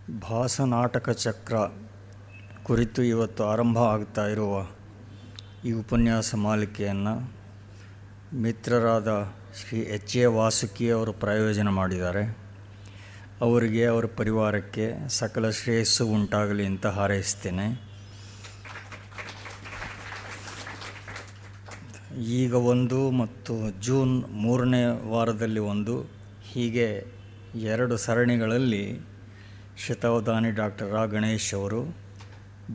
ಭಾಸನಾಟಕ ಚಕ್ರ ಕುರಿತು ಇವತ್ತು ಆರಂಭ ಆಗ್ತಾ ಇರುವ ಈ ಉಪನ್ಯಾಸ ಮಾಲಿಕೆಯನ್ನು ಮಿತ್ರರಾದ ಶ್ರೀ ಎಚ್ ಎ ವಾಸುಕಿ ಅವರು ಪ್ರಾಯೋಜನ ಮಾಡಿದ್ದಾರೆ. ಅವರಿಗೆ ಅವರ ಪರಿವಾರಕ್ಕೆ ಸಕಲ ಶ್ರೇಯಸ್ಸು ಉಂಟಾಗಲಿ ಅಂತ ಹಾರೈಸ್ತೇನೆ. ಈಗ ಒಂದು ಮತ್ತು ಜೂನ್ 3ನೇ ವಾರದಲ್ಲಿ ಒಂದು, ಹೀಗೆ 2 ಸರಣಿಗಳಲ್ಲಿ ಶತಾವಧಾನಿ ಡಾಕ್ಟರ್ ರಾ ಗಣೇಶ್ ಅವರು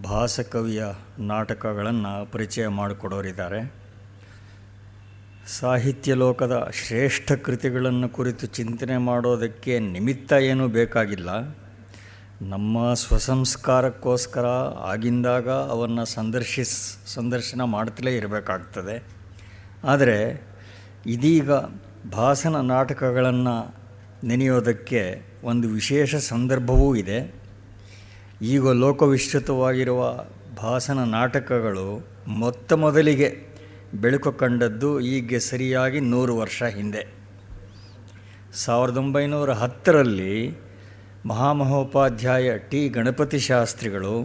ಭಾಸಕವಿಯ ನಾಟಕಗಳನ್ನು ಪರಿಚಯ ಮಾಡಿಕೊಡೋರಿದ್ದಾರೆ. ಸಾಹಿತ್ಯ ಲೋಕದ ಶ್ರೇಷ್ಠ ಕೃತಿಗಳನ್ನು ಕುರಿತು ಚಿಂತನೆ ಮಾಡೋದಕ್ಕೆ ನಿಮಿತ್ತ ಏನೂ ಬೇಕಾಗಿಲ್ಲ. ನಮ್ಮ ಸ್ವಸಂಸ್ಕಾರಕ್ಕೋಸ್ಕರ ಆಗಿಂದಾಗ ಅವನ್ನು ಸಂದರ್ಶನ ಮಾಡ್ತಲೇ ಇರಬೇಕಾಗ್ತದೆ. ಆದರೆ ಇದೀಗ ಭಾಸನ ನಾಟಕಗಳನ್ನು ನೆನೆಯೋದಕ್ಕೆ ಒಂದು ವಿಶೇಷ ಸಂದರ್ಭವೂ ಇದೆ. ಈಗ ಲೋಕವಿಶ್ರುತವಾಗಿರುವ ಭಾಸನ ನಾಟಕಗಳು ಮೊದಲಿಗೆ ಬೆಳಕು ಕಂಡದ್ದು ಈಗ ಸರಿಯಾಗಿ 100 ವರ್ಷ ಹಿಂದೆ. 1910ರಲ್ಲಿ ಮಹಾಮಹೋಪಾಧ್ಯಾಯ ಟಿ ಗಣಪತಿ ಶಾಸ್ತ್ರಿಗಳು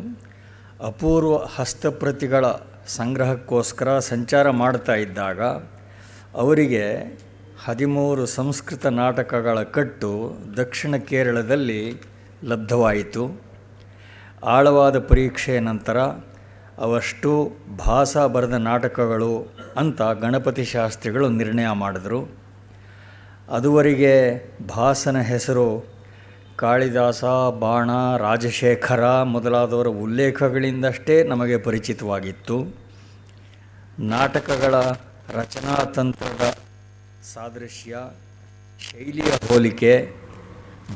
ಅಪೂರ್ವ ಹಸ್ತಪ್ರತಿಗಳ ಸಂಗ್ರಹಕ್ಕೋಸ್ಕರ ಸಂಚಾರ ಮಾಡ್ತಾ ಇದ್ದಾಗ ಅವರಿಗೆ 13 ಸಂಸ್ಕೃತ ನಾಟಕಗಳ ಕಟ್ಟು ದಕ್ಷಿಣ ಕೇರಳದಲ್ಲಿ ಲಬ್ಧವಾಯಿತು. ಆಳವಾದ ಪರೀಕ್ಷೆಯ ನಂತರ ಅವಷ್ಟು ಭಾಸ ಬರೆದ ನಾಟಕಗಳು ಅಂತ ಗಣಪತಿ ಶಾಸ್ತ್ರಿಗಳು ನಿರ್ಣಯ ಮಾಡಿದರು. ಅದುವರೆಗೆ ಭಾಸನ ಹೆಸರು ಕಾಳಿದಾಸ, ಬಾಣ, ರಾಜಶೇಖರ ಮೊದಲಾದವರ ಉಲ್ಲೇಖಗಳಿಂದಷ್ಟೇ ನಮಗೆ ಪರಿಚಿತವಾಗಿತ್ತು. ನಾಟಕಗಳ ರಚನಾತಂತ್ರದ ಸಾದೃಶ್ಯ, ಶೈಲಿಯ ಹೋಲಿಕೆ,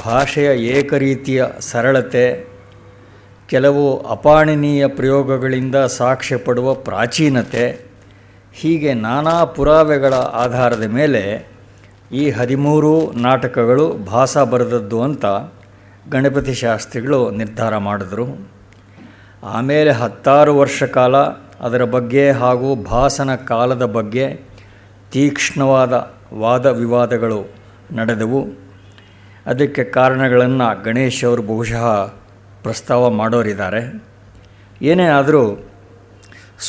ಭಾಷೆಯ ಏಕರೀತಿಯ ಸರಳತೆ, ಕೆಲವು ಅಪಾಣನೀಯ ಪ್ರಯೋಗಗಳಿಂದ ಸಾಕ್ಷ್ಯ ಪಡುವ ಪ್ರಾಚೀನತೆ, ಹೀಗೆ ನಾನಾ ಪುರಾವೆಗಳ ಆಧಾರದ ಮೇಲೆ ಈ 13 ನಾಟಕಗಳು ಭಾಸ ಬರೆದದ್ದು ಅಂತ ಗಣಪತಿ ಶಾಸ್ತ್ರಿಗಳು ನಿರ್ಧಾರ ಮಾಡಿದರು. ಆಮೇಲೆ 16 ವರ್ಷ ಕಾಲ ಅದರ ಬಗ್ಗೆ ಹಾಗೂ ಭಾಸನ ಕಾಲದ ಬಗ್ಗೆ ತೀಕ್ಷ್ಣವಾದ ವಾದ ವಿವಾದಗಳು ನಡೆದವು. ಅದಕ್ಕೆ ಕಾರಣಗಳನ್ನು ಗಣೇಶ್ ಅವರು ಬಹುಶಃ ಪ್ರಸ್ತಾವ ಮಾಡೋರಿದ್ದಾರೆ. ಏನೇ ಆದರೂ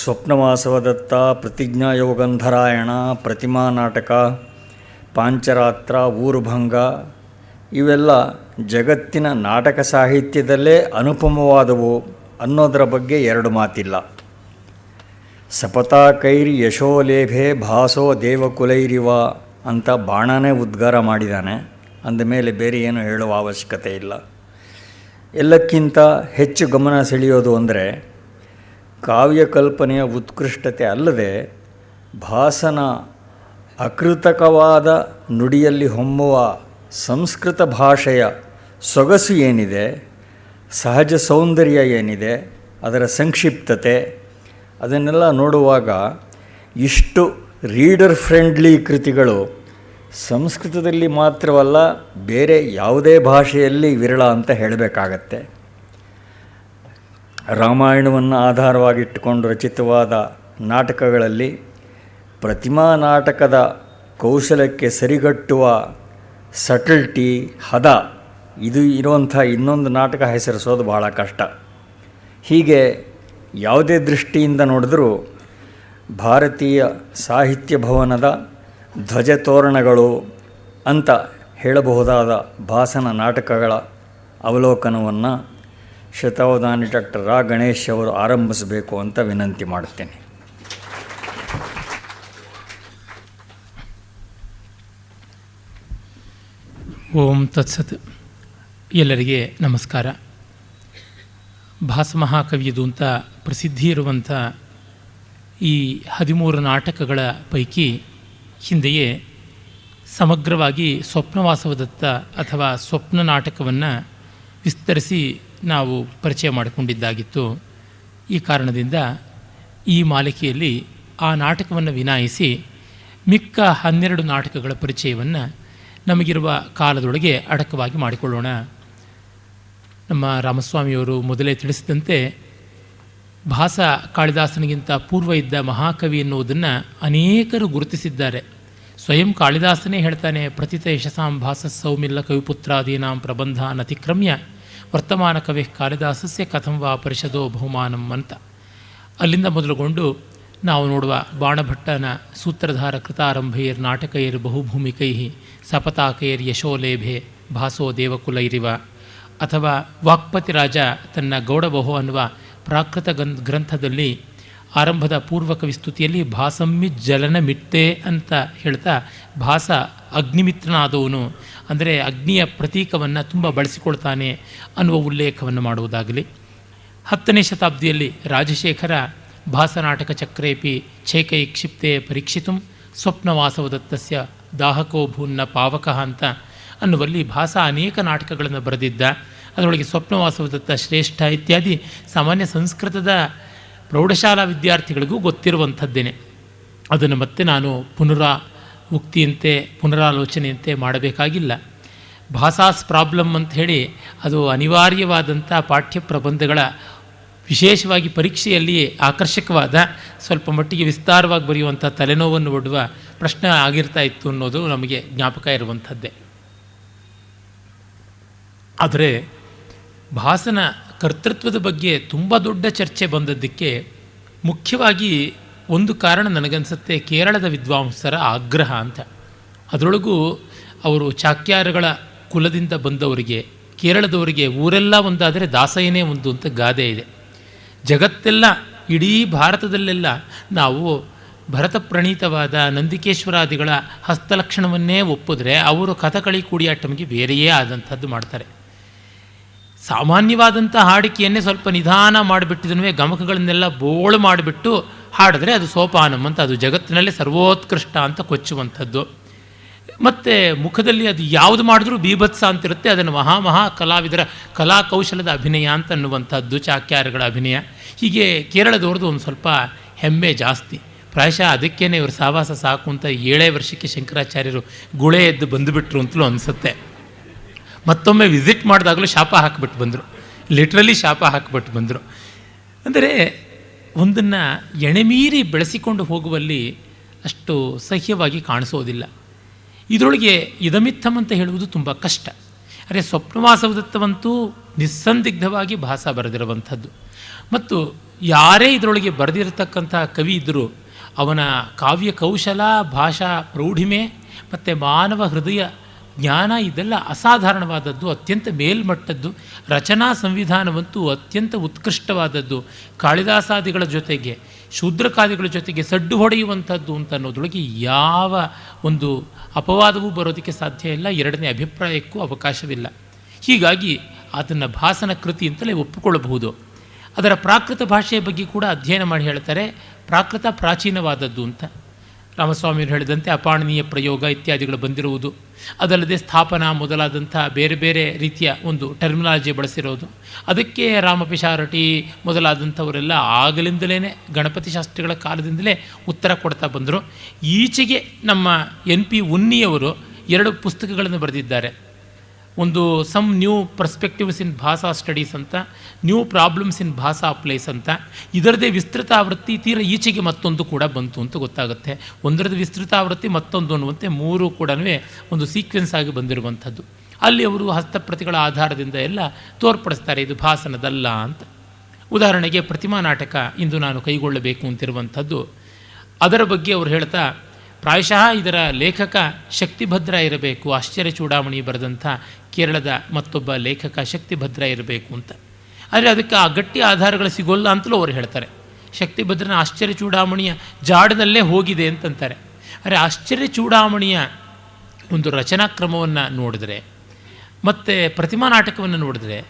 ಸ್ವಪ್ನವಾಸವದತ್ತ, ಪ್ರತಿಜ್ಞಾಯೋಗಂಧರಾಯಣ, ಪ್ರತಿಮಾ ನಾಟಕ, ಪಾಂಚರಾತ್ರ, ಊರುಭಂಗ ಇವೆಲ್ಲ ಜಗತ್ತಿನ ನಾಟಕ ಸಾಹಿತ್ಯದಲ್ಲೇ ಅನುಪಮವಾದವು ಅನ್ನೋದರ ಬಗ್ಗೆ 2 ಮಾತಿಲ್ಲ. ಸಪತಾಕೈರ್ ಯಶೋಲೇಭೆ ಭಾಸೋ ದೇವಕುಲೈರಿವ ಅಂತ ಬಾಣನೇ ಉದ್ಗಾರ ಮಾಡಿದ್ದಾನೆ. ಅಂದಮೇಲೆ ಬೇರೆ ಏನು ಹೇಳುವ ಅವಶ್ಯಕತೆ ಇಲ್ಲ. ಎಲ್ಲಕ್ಕಿಂತ ಹೆಚ್ಚು ಗಮನ ಸೆಳೆಯೋದು ಅಂದರೆ ಕಾವ್ಯಕಲ್ಪನೆಯ ಉತ್ಕೃಷ್ಟತೆ ಅಲ್ಲದೆ ಭಾಸನ ಅಕೃತಕವಾದ ನುಡಿಯಲ್ಲಿ ಹೊಮ್ಮುವ ಸಂಸ್ಕೃತ ಭಾಷೆಯ ಸೊಗಸು ಏನಿದೆ, ಸಹಜ ಸೌಂದರ್ಯ ಏನಿದೆ, ಅದರ ಸಂಕ್ಷಿಪ್ತತೆ, ಅದನ್ನೆಲ್ಲ ನೋಡುವಾಗ ಇಷ್ಟು ರೀಡರ್ ಫ್ರೆಂಡ್ಲಿ ಕೃತಿಗಳು ಸಂಸ್ಕೃತದಲ್ಲಿ ಮಾತ್ರವಲ್ಲ ಬೇರೆ ಯಾವುದೇ ಭಾಷೆಯಲ್ಲಿ ವಿರಳ ಅಂತ ಹೇಳಬೇಕಾಗತ್ತೆ. ರಾಮಾಯಣವನ್ನು ಆಧಾರವಾಗಿಟ್ಟುಕೊಂಡು ರಚಿತವಾದ ನಾಟಕಗಳಲ್ಲಿ ಪ್ರತಿಮಾ ನಾಟಕದ ಕೌಶಲಕ್ಕೆ ಸರಿಗಟ್ಟುವ ಸಟಲ್ಟಿ, ಹದ ಇದು ಇರುವಂಥ ಇನ್ನೊಂದು ನಾಟಕ ಹೆಸರಿಸೋದು ಬಹಳ ಕಷ್ಟ. ಹೀಗೆ ಯಾವುದೇ ದೃಷ್ಟಿಯಿಂದ ನೋಡಿದ್ರೂ ಭಾರತೀಯ ಸಾಹಿತ್ಯ ಭವನದ ಧ್ವಜತೋರಣಗಳು ಅಂತ ಹೇಳಬಹುದಾದ ಭಾಸನ ನಾಟಕಗಳ ಅವಲೋಕನವನ್ನು ಶತಾವಧಾನಿ ಡಾಕ್ಟರ್ ರಾ ಗಣೇಶ್ ಅವರು ಆರಂಭಿಸಬೇಕು ಅಂತ ವಿನಂತಿ ಮಾಡುತ್ತೇನೆ. ಓಂ ತತ್ಸತ್. ಎಲ್ಲರಿಗೆ ನಮಸ್ಕಾರ. ಭಾಸಮಹಾಕವಿಯದು ಅಂತ ಪ್ರಸಿದ್ಧಿ ಇರುವಂಥ ಈ 13 ನಾಟಕಗಳ ಪೈಕಿ ಹಿಂದೆಯೇ ಸಮಗ್ರವಾಗಿ ಸ್ವಪ್ನವಾಸವದತ್ತ ಅಥವಾ ಸ್ವಪ್ನ ನಾಟಕವನ್ನು ವಿಸ್ತರಿಸಿ ನಾವು ಪರಿಚಯ ಮಾಡಿಕೊಂಡಿದ್ದಾಗಿತ್ತು. ಈ ಕಾರಣದಿಂದ ಈ ಮಾಲಿಕೆಯಲ್ಲಿ ಆ ನಾಟಕವನ್ನು ವಿನಾಯಿಸಿ ಮಿಕ್ಕ 12 ನಾಟಕಗಳ ಪರಿಚಯವನ್ನು ನಮಗಿರುವ ಕಾಲದೊಳಗೆ ಅಡಕವಾಗಿ ಮಾಡಿಕೊಳ್ಳೋಣ. ನಮ್ಮ ರಾಮಸ್ವಾಮಿಯವರು ಮೊದಲೇ ತಿಳಿಸಿದಂತೆ ಭಾಸ ಕಾಳಿದಾಸನಿಗಿಂತ ಪೂರ್ವ ಇದ್ದ ಮಹಾಕವಿ ಎನ್ನುವುದನ್ನು ಅನೇಕರು ಗುರುತಿಸಿದ್ದಾರೆ. ಸ್ವಯಂ ಕಾಳಿದಾಸನೇ ಹೇಳ್ತಾನೆ, ಪ್ರತಿತ ಯಶಸಾಂ ಭಾಸ ಸೌಮಿಲ್ಲ ಕವಿಪುತ್ರಾದೀನಾಂ ಪ್ರಬಂಧ ಅತಿಕ್ರಮ್ಯ ವರ್ತಮಾನ ಕವಿ ಕಾಳಿದಾಸಸ್ಯ ಕಥಂ ವಾ ಪರಿಷದೋ ಬಹುಮಾನಂ ಅಂತ. ಅಲ್ಲಿಂದ ಮೊದಲುಗೊಂಡು ನಾವು ನೋಡುವ ಬಾಣಭಟ್ಟನ ಸೂತ್ರಧಾರ ಕೃತಾರಂಭೈರ್ ನಾಟಕೈರ್ ಬಹುಭೂಮಿಕೈ ಸಪತಾಕೈರ್ ಯಶೋಲೇಭೆ ಭಾಸೋ ದೇವಕುಲೈರಿವ, ಅಥವಾ ವಾಕ್ಪತಿ ರಾಜ ತನ್ನ ಗೌಡಬಹು ಅನ್ನುವ ಪ್ರಾಕೃತ ಗ್ರಂಥದಲ್ಲಿ ಆರಂಭದ ಪೂರ್ವಕವಿ ಸ್ತುತಿಯಲ್ಲಿ ಭಾಸಮ್ಮಿ ಜಲನ ಮಿಟ್ಟೆ ಅಂತ ಹೇಳ್ತಾ ಭಾಸ ಅಗ್ನಿಮಿತ್ರನಾದವನು, ಅಂದರೆ ಅಗ್ನಿಯ ಪ್ರತೀಕವನ್ನು ತುಂಬ ಬಳಸಿಕೊಳ್ತಾನೆ ಅನ್ನುವ ಉಲ್ಲೇಖವನ್ನು ಮಾಡುವುದಾಗಲಿ. 10ನೇ ಶತಾಬ್ದಿಯಲ್ಲಿ ರಾಜಶೇಖರ ಭಾಸನಾಟಕ ಚಕ್ರೇಪಿ ಛೇಕೈ ಕ್ಷಿಪ್ತೆ ಪರೀಕ್ಷಿತು ಸ್ವಪ್ನವಾಸವದತ್ತಸ್ಯ ದಾಹಕೋ ಭೂನ್ನ ಪಾವಕಃ ಅಂತ ಅನ್ನುವಲ್ಲಿ ಭಾಸ ಅನೇಕ ನಾಟಕಗಳನ್ನು ಬರೆದಿದ್ದ. ಅದರೊಳಗೆ ಸ್ವಪ್ನವಾಸವದತ್ತ ಶ್ರೇಷ್ಠ ಇತ್ಯಾದಿ ಸಾಮಾನ್ಯ ಸಂಸ್ಕೃತದ ಪ್ರೌಢಶಾಲಾ ವಿದ್ಯಾರ್ಥಿಗಳಿಗೂ ಗೊತ್ತಿರುವಂಥದ್ದೇನೆ. ಅದನ್ನು ಮತ್ತೆ ನಾನು ಉಕ್ತಿಯಂತೆ ಪುನರಾಲೋಚನೆಯಂತೆ ಮಾಡಬೇಕಾಗಿಲ್ಲ. ಭಾಸಾಸ್ ಪ್ರಾಬ್ಲಮ್ ಅಂತ ಹೇಳಿ ಅದು ಅನಿವಾರ್ಯವಾದಂಥ ಪಾಠ್ಯ ಪ್ರಬಂಧಗಳ ವಿಶೇಷವಾಗಿ ಪರೀಕ್ಷೆಯಲ್ಲಿ ಆಕರ್ಷಕವಾದ ಸ್ವಲ್ಪ ಮಟ್ಟಿಗೆ ವಿಸ್ತಾರವಾಗಿ ಬರೆಯುವಂಥ ತಲೆನೋವನ್ನು ಒಡ್ಡುವ ಪ್ರಶ್ನೆ ಆಗಿರ್ತಾ ಇತ್ತು ಅನ್ನೋದು ನಮಗೆ ಜ್ಞಾಪಕ ಇರುವಂಥದ್ದೇ. ಆದರೆ ಭಾಸನ ಕರ್ತೃತ್ವದ ಬಗ್ಗೆ ತುಂಬ ದೊಡ್ಡ ಚರ್ಚೆ ಬಂದದ್ದಕ್ಕೆ ಮುಖ್ಯವಾಗಿ ಒಂದು ಕಾರಣ ನನಗನ್ಸುತ್ತೆ ಕೇರಳದ ವಿದ್ವಾಂಸರ ಆಗ್ರಹ ಅಂತ. ಅದರೊಳಗೂ ಅವರು ಚಾಕ್ಯಾರಗಳ ಕುಲದಿಂದ ಬಂದವರಿಗೆ, ಕೇರಳದವರಿಗೆ ಊರೆಲ್ಲ ಒಂದಾದರೆ ದಾಸಯ್ಯನೇ ಒಂದು ಅಂತ ಗಾದೆ ಇದೆ. ಜಗತ್ತೆಲ್ಲ, ಇಡೀ ಭಾರತದಲ್ಲೆಲ್ಲ ನಾವು ಭರತ ಪ್ರಣೀತವಾದ ನಂದಿಕೇಶ್ವರಾದಿಗಳ ಹಸ್ತಲಕ್ಷಣವನ್ನೇ ಒಪ್ಪಿದ್ರೆ ಅವರು ಕಥಕಳಿ ಕೂಡಿಯಾಟಮಿಗೆ ಬೇರೆಯೇ ಆದಂಥದ್ದು ಮಾಡ್ತಾರೆ. ಸಾಮಾನ್ಯವಾದಂಥ ಹಾಡಿಕೆಯನ್ನೇ ಸ್ವಲ್ಪ ನಿಧಾನ ಮಾಡಿಬಿಟ್ಟಿದನ್ವೇ ಗಮಕಗಳನ್ನೆಲ್ಲ ಬೋಳು ಮಾಡಿಬಿಟ್ಟು ಹಾಡಿದ್ರೆ ಅದು ಸೋಪಾನಂ ಅಂತ, ಅದು ಜಗತ್ತಿನಲ್ಲೇ ಸರ್ವೋತ್ಕೃಷ್ಟ ಅಂತ ಕೊಚ್ಚುವಂಥದ್ದು. ಮತ್ತು ಮುಖದಲ್ಲಿ ಅದು ಯಾವುದು ಮಾಡಿದ್ರೂ ಬೀಭತ್ಸ ಅಂತಿರುತ್ತೆ. ಅದನ್ನು ಮಹಾ ಕಲಾವಿದರ ಕಲಾಕೌಶಲದ ಅಭಿನಯ ಅಂತ ಅನ್ನುವಂಥದ್ದು ಚಾಕ್ಯಾರಗಳ ಅಭಿನಯ. ಹೀಗೆ ಕೇರಳದವ್ರದ್ದು ಒಂದು ಸ್ವಲ್ಪ ಹೆಮ್ಮೆ ಜಾಸ್ತಿ. ಪ್ರಾಯಶಃ ಅದಕ್ಕೇ ಇವರು ಸಾವಾಸ ಸಾಕು ಅಂತ 7 ವರ್ಷಕ್ಕೆ ಶಂಕರಾಚಾರ್ಯರು ಗುಳೆ ಎದ್ದು ಬಂದುಬಿಟ್ರು ಅಂತಲೂ ಅನಿಸುತ್ತೆ. ಮತ್ತೊಮ್ಮೆ ವಿಸಿಟ್ ಮಾಡಿದಾಗಲೂ ಶಾಪ ಹಾಕಿಬಿಟ್ಟು ಬಂದರು, ಲಿಟ್ರಲಿ ಶಾಪ ಹಾಕಿಬಿಟ್ಟು ಬಂದರು. ಅಂದರೆ ಒಂದನ್ನು ಎಣೆಮೀರಿ ಬೆಳೆಸಿಕೊಂಡು ಹೋಗುವಲ್ಲಿ ಅಷ್ಟು ಸಹ್ಯವಾಗಿ ಕಾಣಿಸೋದಿಲ್ಲ. ಇದರೊಳಗೆ ಇದಮಿತ್ತಮ್ ಅಂತ ಹೇಳುವುದು ತುಂಬ ಕಷ್ಟ. ಅರೆ ಸ್ವಪ್ನವಾಸವದತ್ತವಂತೂ ನಿಸ್ಸಂದಿಗ್ಧವಾಗಿ ಭಾಸ ಬರೆದಿರುವಂಥದ್ದು. ಮತ್ತು ಯಾರೇ ಇದರೊಳಗೆ ಬರೆದಿರತಕ್ಕಂಥ ಕವಿ ಇದ್ದರೂ ಅವನ ಕಾವ್ಯ ಕೌಶಲ, ಭಾಷಾ ಪ್ರೌಢಿಮೆ ಮತ್ತು ಮಾನವ ಹೃದಯ ಜ್ಞಾನ ಇದೆಲ್ಲ ಅಸಾಧಾರಣವಾದದ್ದು, ಅತ್ಯಂತ ಮೇಲ್ಮಟ್ಟದ್ದು. ರಚನಾ ಸಂವಿಧಾನವಂತೂ ಅತ್ಯಂತ ಉತ್ಕೃಷ್ಟವಾದದ್ದು. ಕಾಳಿದಾಸಾದಿಗಳ ಜೊತೆಗೆ ಶೂದ್ರಕಾದಿಗಳ ಜೊತೆಗೆ ಸಡ್ಡು ಹೊಡೆಯುವಂಥದ್ದು ಅಂತ ಅನ್ನೋದ್ರೊಳಗೆ ಯಾವ ಒಂದು ಅಪವಾದವೂ ಬರೋದಕ್ಕೆ ಸಾಧ್ಯ ಇಲ್ಲ, ಎರಡನೇ ಅಭಿಪ್ರಾಯಕ್ಕೂ ಅವಕಾಶವಿಲ್ಲ. ಹೀಗಾಗಿ ಅದನ್ನು ಭಾಸನ ಕೃತಿ ಅಂತಲೇ ಒಪ್ಪಿಕೊಳ್ಳಬಹುದು. ಅದರ ಪ್ರಾಕೃತ ಭಾಷೆಯ ಬಗ್ಗೆ ಕೂಡ ಅಧ್ಯಯನ ಮಾಡಿ ಹೇಳ್ತಾರೆ. ಪ್ರಾಕೃತ ಪ್ರಾಚೀನವಾದದ್ದು ಅಂತ ರಾಮಸ್ವಾಮಿಯವರು ಹೇಳಿದಂತೆ ಅಪಾಣನೀಯ ಪ್ರಯೋಗ ಇತ್ಯಾದಿಗಳು ಬಂದಿರುವುದು, ಅದಲ್ಲದೆ ಸ್ಥಾಪನಾ ಮೊದಲಾದಂಥ ಬೇರೆ ಬೇರೆ ರೀತಿಯ ಒಂದು ಟರ್ಮಿನಾಲಜಿ ಬಳಸಿರೋದು. ಅದಕ್ಕೆ ರಾಮಪಿಶಾರಟಿ ಮೊದಲಾದಂಥವರೆಲ್ಲ ಆಗಲಿಂದಲೇ ಗಣಪತಿ ಶಾಸ್ತ್ರಿಗಳ ಕಾಲದಿಂದಲೇ ಉತ್ತರ ಕೊಡ್ತಾ ಬಂದರು. ಈಚೆಗೆ ನಮ್ಮ NP ಉನ್ನಿಯವರು 2 ಪುಸ್ತಕಗಳನ್ನು ಬರೆದಿದ್ದಾರೆ. ಒಂದು ಸಮ್ ನ್ಯೂ ಪರ್ಸ್ಪೆಕ್ಟಿವ್ಸ್ ಇನ್ ಭಾಷಾ ಸ್ಟಡೀಸ್ ಅಂತ, ನ್ಯೂ ಪ್ರಾಬ್ಲಮ್ಸ್ ಇನ್ ಭಾಷಾ ಪ್ಲೇಸ್ ಅಂತ. ಇದರದೇ ವಿಸ್ತೃತಾವೃತ್ತಿ ತೀರ ಈಚೆಗೆ ಮತ್ತೊಂದು ಕೂಡ ಬಂತು ಅಂತ ಗೊತ್ತಾಗುತ್ತೆ. ಒಂದರದ್ದು ವಿಸ್ತೃತಾವೃತ್ತಿ ಮತ್ತೊಂದು ಅನ್ನುವಂತೆ 3 ಕೂಡ ಒಂದು ಸೀಕ್ವೆನ್ಸ್ ಆಗಿ ಬಂದಿರುವಂಥದ್ದು. ಅಲ್ಲಿ ಅವರು ಹಸ್ತಪ್ರತಿಗಳ ಆಧಾರದಿಂದ ಎಲ್ಲ ತೋರ್ಪಡಿಸ್ತಾರೆ ಇದು ಭಾಸನದಲ್ಲ ಅಂತ. ಉದಾಹರಣೆಗೆ ಪ್ರತಿಮಾ ನಾಟಕ ಇಂದು ನಾನು ಕೈಗೊಳ್ಳಬೇಕು ಅಂತಿರುವಂಥದ್ದು, ಅದರ ಬಗ್ಗೆ ಅವರು ಹೇಳ್ತಾ ಪ್ರಾಯಶಃ ಇದರ ಲೇಖಕ ಶಕ್ತಿಭದ್ರ ಇರಬೇಕು, ಆಶ್ಚರ್ಯ ಚೂಡಾಮಣಿ ಬರೆದಂಥ ಕೇರಳದ ಮತ್ತೊಬ್ಬ ಲೇಖಕ ಶಕ್ತಿಭದ್ರ ಇರಬೇಕು ಅಂತ. ಆದರೆ ಅದಕ್ಕೆ ಆ ಗಟ್ಟಿ ಆಧಾರಗಳು ಸಿಗೋಲ್ಲ ಅಂತಲೂ ಅವರು ಹೇಳ್ತಾರೆ. ಶಕ್ತಿಭದ್ರನ ಆಶ್ಚರ್ಯ ಚೂಡಾಮಣಿಯ ಜಾಡದಲ್ಲೇ ಹೋಗಿದೆ ಅಂತಂತಾರೆ. ಆದರೆ ಆಶ್ಚರ್ಯ ಚೂಡಾಮಣಿಯ ಒಂದು ರಚನಾಕ್ರಮವನ್ನು ನೋಡಿದ್ರೆ ಮತ್ತು ಪ್ರತಿಮಾ ನಾಟಕವನ್ನು ನೋಡಿದ್ರೆ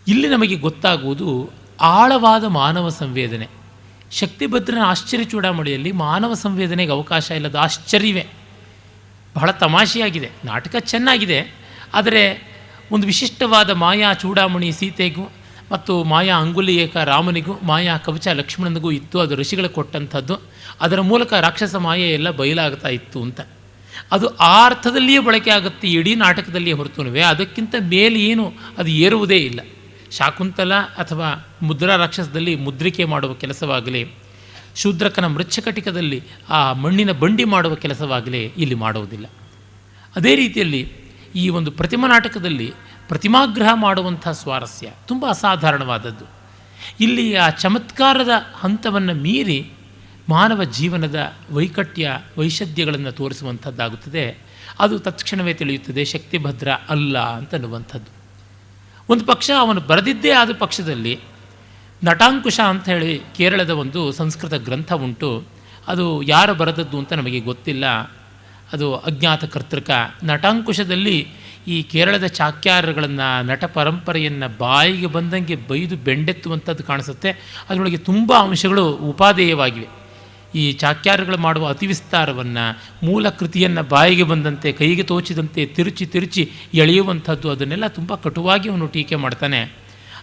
ಇಲ್ಲಿ ನಮಗೆ ಗೊತ್ತಾಗುವುದು ಆಳವಾದ ಮಾನವ ಸಂವೇದನೆ. ಶಕ್ತಿಭದ್ರನ ಆಶ್ಚರ್ಯ ಚೂಡಾಮಣಿಯಲ್ಲಿ ಮಾನವ ಸಂವೇದನೆಗೆ ಅವಕಾಶ ಇಲ್ಲದ ಆಶ್ಚರ್ಯವೇ. ಬಹಳ ತಮಾಷೆಯಾಗಿದೆ, ನಾಟಕ ಚೆನ್ನಾಗಿದೆ, ಆದರೆ ಒಂದು ವಿಶಿಷ್ಟವಾದ ಮಾಯಾ ಚೂಡಾಮಣಿ ಸೀತೆಗೂ ಮತ್ತು ಮಾಯಾ ಅಂಗುಲಿಯೇಕ ರಾಮನಿಗೂ, ಮಾಯಾ ಕವಚ ಲಕ್ಷ್ಮಣನಿಗೂ ಇತ್ತು. ಅದು ಋಷಿಗಳು ಕೊಟ್ಟಂಥದ್ದು. ಅದರ ಮೂಲಕ ರಾಕ್ಷಸ ಮಾಯೆ ಎಲ್ಲ ಬಯಲಾಗ್ತಾ ಇತ್ತು ಅಂತ. ಅದು ಆ ಅರ್ಥದಲ್ಲಿಯೇ ಬಳಕೆ ಆಗುತ್ತೆ ಇಡೀ ನಾಟಕದಲ್ಲಿಯೇ ಹೊರತುನುವೆ ಅದಕ್ಕಿಂತ ಮೇಲೆ ಏನು ಅದು ಏರುವುದೇ ಇಲ್ಲ. ಶಾಕುಂತಲ ಅಥವಾ ಮುದ್ರಾ ರಾಕ್ಷಸದಲ್ಲಿ ಮುದ್ರಿಕೆ ಮಾಡುವ ಕೆಲಸವಾಗಲಿ, ಶೂದ್ರಕನ ಮೃಚ್ಛಕಟಿಕದಲ್ಲಿ ಆ ಮಣ್ಣಿನ ಬಂಡಿ ಮಾಡುವ ಕೆಲಸವಾಗಲಿ ಇಲ್ಲಿ ಮಾಡುವುದಿಲ್ಲ. ಅದೇ ರೀತಿಯಲ್ಲಿ ಈ ಒಂದು ಪ್ರತಿಮಾ ನಾಟಕದಲ್ಲಿ ಪ್ರತಿಮಾಗ್ರಹ ಮಾಡುವಂಥ ಸ್ವಾರಸ್ಯ ತುಂಬ ಅಸಾಧಾರಣವಾದದ್ದು. ಇಲ್ಲಿ ಆ ಚಮತ್ಕಾರದ ಹಂತವನ್ನು ಮೀರಿ ಮಾನವ ಜೀವನದ ವೈಕಟ್ಯ ವೈಷದ್ಯಗಳನ್ನು ತೋರಿಸುವಂಥದ್ದಾಗುತ್ತದೆ. ಅದು ತತ್ಕ್ಷಣವೇ ತಿಳಿಯುತ್ತದೆ ಶಕ್ತಿಭದ್ರ ಅಲ್ಲ ಅಂತನ್ನುವಂಥದ್ದು. ಒಂದು ಪಕ್ಷ ಅವನು ಬರೆದಿದ್ದೇ ಆದ ಪಕ್ಷದಲ್ಲಿ ನಟಾಂಕುಶ ಅಂತ ಹೇಳಿ ಕೇರಳದ ಒಂದು ಸಂಸ್ಕೃತ ಗ್ರಂಥ ಉಂಟು. ಅದು ಯಾರು ಬರೆದದ್ದು ಅಂತ ನಮಗೆ ಗೊತ್ತಿಲ್ಲ, ಅದು ಅಜ್ಞಾತ ಕರ್ತೃಕ. ನಟಾಂಕುಶದಲ್ಲಿ ಈ ಕೇರಳದ ಚಾಕ್ಯಾರಗಳನ್ನು ನಟ ಪರಂಪರೆಯನ್ನು ಬಾಯಿಗೆ ಬಂದಂಗೆ ಬೈದು ಬೆಂಡೆತ್ತುವಂಥದ್ದು ಕಾಣಿಸುತ್ತೆ. ಅದರೊಳಗೆ ತುಂಬ ಅಂಶಗಳು ಉಪಾದೇಯವಾಗಿವೆ. ಈ ಚಾಕ್ಯಾರಗಳು ಮಾಡುವ ಅತಿವಿಸ್ತಾರವನ್ನು, ಮೂಲ ಕೃತಿಯನ್ನು ಬಾಯಿಗೆ ಬಂದಂತೆ ಕೈಗೆ ತೋಚಿದಂತೆ ತಿರುಚಿ ಎಳೆಯುವಂಥದ್ದು, ಅದನ್ನೆಲ್ಲ ತುಂಬ ಕಟುವಾಗಿ ಅವನು ಟೀಕೆ ಮಾಡ್ತಾನೆ.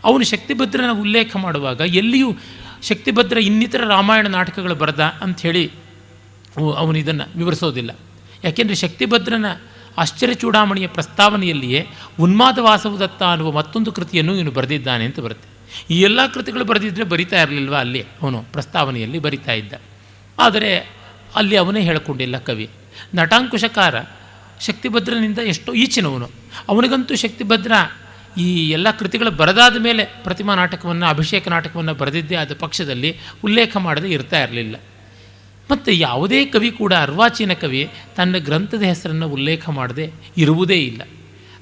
ಅವನು ಶಕ್ತಿಭದ್ರನ ಉಲ್ಲೇಖ ಮಾಡುವಾಗ ಎಲ್ಲಿಯೂ ಶಕ್ತಿಭದ್ರ ಇನ್ನಿತರ ರಾಮಾಯಣ ನಾಟಕಗಳು ಬರೆದ ಅಂಥೇಳಿ ಅವನು ಇದನ್ನು ವಿವರಿಸೋದಿಲ್ಲ. ಯಾಕೆಂದರೆ ಶಕ್ತಿಭದ್ರನ ಆಶ್ಚರ್ಯ ಚೂಡಾಮಣಿಯ ಪ್ರಸ್ತಾವನೆಯಲ್ಲಿಯೇ ಉನ್ಮಾದ ವಾಸವದತ್ತ ಅನ್ನುವ ಮತ್ತೊಂದು ಕೃತಿಯನ್ನು ಇವನು ಬರೆದಿದ್ದಾನೆ ಅಂತ ಬರುತ್ತೆ. ಈ ಎಲ್ಲ ಕೃತಿಗಳು ಬರೆದಿದ್ದರೆ ಬರಿತಾ ಇರಲಿಲ್ವ, ಅಲ್ಲಿ ಅವನು ಪ್ರಸ್ತಾವನೆಯಲ್ಲಿ ಬರಿತಾ ಇದ್ದ. ಆದರೆ ಅಲ್ಲಿ ಅವನೇ ಹೇಳಿಕೊಂಡಿಲ್ಲ ಕವಿ. ನಟಾಂಕುಶಕಾರ ಶಕ್ತಿಭದ್ರನಿಂದ ಎಷ್ಟೋ ಈಚಿನವನು. ಅವನಿಗಂತೂ ಶಕ್ತಿಭದ್ರ ಈ ಎಲ್ಲ ಕೃತಿಗಳು ಬರೆದಾದ ಮೇಲೆ ಪ್ರತಿಮಾ ನಾಟಕವನ್ನು, ಅಭಿಷೇಕ ನಾಟಕವನ್ನು ಬರೆದಿದ್ದೇ ಆದ ಪಕ್ಷದಲ್ಲಿ ಉಲ್ಲೇಖ ಮಾಡದೆ ಇರ್ತಾ ಇರಲಿಲ್ಲ. ಮತ್ತು ಯಾವುದೇ ಕವಿ ಕೂಡ, ಅರ್ವಾಚೀನ ಕವಿ ತನ್ನ ಗ್ರಂಥದ ಹೆಸರನ್ನು ಉಲ್ಲೇಖ ಮಾಡದೆ ಇರುವುದೇ ಇಲ್ಲ.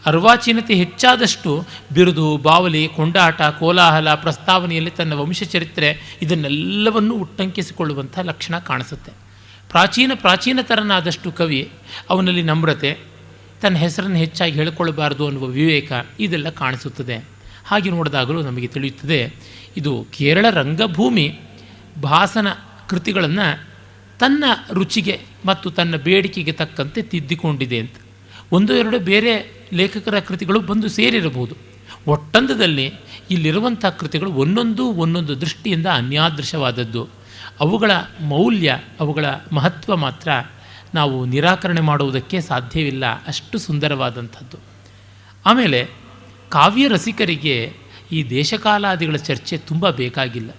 ಅರ್ವಾಚೀನತೆ ಹೆಚ್ಚಾದಷ್ಟು ಬಿರುದು, ಬಾವಲಿ, ಕೊಂಡಾಟ, ಕೋಲಾಹಲ, ಪ್ರಸ್ತಾವನೆಯಲ್ಲಿ ತನ್ನ ವಂಶಚರಿತ್ರೆ ಇದನ್ನೆಲ್ಲವನ್ನೂ ಉಟ್ಟಂಕಿಸಿಕೊಳ್ಳುವಂಥ ಲಕ್ಷಣ ಕಾಣಿಸುತ್ತೆ. ಪ್ರಾಚೀನತರನಾದಷ್ಟು ಕವಿ ಅವನಲ್ಲಿ ನಮ್ರತೆ, ತನ್ನ ಹೆಸರನ್ನು ಹೆಚ್ಚಾಗಿ ಹೇಳಿಕೊಳ್ಳಬಾರದು ಅನ್ನುವ ವಿವೇಕ ಇದೆಲ್ಲ ಕಾಣಿಸುತ್ತದೆ. ಹಾಗೆ ನೋಡಿದಾಗಲೂ ನಮಗೆ ತಿಳಿಯುತ್ತದೆ ಇದು ಕೇರಳ ರಂಗಭೂಮಿ ಭಾಸನ ಕೃತಿಗಳನ್ನು ತನ್ನ ರುಚಿಗೆ ಮತ್ತು ತನ್ನ ಬೇಡಿಕೆಗೆ ತಕ್ಕಂತೆ ತಿದ್ದಿಕೊಂಡಿದೆ ಅಂತ. ಒಂದು ಎರಡು ಬೇರೆ ಲೇಖಕರ ಕೃತಿಗಳು ಬಂದು ಸೇರಿರಬಹುದು. ಒಟ್ಟಂದದಲ್ಲಿ ಇಲ್ಲಿರುವಂಥ ಕೃತಿಗಳು ಒಂದೊಂದು ದೃಷ್ಟಿಯಿಂದ ಅನ್ಯಾದೃಶವಾದದ್ದು. ಅವುಗಳ ಮೌಲ್ಯ, ಅವುಗಳ ಮಹತ್ವ ಮಾತ್ರ ನಾವು ನಿರಾಕರಣೆ ಮಾಡುವುದಕ್ಕೆ ಸಾಧ್ಯವಿಲ್ಲ, ಅಷ್ಟು ಸುಂದರವಾದಂಥದ್ದು. ಆಮೇಲೆ ಕಾವ್ಯ ರಸಿಕರಿಗೆ ಈ ದೇಶಕಾಲಾದಿಗಳ ಚರ್ಚೆ ತುಂಬ ಬೇಕಾಗಿಲ್ಲ.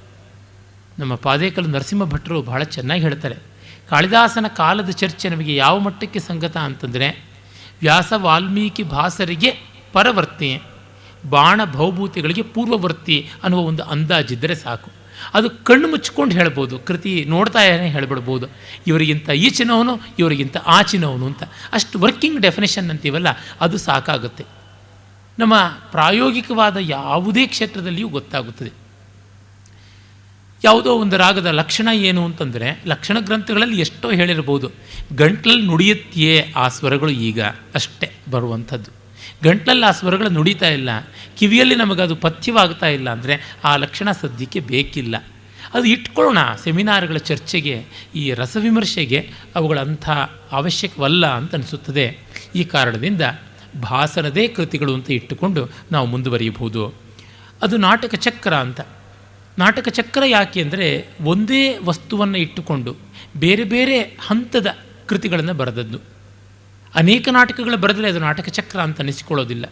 ನಮ್ಮ ಪಾದೇಕಲ್ ನರಸಿಂಹ ಭಟ್ರು ಬಹಳ ಚೆನ್ನಾಗಿ ಹೇಳ್ತಾರೆ, ಕಾಳಿದಾಸನ ಕಾಲದ ಚರ್ಚೆ ನಮಗೆ ಯಾವ ಮಟ್ಟಕ್ಕೆ ಸಂಗತ ಅಂತಂದರೆ, ವ್ಯಾಸ ವಾಲ್ಮೀಕಿ ಭಾಸರಿಗೆ ಪರವರ್ತಿ, ಬಾಣ ಭೌಭೂತಿಗಳಿಗೆ ಪೂರ್ವವರ್ತಿ ಅನ್ನುವ ಒಂದು ಅಂದಾಜಿದ್ದರೆ ಸಾಕು. ಅದು ಕಣ್ಣು ಮುಚ್ಕೊಂಡು ಹೇಳ್ಬೋದು, ಕೃತಿ ನೋಡ್ತಾ ಹೇಳ್ಬಿಡ್ಬೋದು, ಇವರಿಗಿಂತ ಈಚಿನವನು ಇವರಿಗಿಂತ ಆಚಿನವನು ಅಂತ. ಅಷ್ಟು ವರ್ಕಿಂಗ್ ಡೆಫಿನೇಷನ್ ಅಂತೀವಲ್ಲ, ಅದು ಸಾಕಾಗುತ್ತೆ. ನಮ್ಮ ಪ್ರಾಯೋಗಿಕವಾದ ಯಾವುದೇ ಕ್ಷೇತ್ರದಲ್ಲಿಯೂ ಗೊತ್ತಾಗುತ್ತದೆ. ಯಾವುದೋ ಒಂದು ರಾಗದ ಲಕ್ಷಣ ಏನು ಅಂತಂದರೆ, ಲಕ್ಷಣ ಗ್ರಂಥಗಳಲ್ಲಿ ಎಷ್ಟೋ ಹೇಳಿರ್ಬೋದು, ಗಂಟ್ಲಲ್ಲಿ ನುಡಿಯುತ್ತೆಯೇ ಆ ಸ್ವರಗಳು ಈಗ ಅಷ್ಟೇ ಬರುವಂಥದ್ದು. ಗಂಟ್ಲಲ್ಲಿ ಆ ಸ್ವರಗಳು ನುಡಿತಾ ಇಲ್ಲ, ಕಿವಿಯಲ್ಲಿ ನಮಗದು ಪಥ್ಯವಾಗ್ತಾ ಇಲ್ಲ ಅಂದರೆ ಆ ಲಕ್ಷಣ ಸದ್ಯಕ್ಕೆ ಬೇಕಿಲ್ಲ. ಅದು ಇಟ್ಕೊಳ್ಳೋಣ ಸೆಮಿನಾರ್ಗಳ ಚರ್ಚೆಗೆ, ಈ ರಸವಿಮರ್ಶೆಗೆ ಅವುಗಳಂಥ ಅವಶ್ಯಕವಲ್ಲ ಅಂತ ಅನಿಸುತ್ತದೆ. ಈ ಕಾರಣದಿಂದ ಭಾಸನದೇ ಕೃತಿಗಳು ಅಂತ ಇಟ್ಟುಕೊಂಡು ನಾವು ಮುಂದುವರಿಯಬಹುದು. ಅದು ನಾಟಕ ಚಕ್ರ ಅಂತ. ನಾಟಕ ಚಕ್ರ ಯಾಕೆ ಅಂದರೆ, ಒಂದೇ ವಸ್ತುವನ್ನು ಇಟ್ಟುಕೊಂಡು ಬೇರೆ ಬೇರೆ ಹಂತದ ಕೃತಿಗಳನ್ನು ಬರೆದದ್ದು. ಅನೇಕ ನಾಟಕಗಳು ಬರೆದರೆ ಅದು ನಾಟಕ ಚಕ್ರ ಅಂತ ಅನಿಸಿಕೊಳ್ಳೋದಿಲ್ಲ.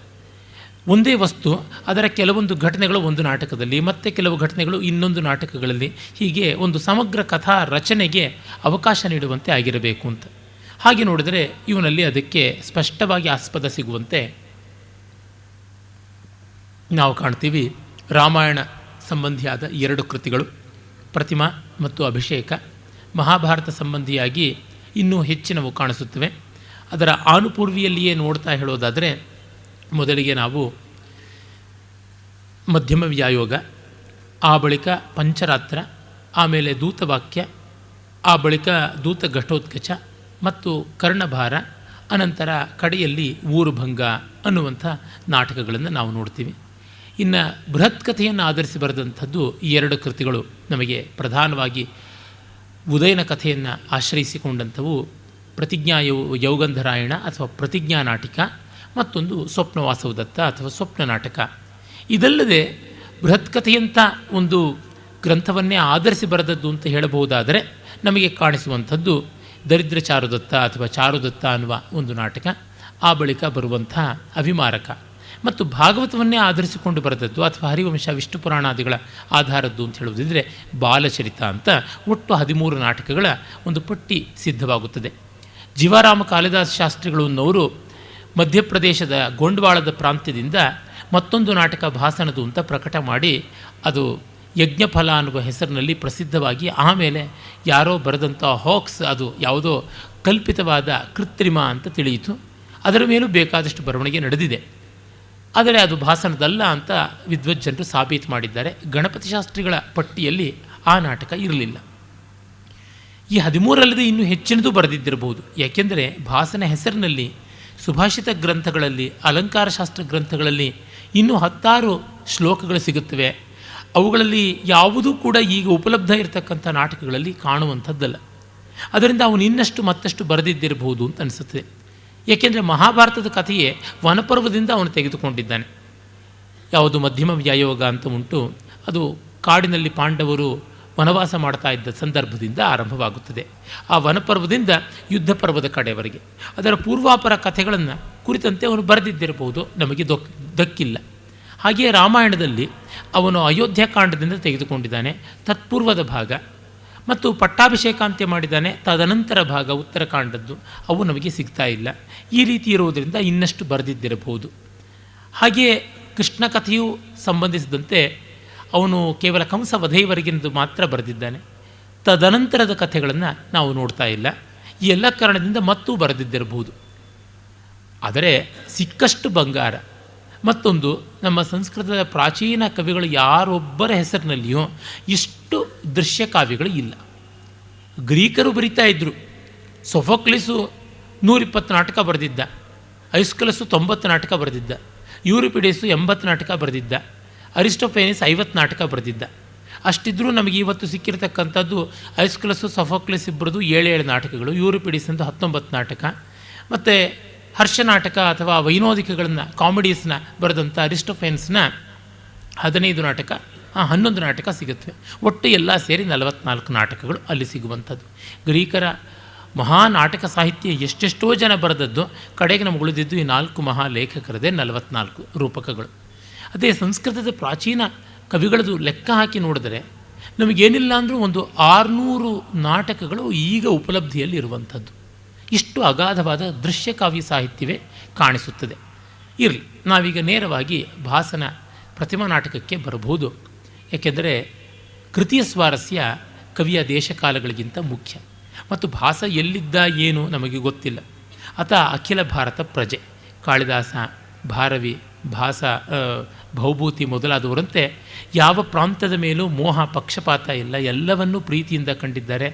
ಒಂದೇ ವಸ್ತು, ಅದರ ಕೆಲವೊಂದು ಘಟನೆಗಳು ಒಂದು ನಾಟಕದಲ್ಲಿ, ಮತ್ತು ಕೆಲವು ಘಟನೆಗಳು ಇನ್ನೊಂದು ನಾಟಕಗಳಲ್ಲಿ, ಹೀಗೆ ಒಂದು ಸಮಗ್ರ ಕಥಾ ರಚನೆಗೆ ಅವಕಾಶ ನೀಡುವಂತೆ ಆಗಿರಬೇಕು ಅಂತ. ಹಾಗೆ ನೋಡಿದರೆ ಇವನಲ್ಲಿ ಅದಕ್ಕೆ ಸ್ಪಷ್ಟವಾಗಿ ಆಸ್ಪದ ಸಿಗುವಂತೆ ನಾವು ಕಾಣ್ತೀವಿ. ರಾಮಾಯಣ ಸಂಬಂಧಿಯಾದ 2 ಕೃತಿಗಳು, ಪ್ರತಿಮಾ ಮತ್ತು ಅಭಿಷೇಕ. ಮಹಾಭಾರತ ಸಂಬಂಧಿಯಾಗಿ ಇನ್ನೂ ಹೆಚ್ಚಿನವು ಕಾಣಿಸುತ್ತವೆ. ಅದರ ಆನುಪೂರ್ವಿಯಲ್ಲಿಯೇ ನೋಡ್ತಾ ಹೇಳೋದಾದರೆ, ಮೊದಲಿಗೆ ನಾವು ಮಧ್ಯಮ ವ್ಯಾಯೋಗ, ಆ ಬಳಿಕ ಪಂಚರಾತ್ರ, ಆಮೇಲೆ ದೂತವಾಕ್ಯ, ಆ ಬಳಿಕ ದೂತ ಘಟೋತ್ಕಚ ಮತ್ತು ಕರ್ಣಭಾರ, ಅನಂತರ ಕಡೆಯಲ್ಲಿ ಊರುಭಂಗ ಅನ್ನುವಂಥ ನಾಟಕಗಳನ್ನು ನಾವು ನೋಡ್ತೀವಿ. ಇನ್ನು ಬೃಹತ್ ಕಥೆಯನ್ನು ಆಧರಿಸಿ ಬರೆದಂಥದ್ದು ಈ 2 ಕೃತಿಗಳು ನಮಗೆ ಪ್ರಧಾನವಾಗಿ ಉದಯನ ಕಥೆಯನ್ನು ಆಶ್ರಯಿಸಿಕೊಂಡಂಥವು ಪ್ರತಿಜ್ಞಾ ಯೌಗಂಧರಾಯಣ ಅಥವಾ ಪ್ರತಿಜ್ಞಾ ನಾಟಿಕ, ಮತ್ತೊಂದು ಸ್ವಪ್ನವಾಸವದತ್ತ ಅಥವಾ ಸ್ವಪ್ನ ನಾಟಕ. ಇದಲ್ಲದೆ ಬೃಹತ್ ಕಥೆಯಂಥ ಒಂದು ಗ್ರಂಥವನ್ನೇ ಆಧರಿಸಿ ಬರೆದದ್ದು ಅಂತ ಹೇಳಬಹುದಾದರೆ ನಮಗೆ ಕಾಣಿಸುವಂಥದ್ದು ದರಿದ್ರ ಚಾರುದತ್ತ ಅಥವಾ ಚಾರುದತ್ತ ಅನ್ನುವ ಒಂದು ನಾಟಕ, ಆ ಬಳಿಕ ಬರುವಂಥ ಅಭಿಮಾರಕ, ಮತ್ತು ಭಾಗವತವನ್ನೇ ಆಧರಿಸಿಕೊಂಡು ಬರೆದದ್ದು ಅಥವಾ ಹರಿವಂಶ ವಿಷ್ಣು ಪುರಾಣಾದಿಗಳ ಆಧಾರದ್ದು ಅಂತ ಹೇಳುವುದಿದ್ರೆ ಬಾಲಚರಿತ ಅಂತ ಒಟ್ಟು 13 ನಾಟಕಗಳ ಒಂದು ಪಟ್ಟಿ ಸಿದ್ಧವಾಗುತ್ತದೆ. ಜೀವಾರಾಮ ಕಾಳಿದಾಸ ಶಾಸ್ತ್ರಿಗಳು ಅನ್ನೋರು ಮಧ್ಯಪ್ರದೇಶದ ಗೋಂಡ್ವಾಳದ ಪ್ರಾಂತ್ಯದಿಂದ ಮತ್ತೊಂದು ನಾಟಕ ಭಾಸನದು ಅಂತ ಪ್ರಕಟ ಮಾಡಿ ಅದು ಯಜ್ಞಫಲ ಅನ್ನುವ ಹೆಸರಿನಲ್ಲಿ ಪ್ರಸಿದ್ಧವಾಗಿ ಆಮೇಲೆ ಯಾರೋ ಬರೆದಂಥ ಹಾಕ್ಸ್, ಅದು ಯಾವುದೋ ಕಲ್ಪಿತವಾದ ಕೃತ್ರಿಮ ಅಂತ ತಿಳಿಯಿತು. ಅದರ ಮೇಲೂ ಬೇಕಾದಷ್ಟು ಬರವಣಿಗೆ ನಡೆದಿದೆ. ಆದರೆ ಅದು ಭಾಸನದಲ್ಲ ಅಂತ ವಿದ್ವಜ್ಜನರು ಸಾಬೀತು ಮಾಡಿದ್ದಾರೆ. ಗಣಪತಿ ಶಾಸ್ತ್ರಿಗಳ ಪಟ್ಟಿಯಲ್ಲಿ ಆ ನಾಟಕ ಇರಲಿಲ್ಲ. ಈ 13 ಇನ್ನೂ ಹೆಚ್ಚಿನದು ಬರೆದಿದ್ದಿರಬಹುದು. ಯಾಕೆಂದರೆ ಭಾಸನ ಹೆಸರಿನಲ್ಲಿ ಸುಭಾಷಿತ ಗ್ರಂಥಗಳಲ್ಲಿ, ಅಲಂಕಾರ ಶಾಸ್ತ್ರ ಗ್ರಂಥಗಳಲ್ಲಿ ಇನ್ನೂ 10 ಶ್ಲೋಕಗಳು ಸಿಗುತ್ತವೆ. ಅವುಗಳಲ್ಲಿ ಯಾವುದೂ ಕೂಡ ಈಗ ಉಪಲಬ್ಧ ಇರತಕ್ಕಂಥ ನಾಟಕಗಳಲ್ಲಿ ಕಾಣುವಂಥದ್ದಲ್ಲ. ಅದರಿಂದ ಅವನು ಇನ್ನಷ್ಟು ಮತ್ತಷ್ಟು ಬರೆದಿದ್ದಿರಬಹುದು ಅಂತ ಅನಿಸುತ್ತದೆ. ಏಕೆಂದರೆ ಮಹಾಭಾರತದ ಕಥೆಯೇ ವನಪರ್ವದಿಂದ ಅವನು ತೆಗೆದುಕೊಂಡಿದ್ದಾನೆ. ಯಾವುದು ಮಧ್ಯಮ ವ್ಯಾಯೋಗ ಅಂತ ಉಂಟು, ಅದು ಕಾಡಿನಲ್ಲಿ ಪಾಂಡವರು ವನವಾಸ ಮಾಡ್ತಾ ಇದ್ದ ಸಂದರ್ಭದಿಂದ ಆರಂಭವಾಗುತ್ತದೆ. ಆ ವನಪರ್ವದಿಂದ ಯುದ್ಧ ಪರ್ವದ ಕಡೆಯವರೆಗೆ ಅದರ ಪೂರ್ವಾಪರ ಕಥೆಗಳನ್ನು ಕುರಿತಂತೆ ಅವನು ಬರೆದಿದ್ದಿರಬಹುದು, ನಮಗೆ ದಕ್ಕಿಲ್ಲ. ಹಾಗೆಯೇ ರಾಮಾಯಣದಲ್ಲಿ ಅವನು ಅಯೋಧ್ಯಕಾಂಡದಿಂದ ತೆಗೆದುಕೊಂಡಿದ್ದಾನೆ ತತ್ಪೂರ್ವದ ಭಾಗ, ಮತ್ತು ಪಟ್ಟಾಭಿಷೇಕಾಂತ್ಯ ಮಾಡಿದ್ದಾನೆ ತದನಂತರ ಭಾಗ ಉತ್ತರಕಾಂಡದ್ದು, ಅವು ನಮಗೆ ಸಿಗ್ತಾ ಇಲ್ಲ. ಈ ರೀತಿ ಇರುವುದರಿಂದ ಇನ್ನಷ್ಟು ಬರೆದಿದ್ದಿರಬಹುದು. ಹಾಗೆಯೇ ಕೃಷ್ಣ ಕಥೆಯೂ ಸಂಬಂಧಿಸಿದಂತೆ ಅವನು ಕೇವಲ ಕಂಸ ವಧೆಯವರೆಗಿನದು ಮಾತ್ರ ಬರೆದಿದ್ದಾನೆ. ತದನಂತರದ ಕಥೆಗಳನ್ನು ನಾವು ನೋಡ್ತಾ ಇಲ್ಲ. ಈ ಎಲ್ಲ ಕಾರಣದಿಂದ ಮತ್ತೂ ಬರೆದಿದ್ದಿರಬಹುದು. ಆದರೆ ಸಿಕ್ಕಷ್ಟು ಬಂಗಾರ. ಮತ್ತೊಂದು, ನಮ್ಮ ಸಂಸ್ಕೃತದ ಪ್ರಾಚೀನ ಕವಿಗಳು ಯಾರೊಬ್ಬರ ಹೆಸರಿನಲ್ಲಿಯೂ ಇಷ್ಟು ದೃಶ್ಯ ಕಾವ್ಯಗಳು ಇಲ್ಲ. ಗ್ರೀಕರು ಬರಿತಾ ಇದ್ದರು. ಸೊಫೋಕ್ಲಿಸು 120 ನಾಟಕ ಬರೆದಿದ್ದ, ಐಸ್ಕಲಸ್ಸು 90 ನಾಟಕ ಬರೆದಿದ್ದ, ಯೂರಿಪಿಡೇಸು 80 ನಾಟಕ ಬರೆದಿದ್ದ, ಅರಿಸ್ಟೋಫೇನಿಸ್ 50 ನಾಟಕ ಬರೆದಿದ್ದ. ಅಷ್ಟಿದ್ರೂ ನಮಗೆ ಇವತ್ತು ಸಿಕ್ಕಿರತಕ್ಕಂಥದ್ದು ಐಸ್ಕಲಸ್ಸು ಸೊಫೋಕ್ಲಿಸ್ ಇಬ್ಬರದು 7 ನಾಟಕಗಳು, ಯೂರಿಪಿಡಿಸ್ ಅಂತ 19 ನಾಟಕ, ಮತ್ತು ಹರ್ಷ ನಾಟಕ ಅಥವಾ ವೈನೋದಿಕಗಳನ್ನು ಕಾಮಿಡೀಸ್ನ ಬರೆದಂಥ ಅರಿಸ್ಟೋಫೇನ್ಸ್ನ 15 ನಾಟಕ, 11 ನಾಟಕ ಸಿಗುತ್ತವೆ. ಒಟ್ಟು ಎಲ್ಲ ಸೇರಿ 44 ನಾಟಕಗಳು ಅಲ್ಲಿ ಸಿಗುವಂಥದ್ದು. ಗ್ರೀಕರ ಮಹಾ ನಾಟಕ ಸಾಹಿತ್ಯ ಎಷ್ಟೆಷ್ಟೋ ಜನ ಬರೆದದ್ದು, ಕಡೆಗೆ ನಮಗೆ ಉಳಿದಿದ್ದು ಈ 4 ಮಹಾ ಲೇಖಕರದೇ 44 ರೂಪಕಗಳು. ಅದೇ ಸಂಸ್ಕೃತದ ಪ್ರಾಚೀನ ಕವಿಗಳದು ಲೆಕ್ಕ ಹಾಕಿ ನೋಡಿದರೆ ನಮಗೇನಿಲ್ಲ ಅಂದರೂ ಒಂದು 600 ನಾಟಕಗಳು ಈಗ ಉಪಲಬ್ಧಿಯಲ್ಲಿ ಇರುವಂಥದ್ದು. ಇಷ್ಟು ಅಗಾಧವಾದ ದೃಶ್ಯ ಕಾವ್ಯ ಸಾಹಿತ್ಯವೇ ಕಾಣಿಸುತ್ತದೆ. ಇರಲಿ, ನಾವೀಗ ನೇರವಾಗಿ ಭಾಸನ ಪ್ರತಿಮಾ ನಾಟಕಕ್ಕೆ ಬರಬಹುದು. ಏಕೆಂದರೆ ಕೃತಿಯ ಸ್ವಾರಸ್ಯ ಕವಿಯ ದೇಶಕಾಲಗಳಿಗಿಂತ ಮುಖ್ಯ. ಮತ್ತು ಭಾಸ ಎಲ್ಲಿದ್ದ ಏನು ನಮಗೆ ಗೊತ್ತಿಲ್ಲ. ಆತ ಅಖಿಲ ಭಾರತ ಪ್ರಜೆ. ಕಾಳಿದಾಸ, ಭಾರವಿ, ಭಾಸ, ಭೌಭೂತಿ ಮೊದಲಾದವರಂತೆ ಯಾವ ಪ್ರಾಂತದ ಮೇಲೂ ಮೋಹ ಪಕ್ಷಪಾತ ಇಲ್ಲ, ಎಲ್ಲವನ್ನೂ ಪ್ರೀತಿಯಿಂದ ಕಂಡಿದ್ದಾರೆ.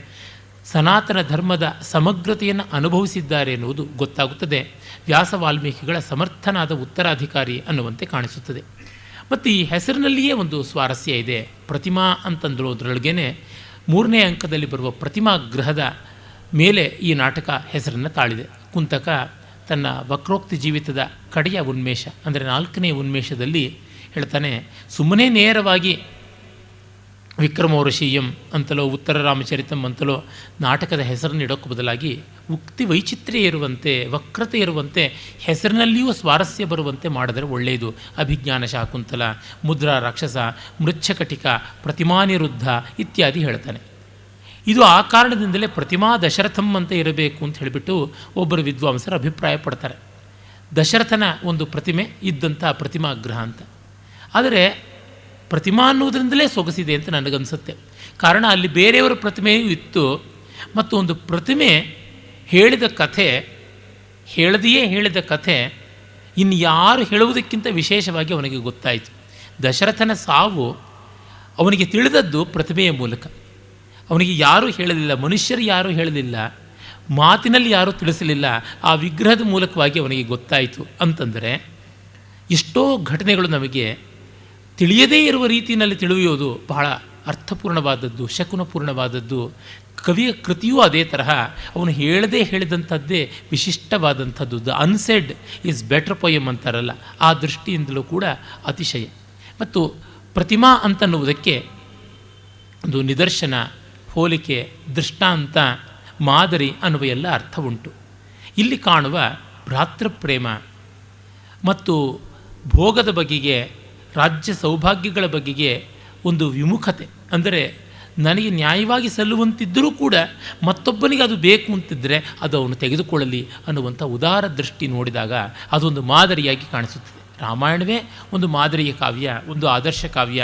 ಸನಾತನ ಧರ್ಮದ ಸಮಗ್ರತೆಯನ್ನು ಅನುಭವಿಸಿದ್ದಾರೆ ಎನ್ನುವುದು ಗೊತ್ತಾಗುತ್ತದೆ. ವ್ಯಾಸ ವಾಲ್ಮೀಕಿಗಳ ಸಮರ್ಥನಾದ ಉತ್ತರಾಧಿಕಾರಿ ಅನ್ನುವಂತೆ ಕಾಣಿಸುತ್ತದೆ. ಮತ್ತು ಈ ಹೆಸರಿನಲ್ಲಿಯೇ ಒಂದು ಸ್ವಾರಸ್ಯ ಇದೆ. ಪ್ರತಿಮಾ ಅಂತಂದ್ರೋದ್ರೊಳಗೇನೆ 3ನೇ ಅಂಕದಲ್ಲಿ ಬರುವ ಪ್ರತಿಮಾ ಗ್ರಹದ ಮೇಲೆ ಈ ನಾಟಕ ಹೆಸರನ್ನು ತಾಳಿದೆ. ಕುಂತಕ ತನ್ನ ವಕ್ರೋಕ್ತಿ ಜೀವಿತದ ಕಡೆಯ ಉನ್ಮೇಷ ಅಂದರೆ 4ನೇ ಉನ್ಮೇಷದಲ್ಲಿ ಹೇಳ್ತಾನೆ, ಸುಮ್ಮನೆ ನೇರವಾಗಿ ವಿಕ್ರಮೋರ್ಷೀಯಂ ಅಂತಲೋ ಉತ್ತರ ರಾಮಚರಿತಂ ಅಂತಲೋ ನಾಟಕದ ಹೆಸರನ್ನು ಇಡೋಕ್ಕೆ ಬದಲಾಗಿ ಉಕ್ತಿ ವೈಚಿತ್ರ್ಯ ಇರುವಂತೆ, ವಕ್ರತೆ ಇರುವಂತೆ, ಹೆಸರಿನಲ್ಲಿಯೂ ಸ್ವಾರಸ್ಯ ಬರುವಂತೆ ಮಾಡಿದರೆ ಒಳ್ಳೆಯದು. ಅಭಿಜ್ಞಾನ ಶಾಕುಂತಲ, ಮುದ್ರಾ ರಾಕ್ಷಸ, ಮೃಚ್ಛಕಟಿಕ, ಪ್ರತಿಮಾನಿರುದ್ಧ ಇತ್ಯಾದಿ ಹೇಳ್ತಾನೆ. ಇದು ಆ ಕಾರಣದಿಂದಲೇ ಪ್ರತಿಮಾ ದಶರಥಂ ಅಂತ ಇರಬೇಕು ಅಂತ ಹೇಳಿಬಿಟ್ಟು ಒಬ್ಬರು ವಿದ್ವಾಂಸರು ಅಭಿಪ್ರಾಯ ಪಡ್ತಾರೆ. ದಶರಥನ ಒಂದು ಪ್ರತಿಮೆ ಇದ್ದಂಥ ಪ್ರತಿಮಾಗ್ರಹ ಅಂತ. ಆದರೆ ಪ್ರತಿಮಾ ಅನ್ನೋದರಿಂದಲೇ ಸೊಗಸಿದೆ ಅಂತ ನನಗನ್ಸುತ್ತೆ. ಕಾರಣ ಅಲ್ಲಿ ಬೇರೆಯವರ ಪ್ರತಿಮೆಯೂ ಇತ್ತು, ಮತ್ತು ಒಂದು ಪ್ರತಿಮೆ ಹೇಳಿದ ಕಥೆ, ಹೇಳದೆಯೇ ಹೇಳಿದ ಕಥೆ ಇನ್ಯಾರು ಹೇಳುವುದಕ್ಕಿಂತ ವಿಶೇಷವಾಗಿ ಅವನಿಗೆ ಗೊತ್ತಾಯಿತು. ದಶರಥನ ಸಾವು ಅವನಿಗೆ ತಿಳಿದದ್ದು ಪ್ರತಿಮೆಯ ಮೂಲಕ. ಅವನಿಗೆ ಯಾರೂ ಹೇಳಲಿಲ್ಲ, ಮನುಷ್ಯರು ಯಾರೂ ಹೇಳಲಿಲ್ಲ, ಮಾತಿನಲ್ಲಿ ಯಾರೂ ತಿಳಿಸಲಿಲ್ಲ, ಆ ವಿಗ್ರಹದ ಮೂಲಕವಾಗಿ ಅವನಿಗೆ ಗೊತ್ತಾಯಿತು. ಅಂತಂದರೆ ಎಷ್ಟೋ ಘಟನೆಗಳು ನಮಗೆ ತಿಳಿಯದೇ ಇರುವ ರೀತಿಯಲ್ಲಿ ತಿಳಿಯೋದು ಬಹಳ ಅರ್ಥಪೂರ್ಣವಾದದ್ದು, ಶಕುನಪೂರ್ಣವಾದದ್ದು. ಕವಿಯ ಕೃತಿಯೂ ಅದೇ ತರಹ. ಅವನು ಹೇಳದೇ ಹೇಳಿದಂಥದ್ದೇ ವಿಶಿಷ್ಟವಾದಂಥದ್ದು. The unsaid is better poem ಅಂತಾರಲ್ಲ, ಆ ದೃಷ್ಟಿಯಿಂದಲೂ ಕೂಡ ಅತಿಶಯ. ಮತ್ತು ಪ್ರತಿಮಾ ಅಂತನ್ನುವುದಕ್ಕೆ ಒಂದು ನಿದರ್ಶನ, ಹೋಲಿಕೆ, ದೃಷ್ಟಾಂತ, ಮಾದರಿ ಅನ್ನುವ ಎಲ್ಲ ಅರ್ಥ ಉಂಟು. ಇಲ್ಲಿ ಕಾಣುವ ಭ್ರಾತೃಪ್ರೇಮ ಮತ್ತು ಭೋಗದ ಬಗೆಗೆ, ರಾಜ್ಯ ಸೌಭಾಗ್ಯಗಳ ಬಗೆಗೆ ಒಂದು ವಿಮುಖತೆ, ಅಂದರೆ ನನಗೆ ನ್ಯಾಯವಾಗಿ ಸಲ್ಲುವಂತಿದ್ದರೂ ಕೂಡ ಮತ್ತೊಬ್ಬನಿಗೆ ಅದು ಬೇಕು ಅಂತಿದ್ದರೆ ಅದು ಅವನು ತೆಗೆದುಕೊಳ್ಳಲಿ ಅನ್ನುವಂಥ ಉದಾರ ದೃಷ್ಟಿ ನೋಡಿದಾಗ ಅದೊಂದು ಮಾದರಿಯಾಗಿ ಕಾಣಿಸುತ್ತದೆ. ರಾಮಾಯಣವೇ ಒಂದು ಮಾದರಿಯ ಕಾವ್ಯ, ಒಂದು ಆದರ್ಶ ಕಾವ್ಯ.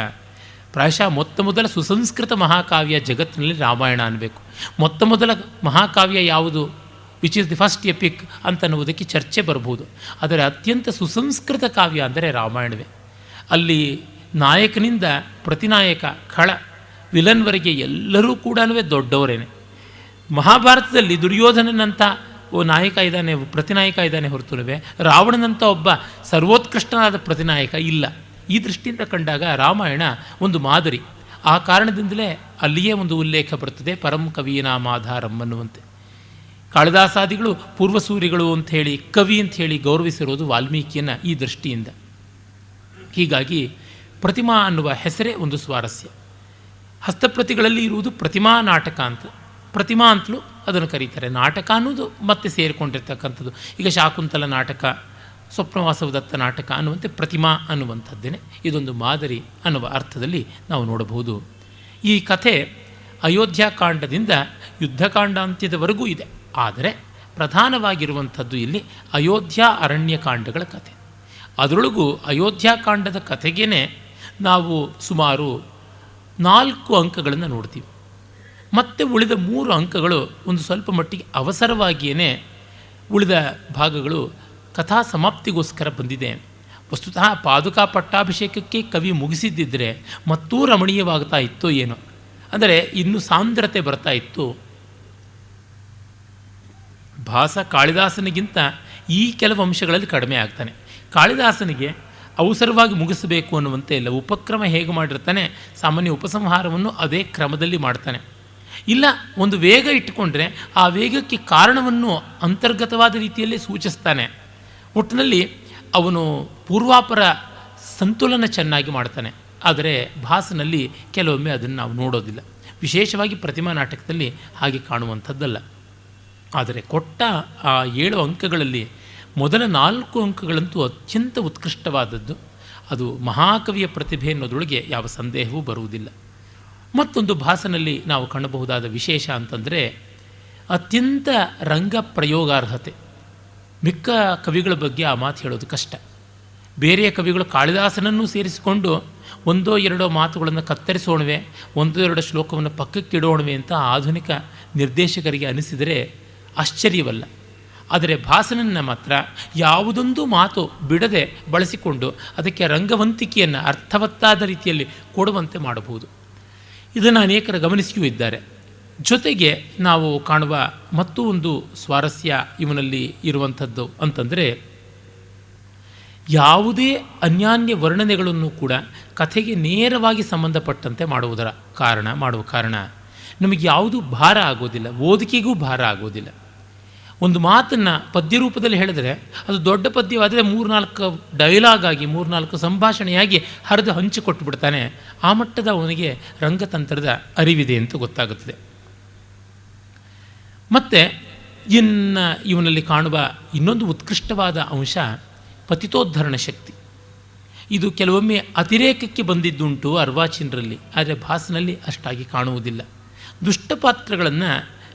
ಪ್ರಾಯಶಃ ಮೊದಲ ಸುಸಂಸ್ಕೃತ ಮಹಾಕಾವ್ಯ ಜಗತ್ತಿನಲ್ಲಿ ರಾಮಾಯಣ ಅನ್ನಬೇಕು. ಮೊದಲ ಮಹಾಕಾವ್ಯ ಯಾವುದು, which is the first epic ಅಂತನ್ನುವುದಕ್ಕೆ ಚರ್ಚೆ ಬರಬಹುದು. ಆದರೆ ಅತ್ಯಂತ ಸುಸಂಸ್ಕೃತ ಕಾವ್ಯ ಅಂದರೆ ರಾಮಾಯಣವೇ. ಅಲ್ಲಿ ನಾಯಕನಿಂದ ಪ್ರತಿನಾಯಕ, ಖಳ, ವಿಲನ್ವರೆಗೆ ಎಲ್ಲರೂ ಕೂಡ ದೊಡ್ಡವರೇನೆ. ಮಹಾಭಾರತದಲ್ಲಿ ದುರ್ಯೋಧನನಂಥ ನಾಯಕ ಇದ್ದಾನೆ, ಪ್ರತಿನಾಯಕ ಇದ್ದಾನೆ ಹೊರತುನುವೆ ರಾವಣನಂಥ ಒಬ್ಬ ಸರ್ವೋತ್ಕೃಷ್ಟನಾದ ಪ್ರತಿನಾಯಕ ಇಲ್ಲ. ಈ ದೃಷ್ಟಿಯಿಂದ ಕಂಡಾಗ ರಾಮಾಯಣ ಒಂದು ಮಾದರಿ. ಆ ಕಾರಣದಿಂದಲೇ ಅಲ್ಲಿಯೇ ಒಂದು ಉಲ್ಲೇಖ ಬರ್ತದೆ, ಪರಂ ಕವೀನಾಮಾಧಾರಂ ಅನ್ನುವಂತೆ. ಕಾಳಿದಾಸಾದಿಗಳು ಪೂರ್ವಸೂರಿಗಳು ಅಂಥೇಳಿ, ಕವಿ ಅಂಥೇಳಿ ಗೌರವಿಸಿರೋದು ವಾಲ್ಮೀಕಿಯನ್ನು ಈ ದೃಷ್ಟಿಯಿಂದ. ಹೀಗಾಗಿ ಪ್ರತಿಮಾ ಅನ್ನುವ ಹೆಸರೇ ಒಂದು ಸ್ವಾರಸ್ಯ. ಹಸ್ತಪ್ರತಿಗಳಲ್ಲಿ ಇರುವುದು ಪ್ರತಿಮಾ ನಾಟಕ ಅಂತ, ಪ್ರತಿಮಾ ಅಂತಲೂ ಅದನ್ನು ಕರೀತಾರೆ. ನಾಟಕ ಅನ್ನೋದು ಮತ್ತೆ ಸೇರಿಕೊಂಡಿರ್ತಕ್ಕಂಥದ್ದು. ಈಗ ಶಾಕುಂತಲ ನಾಟಕ, ಸ್ವಪ್ನವಾಸವದತ್ತ ನಾಟಕ ಅನ್ನುವಂತೆ ಪ್ರತಿಮಾ ಅನ್ನುವಂಥದ್ದೇನೆ ಇದೊಂದು ಮಾದರಿ ಅನ್ನುವ ಅರ್ಥದಲ್ಲಿ ನಾವು ನೋಡಬಹುದು. ಈ ಕಥೆ ಅಯೋಧ್ಯಾಕಾಂಡದಿಂದ ಯುದ್ಧಕಾಂಡ ಅಂತ್ಯದವರೆಗೂ ಇದೆ. ಆದರೆ ಪ್ರಧಾನವಾಗಿರುವಂಥದ್ದು ಇಲ್ಲಿ ಅಯೋಧ್ಯ ಅರಣ್ಯಕಾಂಡಗಳ ಕಥೆ. ಅದರೊಳಗೂ ಅಯೋಧ್ಯಾಕಾಂಡದ ಕಥೆಗೇ ನಾವು ಸುಮಾರು 4 ಅಂಕಗಳನ್ನು ನೋಡ್ತೀವಿ. ಮತ್ತು ಉಳಿದ 3 ಅಂಕಗಳು ಒಂದು ಸ್ವಲ್ಪ ಮಟ್ಟಿಗೆ ಅವಸರವಾಗಿಯೇ ಉಳಿದ ಭಾಗಗಳು ಕಥಾ ಸಮಾಪ್ತಿಗೋಸ್ಕರ ಬಂದಿದೆ. ವಸ್ತುತಃ ಪಾದುಕಾ ಪಟ್ಟಾಭಿಷೇಕಕ್ಕೆ ಕವಿ ಮುಗಿಸಿದ್ದಿದ್ದರೆ ಮತ್ತೂ ರಮಣೀಯವಾಗ್ತಾ ಇತ್ತೋ ಏನೋ, ಅಂದರೆ ಇನ್ನೂ ಸಾಂದ್ರತೆ ಬರ್ತಾ ಇತ್ತು. ಭಾಸ ಕಾಳಿದಾಸನಿಗಿಂತ ಈ ಕೆಲವು ಅಂಶಗಳಲ್ಲಿ ಕಡಿಮೆ ಆಗ್ತಾನೆ. ಕಾಳಿದಾಸನಿಗೆ ಅವಸರವಾಗಿ ಮುಗಿಸಬೇಕು ಅನ್ನುವಂತೆ ಇಲ್ಲ. ಉಪಕ್ರಮ ಹೇಗೆ ಮಾಡಿರ್ತಾನೆ, ಸಾಮಾನ್ಯ ಉಪಸಂಹಾರವನ್ನು ಅದೇ ಕ್ರಮದಲ್ಲಿ ಮಾಡ್ತಾನೆ. ಇಲ್ಲ, ಒಂದು ವೇಗ ಇಟ್ಟುಕೊಂಡ್ರೆ ಆ ವೇಗಕ್ಕೆ ಕಾರಣವನ್ನು ಅಂತರ್ಗತವಾದ ರೀತಿಯಲ್ಲಿ ಸೂಚಿಸ್ತಾನೆ. ಒಟ್ಟಿನಲ್ಲಿ ಅವನು ಪೂರ್ವಾಪರ ಸಂತುಲನ ಚೆನ್ನಾಗಿ ಮಾಡ್ತಾನೆ. ಆದರೆ ಭಾಸನಲ್ಲಿ ಕೆಲವೊಮ್ಮೆ ಅದನ್ನು ನಾವು ನೋಡೋದಿಲ್ಲ. ವಿಶೇಷವಾಗಿ ಪ್ರತಿಮಾ ನಾಟಕದಲ್ಲಿ ಹಾಗೆ ಕಾಣುವಂಥದ್ದಲ್ಲ. ಆದರೆ ಕೊಟ್ಟ ಆ 7 ಅಂಕಗಳಲ್ಲಿ ಮೊದಲ 4 ಅಂಕಗಳಂತೂ ಅತ್ಯಂತ ಉತ್ಕೃಷ್ಟವಾದದ್ದು. ಅದು ಮಹಾಕವಿಯ ಪ್ರತಿಭೆ ಅನ್ನೋದ್ರೊಳಗೆ ಯಾವ ಸಂದೇಹವೂ ಬರುವುದಿಲ್ಲ. ಮತ್ತೊಂದು ಭಾಸನಲ್ಲಿ ನಾವು ಕಾಣಬಹುದಾದ ವಿಶೇಷ ಅಂತಂದರೆ ಅತ್ಯಂತ ರಂಗ ಪ್ರಯೋಗಾರ್ಹತೆ. ಮಿಕ್ಕ ಕವಿಗಳ ಬಗ್ಗೆ ಆ ಮಾತು ಹೇಳೋದು ಕಷ್ಟ. ಬೇರೆಯ ಕವಿಗಳು ಕಾಳಿದಾಸನನ್ನು ಸೇರಿಸಿಕೊಂಡು 1-2 ಮಾತುಗಳನ್ನು ಕತ್ತರಿಸೋಣವೆ, 1-2 ಶ್ಲೋಕವನ್ನು ಪಕ್ಕಕ್ಕಿಡೋಣವೆ ಅಂತ ಆಧುನಿಕ ನಿರ್ದೇಶಕರಿಗೆ ಅನಿಸಿದರೆ ಆಶ್ಚರ್ಯವಲ್ಲ. ಆದರೆ ಭಾಸನನ್ನು ಮಾತ್ರ ಯಾವುದೊಂದು ಮಾತು ಬಿಡದೆ ಬಳಸಿಕೊಂಡು ಅದಕ್ಕೆ ರಂಗವಂತಿಕೆಯನ್ನು ಅರ್ಥವತ್ತಾದ ರೀತಿಯಲ್ಲಿ ಕೊಡುವಂತೆ ಮಾಡಬಹುದು. ಇದನ್ನು ಅನೇಕರು ಗಮನಿಸಿಯೂ ಇದ್ದಾರೆ. ಜೊತೆಗೆ ನಾವು ಕಾಣುವ ಮತ್ತೂ ಒಂದು ಸ್ವಾರಸ್ಯ ಇವನಲ್ಲಿ ಇರುವಂಥದ್ದು ಅಂತಂದರೆ, ಯಾವುದೇ ಅನ್ಯಾನ್ಯ ವರ್ಣನೆಗಳನ್ನು ಕೂಡ ಕಥೆಗೆ ನೇರವಾಗಿ ಸಂಬಂಧಪಟ್ಟಂತೆ ಮಾಡುವ ಕಾರಣ ನಮಗೆ ಯಾವುದೂ ಭಾರ ಆಗೋದಿಲ್ಲ, ಓದಿಕೆಗೂ ಭಾರ ಆಗೋದಿಲ್ಲ. ಒಂದು ಮಾತನ್ನು ಪದ್ಯ ರೂಪದಲ್ಲಿ ಹೇಳಿದರೆ ಅದು ದೊಡ್ಡ ಪದ್ಯವಾದರೆ 3-4 ಡೈಲಾಗ್ ಆಗಿ 3-4 ಸಂಭಾಷಣೆಯಾಗಿ ಹರಿದು ಹಂಚಿಕೊಟ್ಟು ಬಿಡ್ತಾನೆ. ಆ ಮಟ್ಟದ ಅವನಿಗೆ ರಂಗತಂತ್ರದ ಅರಿವಿದೆ ಅಂತ ಗೊತ್ತಾಗುತ್ತದೆ. ಮತ್ತು ಇವನಲ್ಲಿ ಕಾಣುವ ಇನ್ನೊಂದು ಉತ್ಕೃಷ್ಟವಾದ ಅಂಶ ಪತಿತೋದ್ಧರಣ ಶಕ್ತಿ. ಇದು ಕೆಲವೊಮ್ಮೆ ಅತಿರೇಕಕ್ಕೆ ಬಂದಿದ್ದುಂಟು ಅರ್ವಾಚೀನರಲ್ಲಿ, ಆದರೆ ಭಾಸನಲ್ಲಿ ಅಷ್ಟಾಗಿ ಕಾಣುವುದಿಲ್ಲ. ದುಷ್ಟಪಾತ್ರಗಳನ್ನು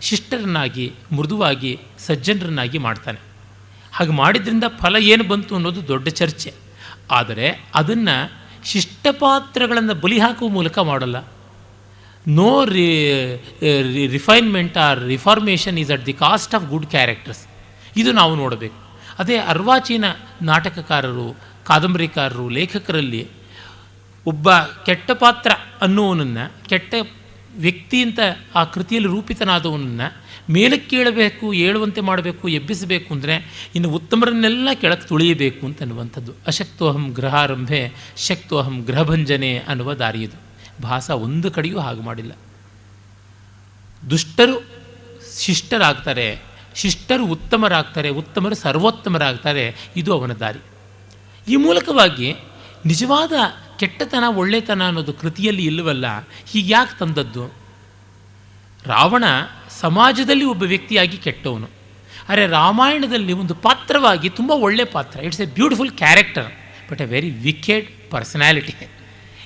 ಶಿಷ್ಟರನ್ನಾಗಿ, ಮೃದುವಾಗಿ, ಸಜ್ಜನರನ್ನಾಗಿ ಮಾಡ್ತಾನೆ. ಹಾಗೆ ಮಾಡಿದ್ರಿಂದ ಫಲ ಏನು ಬಂತು ಅನ್ನೋದು ದೊಡ್ಡ ಚರ್ಚೆ. ಆದರೆ ಅದನ್ನು ಶಿಷ್ಟಪಾತ್ರಗಳನ್ನು ಬಲಿ ಹಾಕುವ ಮೂಲಕ ಮಾಡಲ್ಲ. No refinement or reformation is at the cost of good characters. ಇದು ನಾವು ನೋಡಬೇಕು. ಅದೇ ಅರ್ವಾಚೀನ ನಾಟಕಕಾರರು, ಕಾದಂಬರಿಕಾರರು, ಲೇಖಕರಲ್ಲಿ ಒಬ್ಬ ಕೆಟ್ಟ ಪಾತ್ರ ಅನ್ನುವನನ್ನು, ಕೆಟ್ಟ ವ್ಯಕ್ತಿ ಅಂತ ಆ ಕೃತಿಯಲ್ಲಿ ರೂಪಿತನಾದವನನ್ನು ಮೇಲಕ್ಕೇಳಬೇಕು, ಏಳುವಂತೆ ಮಾಡಬೇಕು, ಎಬ್ಬಿಸಬೇಕು ಅಂದರೆ ಇನ್ನು ಉತ್ತಮರನ್ನೆಲ್ಲ ಕೆಳಕ್ಕೆ ತುಳಿಯಬೇಕು ಅಂತನ್ನುವಂಥದ್ದು. ಅಶಕ್ತೋಹಂ ಗೃಹಾರಂಭೆ ಶಕ್ತೋಹಂ ಗೃಹಭಂಜನೆ ಅನ್ನುವ ದಾರಿಯಿದು. ಭಾಸ ಒಂದು ಕಡೆಯೂ ಹಾಗೆ ಮಾಡಿಲ್ಲ. ದುಷ್ಟರು ಶಿಷ್ಟರಾಗ್ತಾರೆ, ಶಿಷ್ಟರು ಉತ್ತಮರಾಗ್ತಾರೆ, ಉತ್ತಮರು ಸರ್ವೋತ್ತಮರಾಗ್ತಾರೆ. ಇದು ಅವನ ದಾರಿ. ಈ ಮೂಲಕವಾಗಿ ನಿಜವಾದ ಕೆಟ್ಟತನ ಒಳ್ಳೆತನ ಅನ್ನೋದು ಕೃತಿಯಲ್ಲಿ ಇಲ್ಲವಲ್ಲ. ಹೀಗೆ ಯಾಕೆ ತಂದದ್ದು? ರಾವಣ ಸಮಾಜದಲ್ಲಿ ಒಬ್ಬ ವ್ಯಕ್ತಿಯಾಗಿ ಕೆಟ್ಟವನು, ಆದರೆ ರಾಮಾಯಣದಲ್ಲಿ ಒಂದು ಪಾತ್ರವಾಗಿ ತುಂಬ ಒಳ್ಳೆಯ ಪಾತ್ರ. It's A beautiful character but A very wicked personality.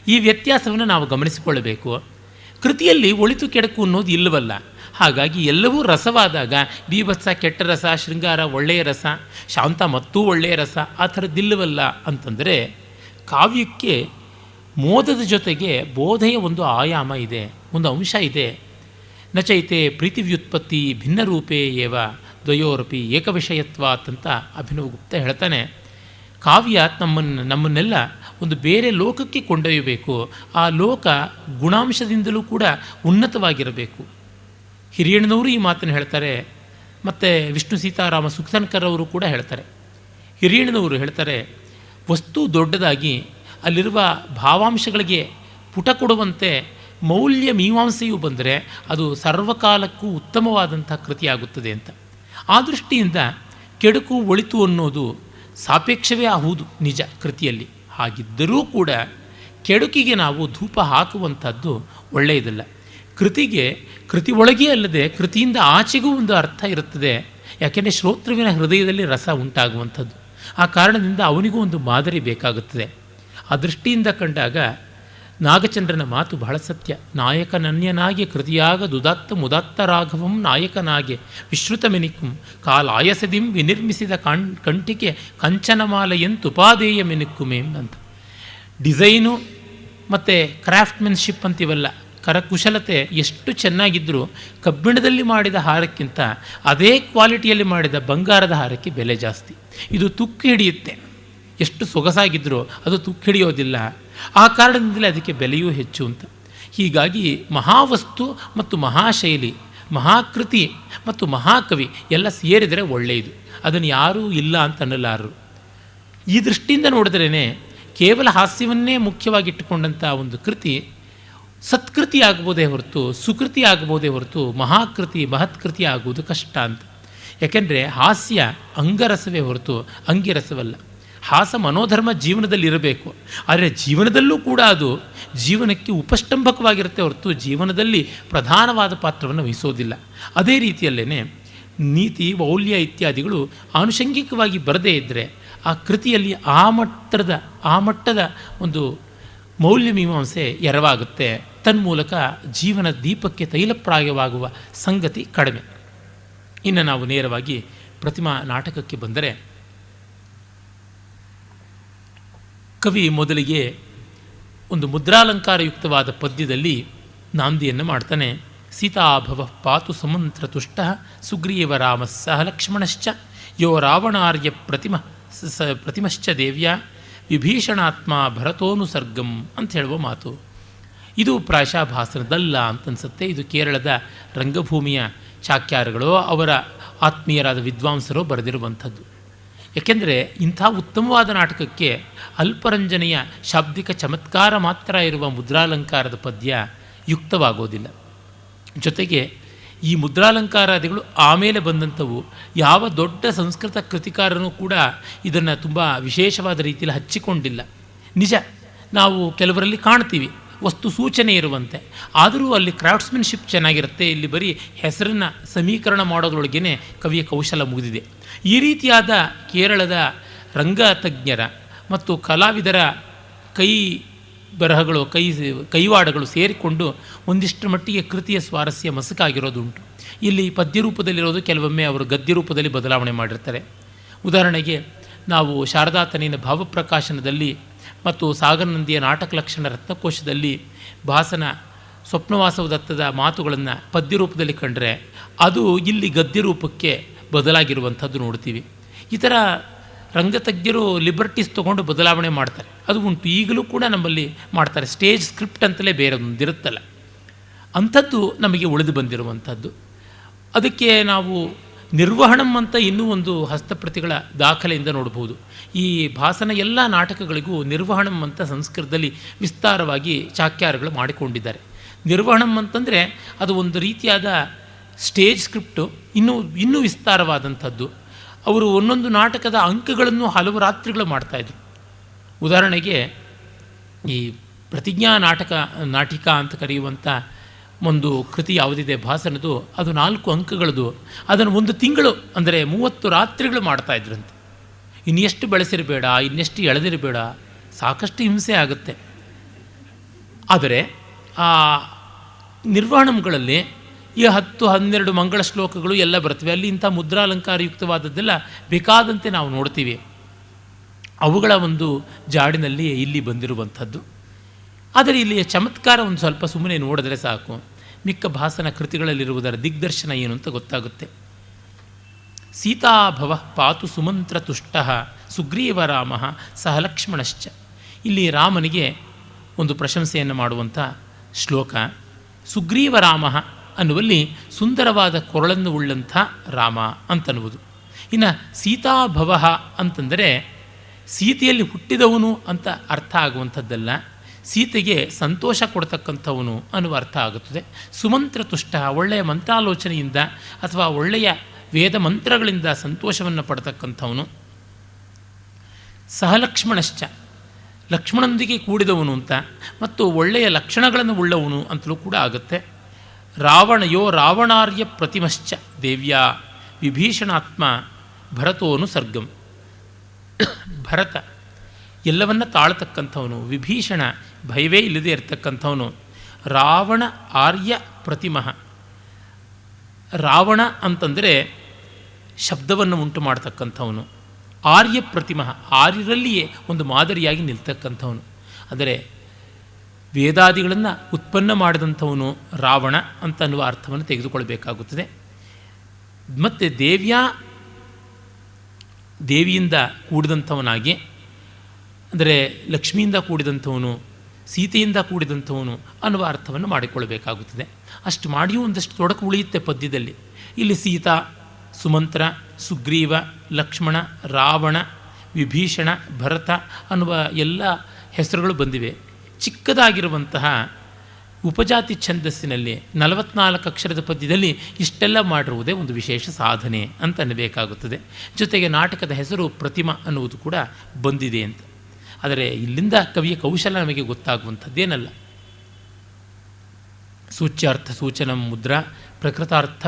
ಈ ವ್ಯತ್ಯಾಸವನ್ನು ನಾವು ಗಮನಿಸಿಕೊಳ್ಳಬೇಕು. ಕೃತಿಯಲ್ಲಿ ಒಳಿತು ಕೆಡಕು ಅನ್ನೋದು ಇಲ್ಲವಲ್ಲ. ಹಾಗಾಗಿ ಎಲ್ಲವೂ ರಸವಾದಾಗ ಬೀಭತ್ಸ ಕೆಟ್ಟ ರಸ, ಶೃಂಗಾರ ಒಳ್ಳೆಯ ರಸ, ಶಾಂತ ಮತ್ತೂ ಒಳ್ಳೆಯ ರಸ, ಆ ಥರದ್ದಿಲ್ಲವಲ್ಲ ಅಂತಂದರೆ ಕಾವ್ಯಕ್ಕೆ ಮೋದದ ಜೊತೆಗೆ ಬೋಧೆಯ ಒಂದು ಆಯಾಮ ಇದೆ, ಒಂದು ಅಂಶ ಇದೆ. ನಚೈತೆ ಪ್ರೀತಿ ವ್ಯುತ್ಪತ್ತಿ ಭಿನ್ನ ರೂಪೇ ಏವ ದ್ವಯೋರಪಿ ಏಕವಿಷಯತ್ವಾತ್ ಅಂತ ಅಭಿನವ ಗುಪ್ತ ಹೇಳ್ತಾನೆ. ಕಾವ್ಯ ನಮ್ಮನ್ನೆಲ್ಲ ಒಂದು ಬೇರೆ ಲೋಕಕ್ಕೆ ಕೊಂಡೊಯ್ಯಬೇಕು. ಆ ಲೋಕ ಗುಣಾಂಶದಿಂದಲೂ ಕೂಡ ಉನ್ನತವಾಗಿರಬೇಕು. ಹಿರಿಯಣ್ಣನವರು ಈ ಮಾತನ್ನು ಹೇಳ್ತಾರೆ. ಮತ್ತು ವಿಷ್ಣು ಸೀತಾರಾಮ ಸುಕ್ತನ್ಕರ್ ಅವರು ಕೂಡ ಹೇಳ್ತಾರೆ. ಹಿರಿಯಣ್ಣನವರು ಹೇಳ್ತಾರೆ, ವಸ್ತು ದೊಡ್ಡದಾಗಿ ಅಲ್ಲಿರುವ ಭಾವಾಂಶಗಳಿಗೆ ಪುಟ ಕೊಡುವಂತೆ ಮೌಲ್ಯ ಮೀಮಾಂಸೆಯು ಬಂದರೆ ಅದು ಸರ್ವಕಾಲಕ್ಕೂ ಉತ್ತಮವಾದಂಥ ಕೃತಿಯಾಗುತ್ತದೆ ಅಂತ. ಆ ದೃಷ್ಟಿಯಿಂದ ಕೆಡುಕು ಒಳಿತು ಅನ್ನೋದು ಸಾಪೇಕ್ಷವೇ ಆಹುದು ನಿಜ ಕೃತಿಯಲ್ಲಿ. ಹಾಗಿದ್ದರೂ ಕೂಡ ಕೆಡುಕಿಗೆ ನಾವು ಧೂಪ ಹಾಕುವಂಥದ್ದು ಒಳ್ಳೆಯದಲ್ಲ. ಕೃತಿಗೆ ಕೃತಿ ಒಳಗೆ ಅಲ್ಲದೆ ಕೃತಿಯಿಂದ ಆಚೆಗೂ ಒಂದು ಅರ್ಥ ಇರುತ್ತದೆ. ಯಾಕೆಂದರೆ ಶ್ರೋತೃವಿನ ಹೃದಯದಲ್ಲಿ ರಸ ಉಂಟಾಗುವಂಥದ್ದು. ಆ ಕಾರಣದಿಂದ ಅವನಿಗೂ ಒಂದು ಮಾದರಿ ಬೇಕಾಗುತ್ತದೆ. ಆ ದೃಷ್ಟಿಯಿಂದ ಕಂಡಾಗ ನಾಗಚಂದ್ರನ ಮಾತು ಬಹಳ ಸತ್ಯ. ನಾಯಕನನ್ಯನಾಗಿ ಕೃತಿಯಾಗ ದುದಾತ್ತ ಮುದಾತ್ತ ರಾಘವಂ ನಾಯಕನಾಗೆ ವಿಶ್ರುತ ಮೆನಿಕುಂ ಕಾಲಾಯಸದಿಂ ವಿನಿರ್ಮಿಸಿದ ಕಂಟಿಕೆ ಕಂಚನಮಾಲೆಯಂತುಪಾದೇಯ ಮೆನಿಕ್ಕುಮೇಂ ಅಂತ. ಡಿಸೈನು ಮತ್ತು ಕ್ರಾಫ್ಟ್ಮೆನ್ಶಿಪ್ ಅಂತಿವಲ್ಲ, ಕರಕುಶಲತೆ ಎಷ್ಟು ಚೆನ್ನಾಗಿದ್ದರೂ ಕಬ್ಬಿಣದಲ್ಲಿ ಮಾಡಿದ ಹಾರಕ್ಕಿಂತ ಅದೇ ಕ್ವಾಲಿಟಿಯಲ್ಲಿ ಮಾಡಿದ ಬಂಗಾರದ ಹಾರಕ್ಕೆ ಬೆಲೆ ಜಾಸ್ತಿ. ಇದು ತುಕ್ಕು ಹಿಡಿಯುತ್ತೆ. ಎಷ್ಟು ಸೊಗಸಾಗಿದ್ದರೂ ಅದು ತುಕ್ಕು ಹಿಡಿಯೋದಿಲ್ಲ. ಆ ಕಾರಣದಿಂದಲೇ ಅದಕ್ಕೆ ಬೆಲೆಯೂ ಹೆಚ್ಚು ಅಂತ. ಹೀಗಾಗಿ ಮಹಾವಸ್ತು ಮತ್ತು ಮಹಾಶೈಲಿ, ಮಹಾಕೃತಿ ಮತ್ತು ಮಹಾಕವಿ ಎಲ್ಲ ಸೇರಿದರೆ ಒಳ್ಳೆಯದು. ಅದನ್ನು ಯಾರೂ ಇಲ್ಲ ಅಂತ ಅನ್ನಲಾರರು. ಈ ದೃಷ್ಟಿಯಿಂದ ನೋಡಿದ್ರೇ ಕೇವಲ ಹಾಸ್ಯವನ್ನೇ ಮುಖ್ಯವಾಗಿಟ್ಟುಕೊಂಡಂಥ ಒಂದು ಕೃತಿ ಸತ್ಕೃತಿ ಆಗ್ಬೋದೇ ಹೊರತು, ಸುಕೃತಿ ಆಗ್ಬೋದೇ ಹೊರತು ಮಹಾಕೃತಿ ಮಹತ್ಕೃತಿ ಆಗುವುದು ಕಷ್ಟ ಅಂತ. ಯಾಕೆಂದರೆ ಹಾಸ್ಯ ಅಂಗರಸವೇ ಹೊರತು ಅಂಗಿರಸವಲ್ಲ. ಹಾಸ ಮನೋಧರ್ಮ ಜೀವನದಲ್ಲಿ ಇರಬೇಕು. ಆದರೆ ಜೀವನದಲ್ಲೂ ಕೂಡ ಅದು ಜೀವನಕ್ಕೆ ಉಪಷ್ಟಂಭಕವಾಗಿರುತ್ತೆ ಹೊರತು ಜೀವನದಲ್ಲಿ ಪ್ರಧಾನವಾದ ಪಾತ್ರವನ್ನು ವಹಿಸೋದಿಲ್ಲ. ಅದೇ ರೀತಿಯಲ್ಲೇ ನೀತಿ ಮೌಲ್ಯ ಇತ್ಯಾದಿಗಳು ಆನುಷಂಗಿಕವಾಗಿ ಬರದೇ ಇದ್ದರೆ ಆ ಕೃತಿಯಲ್ಲಿ ಆ ಮಟ್ಟದ ಒಂದು ಮೌಲ್ಯ ಮೀಮಾಂಸೆ ಎರವಾಗುತ್ತೆ. ತನ್ಮೂಲಕ ಜೀವನ ದೀಪಕ್ಕೆ ತೈಲಪ್ರಾಯವಾಗುವ ಸಂಗತಿ ಕಡಿಮೆ. ಇನ್ನು ನಾವು ನೇರವಾಗಿ ಪ್ರತಿಮಾ ನಾಟಕಕ್ಕೆ ಬಂದರೆ, ಕವಿ ಮೊದಲಿಗೆ ಒಂದು ಮುದ್ರಾಲಂಕಾರಯುಕ್ತವಾದ ಪದ್ಯದಲ್ಲಿ ನಾಂದಿಯನ್ನು ಮಾಡ್ತಾನೆ. ಸೀತಾಭವ ಪಾತು ಸಮಂತ್ರ ತುಷ್ಟ ಸುಗ್ರೀವ ರಾಮ ಸಹ ಲಕ್ಷ್ಮಣಶ್ಚ ಯೋ ರಾವಣಾರ್ಯ ಪ್ರತಿಮಶ್ಚ ದೇವ್ಯ ವಿಭೀಷಣಾತ್ಮ ಭರತೋನುಸರ್ಗಂ ಅಂತ ಹೇಳುವ ಮಾತು. ಇದು ಪ್ರಾಯಶಃ ಭಾಸನದಲ್ಲ ಅಂತನ್ಸುತ್ತೆ. ಇದು ಕೇರಳದ ರಂಗಭೂಮಿಯ ಚಾಕ್ಯಾರಗಳೋ ಅವರ ಆತ್ಮೀಯರಾದ ವಿದ್ವಾಂಸರೋ ಬರೆದಿರುವಂಥದ್ದು. ಏಕೆಂದರೆ ಇಂಥ ಉತ್ತಮವಾದ ನಾಟಕಕ್ಕೆ ಅಲ್ಪರಂಜನೆಯ ಶಾಬ್ದಿಕ ಚಮತ್ಕಾರ ಮಾತ್ರ ಇರುವ ಮುದ್ರಾಲಂಕಾರದ ಪದ್ಯ ಯುಕ್ತವಾಗೋದಿಲ್ಲ. ಜೊತೆಗೆ ಈ ಮುದ್ರಾಲಂಕಾರಾದಿಗಳು ಆಮೇಲೆ ಬಂದಂಥವು. ಯಾವ ದೊಡ್ಡ ಸಂಸ್ಕೃತ ಕೃತಿಕಾರನೂ ಕೂಡ ಇದನ್ನು ತುಂಬ ವಿಶೇಷವಾದ ರೀತಿಯಲ್ಲಿ ಹಚ್ಚಿಕೊಂಡಿಲ್ಲ. ನಿಜ, ನಾವು ಕೆಲವರಲ್ಲಿ ಕಾಣ್ತೀವಿ ವಸ್ತು ಸೂಚನೆ ಇರುವಂತೆ, ಆದರೂ ಅಲ್ಲಿ ಕ್ರಾಫ್ಟ್ಸ್ಮನ್ಶಿಪ್ ಚೆನ್ನಾಗಿರುತ್ತೆ. ಇಲ್ಲಿ ಬರೀ ಹೆಸರನ್ನು ಸಮೀಕರಣ ಮಾಡೋದ್ರೊಳಗೇ ಕವಿಯ ಕೌಶಲ ಮುಗಿದಿದೆ. ಈ ರೀತಿಯಾದ ಕೇರಳದ ರಂಗ ತಜ್ಞರ ಮತ್ತು ಕಲಾವಿದರ ಕೈ ಬರಹಗಳು ಕೈವಾಡಗಳು ಸೇರಿಕೊಂಡು ಒಂದಿಷ್ಟರ ಮಟ್ಟಿಗೆ ಕೃತಿಯ ಸ್ವಾರಸ್ಯ ಮಸುಕಾಗಿರೋದುಂಟು. ಇಲ್ಲಿ ಪದ್ಯ ರೂಪದಲ್ಲಿರೋದು ಕೆಲವೊಮ್ಮೆ ಅವರು ಗದ್ಯ ರೂಪದಲ್ಲಿ ಬದಲಾವಣೆ ಮಾಡಿರ್ತಾರೆ. ಉದಾಹರಣೆಗೆ ನಾವು ಶಾರದಾತನಿನ ಭಾವಪ್ರಕಾಶನದಲ್ಲಿ ಮತ್ತು ಸಾಗರನಂದಿಯ ನಾಟಕ ಲಕ್ಷಣ ರತ್ನಕೋಶದಲ್ಲಿ ಭಾಸನ ಸ್ವಪ್ನವಾಸವದತ್ತದ ಮಾತುಗಳನ್ನು ಪದ್ಯ ರೂಪದಲ್ಲಿ ಕಂಡರೆ ಅದು ಇಲ್ಲಿ ಗದ್ಯ ರೂಪಕ್ಕೆ ಬದಲಾಗಿರುವಂಥದ್ದು ನೋಡ್ತೀವಿ. ಈ ಥರ ರಂಗತಜ್ಞರು ಲಿಬರ್ಟೀಸ್ ತೊಗೊಂಡು ಬದಲಾವಣೆ ಮಾಡ್ತಾರೆ, ಅದು ಉಂಟು. ಈಗಲೂ ಕೂಡ ನಮ್ಮಲ್ಲಿ ಮಾಡ್ತಾರೆ. ಸ್ಟೇಜ್ ಸ್ಕ್ರಿಪ್ಟ್ ಅಂತಲೇ ಬೇರೆ ಒಂದಿರುತ್ತಲ್ಲ, ಅಂಥದ್ದು ನಮಗೆ ಉಳಿದು ಬಂದಿರುವಂಥದ್ದು. ಅದಕ್ಕೆ ನಾವು ನಿರ್ವಹಣಂ ಅಂತ ಇನ್ನೂ ಒಂದು ಹಸ್ತಪ್ರತಿಗಳ ದಾಖಲೆಯಿಂದ ನೋಡ್ಬೋದು. ಈ ಭಾಸನ ಎಲ್ಲ ನಾಟಕಗಳಿಗೂ ನಿರ್ವಹಣಂ ಅಂತ ಸಂಸ್ಕೃತದಲ್ಲಿ ವಿಸ್ತಾರವಾಗಿ ಚಾಕ್ಯಾರಗಳು ಮಾಡಿಕೊಂಡಿದ್ದಾರೆ. ನಿರ್ವಹಣಂ ಅಂತಂದರೆ ಅದು ಒಂದು ರೀತಿಯಾದ ಸ್ಟೇಜ್ ಸ್ಕ್ರಿಪ್ಟು, ಇನ್ನೂ ವಿಸ್ತಾರವಾದಂಥದ್ದು. ಅವರು ಒಂದೊಂದು ನಾಟಕದ ಅಂಕಗಳನ್ನು ಹಲವು ರಾತ್ರಿಗಳು ಮಾಡ್ತಾಯಿದ್ರು. ಉದಾಹರಣೆಗೆ ಈ ಪ್ರತಿಜ್ಞಾ ನಾಟಿಕಾ ಅಂತ ಕರೆಯುವಂಥ ಒಂದು ಕೃತಿ ಯಾವುದಿದೆ ಭಾಸನದು, ಅದು 4 ಅಂಕಗಳದು. ಅದನ್ನು 1 ತಿಂಗಳು ಅಂದರೆ 30 ರಾತ್ರಿಗಳು ಮಾಡ್ತಾಯಿದ್ರಂತೆ. ಇನ್ನೆಷ್ಟು ಬೆಳೆಸಿರಬೇಡ, ಇನ್ನೆಷ್ಟು ಎಳೆದಿರಬೇಡ, ಸಾಕಷ್ಟು ಹಿಂಸೆ ಆಗುತ್ತೆ. ಆದರೆ ಆ ನಿರ್ವಾಣಂಗಳಲ್ಲಿ ಈ 10-12 ಮಂಗಳ ಶ್ಲೋಕಗಳು ಎಲ್ಲ ಬರ್ತವೆ. ಅಲ್ಲಿ ಇಂಥ ಮುದ್ರಾಲಂಕಾರಯುಕ್ತವಾದದ್ದೆಲ್ಲ ಬೇಕಾದಂತೆ ನಾವು ನೋಡ್ತೀವಿ. ಅವುಗಳ ಒಂದು ಜಾಡಿನಲ್ಲಿ ಇಲ್ಲಿ ಬಂದಿರುವಂಥದ್ದು. ಆದರೆ ಇಲ್ಲಿಯ ಚಮತ್ಕಾರ ಒಂದು ಸ್ವಲ್ಪ ಸುಮ್ಮನೆ ನೋಡಿದ್ರೆ ಸಾಕು, ಮಿಕ್ಕ ಭಾಸನ ಕೃತಿಗಳಲ್ಲಿರುವುದರ ದಿಗ್ದರ್ಶನ ಏನು ಅಂತ ಗೊತ್ತಾಗುತ್ತೆ. ಸೀತಾಭವ ಪಾತು ಸುಮಂತ್ರ ತುಷ್ಟ ಸುಗ್ರೀವ ರಾಮ ಸಹ ಲಕ್ಷ್ಮಣಶ್ಚ. ಇಲ್ಲಿ ರಾಮನಿಗೆ ಒಂದು ಪ್ರಶಂಸೆಯನ್ನು ಮಾಡುವಂಥ ಶ್ಲೋಕ. ಸುಗ್ರೀವ ರಾಮ ಅನ್ನುವಲ್ಲಿ ಸುಂದರವಾದ ಕೊರಳನ್ನು ಉಳ್ಳಂಥ ರಾಮ ಅಂತನ್ನುವುದು. ಇನ್ನು ಸೀತಾಭವ ಅಂತಂದರೆ ಸೀತೆಯಲ್ಲಿ ಹುಟ್ಟಿದವನು ಅಂತ ಅರ್ಥ ಆಗುವಂಥದ್ದಲ್ಲ, ಸೀತೆಗೆ ಸಂತೋಷ ಕೊಡ್ತಕ್ಕಂಥವನು ಅನ್ನುವ ಅರ್ಥ ಆಗುತ್ತದೆ. ಸುಮಂತ್ರ ತುಷ್ಟ, ಒಳ್ಳೆಯ ಮಂತ್ರಾಲೋಚನೆಯಿಂದ ಅಥವಾ ಒಳ್ಳೆಯ ವೇದ ಮಂತ್ರಗಳಿಂದ ಸಂತೋಷವನ್ನು ಪಡ್ತಕ್ಕಂಥವನು. ಸಹ ಲಕ್ಷ್ಮಣಶ್ಚ, ಲಕ್ಷ್ಮಣನೊಂದಿಗೆ ಕೂಡಿದವನು ಅಂತ, ಮತ್ತು ಒಳ್ಳೆಯ ಲಕ್ಷಣಗಳನ್ನು ಉಳ್ಳವನು ಅಂತಲೂ ಕೂಡ ಆಗುತ್ತೆ. ರಾವಣಾರ್ಯ ಪ್ರತಿಮಶ್ಚ ದೇವ್ಯ ವಿಭೀಷಣಾತ್ಮ ಭರತೋನು ಸರ್ಗಂ. ಭರತ ಎಲ್ಲವನ್ನ ತಾಳತಕ್ಕಂಥವನು, ವಿಭೀಷಣ ಭಯವೇ ಇಲ್ಲದೆ ಇರತಕ್ಕಂಥವನು. ರಾವಣ ಆರ್ಯ ಪ್ರತಿಮಃ, ರಾವಣ ಅಂತಂದರೆ ಶಬ್ದವನ್ನು ಉಂಟು ಮಾಡ್ತಕ್ಕಂಥವನು. ಆರ್ಯ ಪ್ರತಿಮಃ, ಆರ್ಯರಲ್ಲಿಯೇ ಒಂದು ಮಾದರಿಯಾಗಿ ನಿಲ್ತಕ್ಕಂಥವನು. ಅಂದರೆ ವೇದಾದಿಗಳನ್ನು ಉತ್ಪನ್ನ ಮಾಡಿದಂಥವನು ರಾವಣ ಅಂತ ಅನ್ನುವ ಅರ್ಥವನ್ನು ತೆಗೆದುಕೊಳ್ಬೇಕಾಗುತ್ತದೆ. ಮತ್ತು ದೇವಿಯಿಂದ ಕೂಡಿದಂಥವನಾಗಿ, ಅಂದರೆ ಲಕ್ಷ್ಮಿಯಿಂದ ಕೂಡಿದಂಥವನು, ಸೀತೆಯಿಂದ ಕೂಡಿದಂಥವನು ಅನ್ನುವ ಅರ್ಥವನ್ನು ಮಾಡಿಕೊಳ್ಳಬೇಕಾಗುತ್ತದೆ. ಅಷ್ಟು ಮಾಡಿಯೂ ಒಂದಷ್ಟು ತೊಡಕು ಉಳಿಯುತ್ತೆ ಪದ್ಯದಲ್ಲಿ. ಇಲ್ಲಿ ಸೀತಾ, ಸುಮಂತ್ರ, ಸುಗ್ರೀವ, ಲಕ್ಷ್ಮಣ, ರಾವಣ, ವಿಭೀಷಣ, ಭರತ ಅನ್ನುವ ಎಲ್ಲ ಹೆಸರುಗಳು ಬಂದಿವೆ. ಚಿಕ್ಕದಾಗಿರುವಂತಹ ಉಪಜಾತಿ ಛಂದಸ್ಸಿನಲ್ಲಿ 44 ಅಕ್ಷರದ ಪದ್ಯದಲ್ಲಿ ಇಷ್ಟೆಲ್ಲ ಮಾಡಿರುವುದೇ ಒಂದು ವಿಶೇಷ ಸಾಧನೆ ಅಂತ ಅನ್ನಬೇಕಾಗುತ್ತದೆ. ಜೊತೆಗೆ ನಾಟಕದ ಹೆಸರು ಪ್ರತಿಮಾ ಅನ್ನುವುದು ಕೂಡ ಬಂದಿದೆ ಅಂತ. ಆದರೆ ಇಲ್ಲಿಂದ ಕವಿಯ ಕೌಶಲ ನಮಗೆ ಗೊತ್ತಾಗುವಂಥದ್ದೇನಲ್ಲ. ಸೂಚ್ಯಾರ್ಥ ಸೂಚನ ಮುದ್ರಾ ಪ್ರಕೃತಾರ್ಥ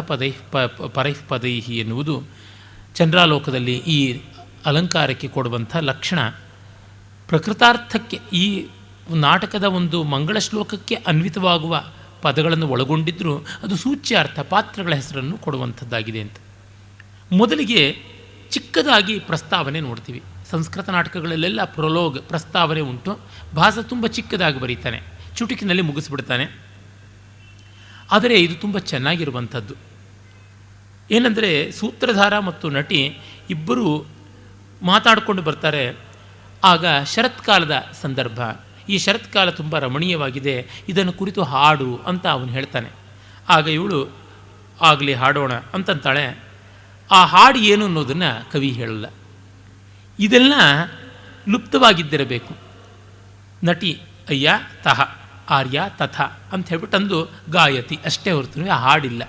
ಪರೈಃಪದೈಹಿ ಎನ್ನುವುದು ಚಂದ್ರಾಲೋಕದಲ್ಲಿ ಈ ಅಲಂಕಾರಕ್ಕೆ ಕೊಡುವಂಥ ಲಕ್ಷಣ. ಪ್ರಕೃತಾರ್ಥಕ್ಕೆ, ಈ ನಾಟಕದ ಒಂದು ಮಂಗಳ ಶ್ಲೋಕಕ್ಕೆ ಅನ್ವಿತವಾಗುವ ಪದಗಳನ್ನು ಒಳಗೊಂಡಿದ್ದರೂ ಅದು ಸೂಚ್ಯಾರ್ಥ, ಪಾತ್ರಗಳ ಹೆಸರನ್ನು ಕೊಡುವಂಥದ್ದಾಗಿದೆ ಅಂತ. ಮೊದಲಿಗೆ ಚಿಕ್ಕದಾಗಿ ಪ್ರಸ್ತಾವನೆ ನೋಡ್ತೀವಿ. ಸಂಸ್ಕೃತ ನಾಟಕಗಳಲ್ಲೆಲ್ಲ ಪ್ರೊಲೋಗ್, ಪ್ರಸ್ತಾವನೆ ಉಂಟು. ಭಾಸ ತುಂಬ ಚಿಕ್ಕದಾಗಿ ಬರೀತಾನೆ, ಚುಟುಕಿನಲ್ಲಿ ಮುಗಿಸ್ಬಿಡ್ತಾನೆ. ಆದರೆ ಇದು ತುಂಬ ಚೆನ್ನಾಗಿರುವಂಥದ್ದು. ಏನಂದರೆ ಸೂತ್ರಧಾರ ಮತ್ತು ನಟಿ ಇಬ್ಬರೂ ಮಾತಾಡಿಕೊಂಡು ಬರ್ತಾರೆ. ಆಗ ಶರತ್ಕಾಲದ ಸಂದರ್ಭ, ಈ ಶರತ್ಕಾಲ ತುಂಬ ರಮಣೀಯವಾಗಿದೆ, ಇದನ್ನು ಕುರಿತು ಹಾಡು ಅಂತ ಅವನು ಹೇಳ್ತಾನೆ. ಆಗ ಇವಳು ಆಗಲಿ ಹಾಡೋಣ ಅಂತಂತಾಳೆ. ಆ ಹಾಡು ಏನು ಅನ್ನೋದನ್ನು ಕವಿ ಹೇಳಲ್ಲ. ಇದೆಲ್ಲ ಲುಪ್ತವಾಗಿದ್ದಿರಬೇಕು. ನಟಿ ಅಯ್ಯ ತಹ ಆರ್ಯ ತಥ ಅಂತ ಹೇಳ್ಬಿಟ್ಟಂದು ಗಾಯತಿ ಅಷ್ಟೇ ಹೊರತು ಆ ಹಾಡಿಲ್ಲ.